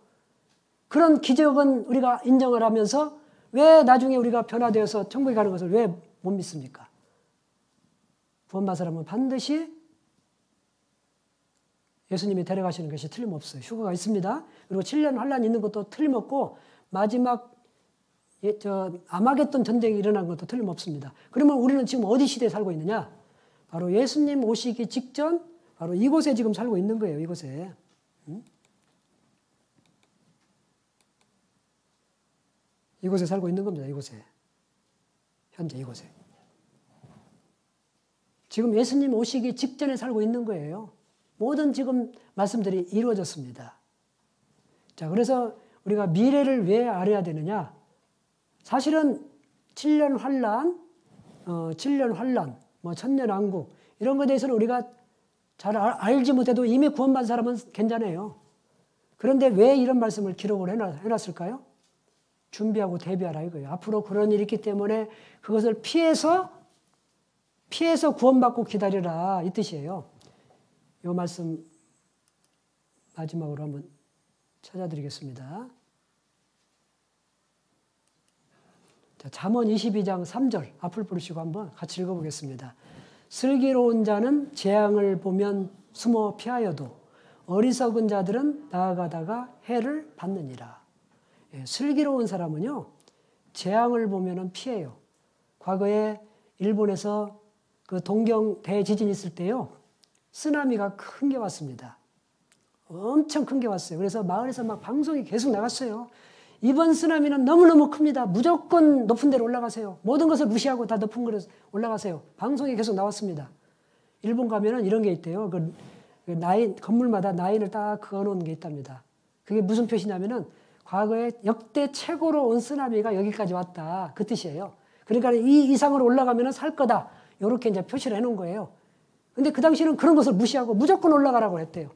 그런 기적은 우리가 인정을 하면서 왜 나중에 우리가 변화되어서 천국에 가는 것을 왜 못 믿습니까? 구원받은 사람은 반드시 예수님이 데려가시는 것이 틀림없어요. 휴거가 있습니다. 그리고 7년 환란이 있는 것도 틀림없고 마지막 아마겟돈 전쟁이 일어난 것도 틀림없습니다. 그러면 우리는 지금 어디 시대에 살고 있느냐? 바로 예수님 오시기 직전 바로 이곳에 지금 살고 있는 거예요. 이곳에. 이곳에 살고 있는 겁니다. 이곳에. 현재 이곳에. 지금 예수님 오시기 직전에 살고 있는 거예요. 모든 지금 말씀들이 이루어졌습니다. 자, 그래서 우리가 미래를 왜 알아야 되느냐? 사실은 7년 환란, 7년 환란, 뭐 천년왕국 이런 것에 대해서는 우리가 잘 알지 못해도 이미 구원받은 사람은 괜찮아요. 그런데 왜 이런 말씀을 기록을 해놨을까요? 준비하고 대비하라 이거예요. 앞으로 그런 일이 있기 때문에 그것을 피해서 구원받고 기다리라 이 뜻이에요. 이 말씀 마지막으로 한번 찾아드리겠습니다. 자, 잠언 22장 3절 앞을 부르시고 한번 같이 읽어보겠습니다. 슬기로운 자는 재앙을 보면 숨어 피하여도 어리석은 자들은 나아가다가 해를 받느니라. 예, 슬기로운 사람은요 재앙을 보면 피해요. 과거에 일본에서 그 동경 대지진이 있을 때요 쓰나미가 큰 게 왔습니다. 엄청 큰 게 왔어요. 그래서 마을에서 막 방송이 계속 나갔어요. 이번 쓰나미는 너무너무 큽니다. 무조건 높은 데로 올라가세요. 모든 것을 무시하고 다 높은 곳에 올라가세요. 방송이 계속 나왔습니다. 일본 가면은 이런 게 있대요. 그 나인, 건물마다 나인을 딱 그어놓은 게 있답니다. 그게 무슨 표시냐면은 과거에 역대 최고로 온 쓰나미가 여기까지 왔다. 그 뜻이에요. 그러니까 이 이상으로 올라가면은 살 거다. 이렇게 이제 표시를 해놓은 거예요. 근데 그 당시에는 그런 것을 무시하고 무조건 올라가라고 했대요.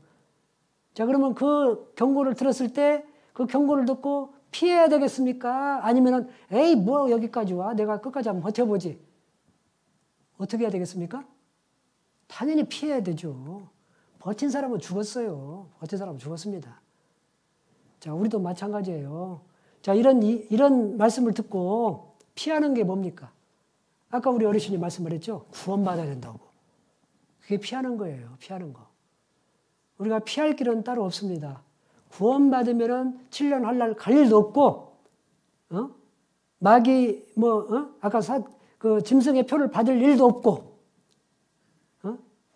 자, 그러면 그 경고를 들었을 때 그 경고를 듣고 피해야 되겠습니까? 아니면은 에이 뭐 여기까지 와 내가 끝까지 한번 버텨보지. 어떻게 해야 되겠습니까? 당연히 피해야 되죠. 버틴 사람은 죽었어요. 버틴 사람은 죽었습니다. 자, 우리도 마찬가지예요. 자, 이런 말씀을 듣고 피하는 게 뭡니까? 아까 우리 어르신이 말씀을 했죠. 구원받아야 된다고. 그게 피하는 거예요. 피하는 거. 우리가 피할 길은 따로 없습니다. 구원받으면은 7년 환란 갈 일도 없고, 마귀 아까 그 짐승의 표를 받을 일도 없고,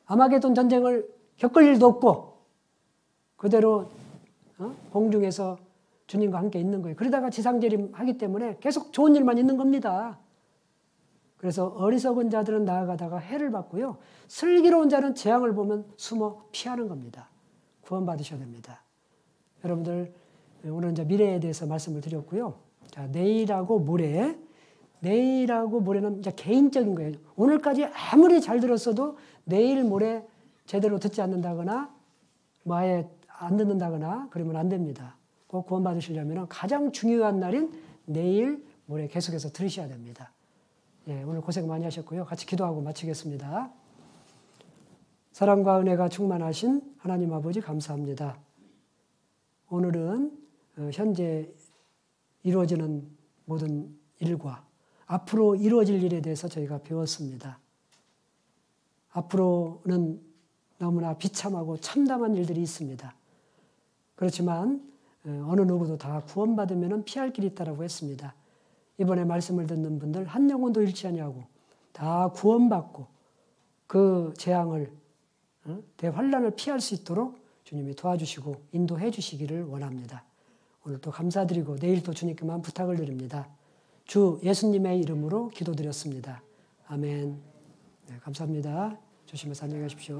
아마겟돈 전쟁을 겪을 일도 없고, 그대로 공중에서 주님과 함께 있는 거예요. 그러다가 지상재림하기 때문에 계속 좋은 일만 있는 겁니다. 그래서 어리석은 자들은 나아가다가 해를 받고요. 슬기로운 자는 재앙을 보면 숨어 피하는 겁니다. 구원받으셔야 됩니다. 여러분들 오늘 이제 미래에 대해서 말씀을 드렸고요. 자, 내일하고 모레는 이제 개인적인 거예요. 오늘까지 아무리 잘 들었어도 내일 모레 제대로 듣지 않는다거나 뭐 아예 안 듣는다거나 그러면 안 됩니다. 꼭 구원받으시려면 가장 중요한 날인 내일 모레 계속해서 들으셔야 됩니다. 예, 오늘 고생 많이 하셨고요. 같이 기도하고 마치겠습니다. 사랑과 은혜가 충만하신 하나님 아버지 감사합니다. 오늘은 현재 이루어지는 모든 일과 앞으로 이루어질 일에 대해서 저희가 배웠습니다. 앞으로는 너무나 비참하고 참담한 일들이 있습니다. 그렇지만 어느 누구도 다 구원받으면 피할 길이 있다고 했습니다. 이번에 말씀을 듣는 분들 한 영혼도 잃지 아니하고 다 구원받고 그 재앙을 대환란을 피할 수 있도록 주님이 도와주시고 인도해 주시기를 원합니다. 오늘 또 감사드리고 내일 또 주님께만 부탁을 드립니다. 주 예수님의 이름으로 기도드렸습니다. 아멘. 네, 감사합니다. 조심해서 안녕히 가십시오.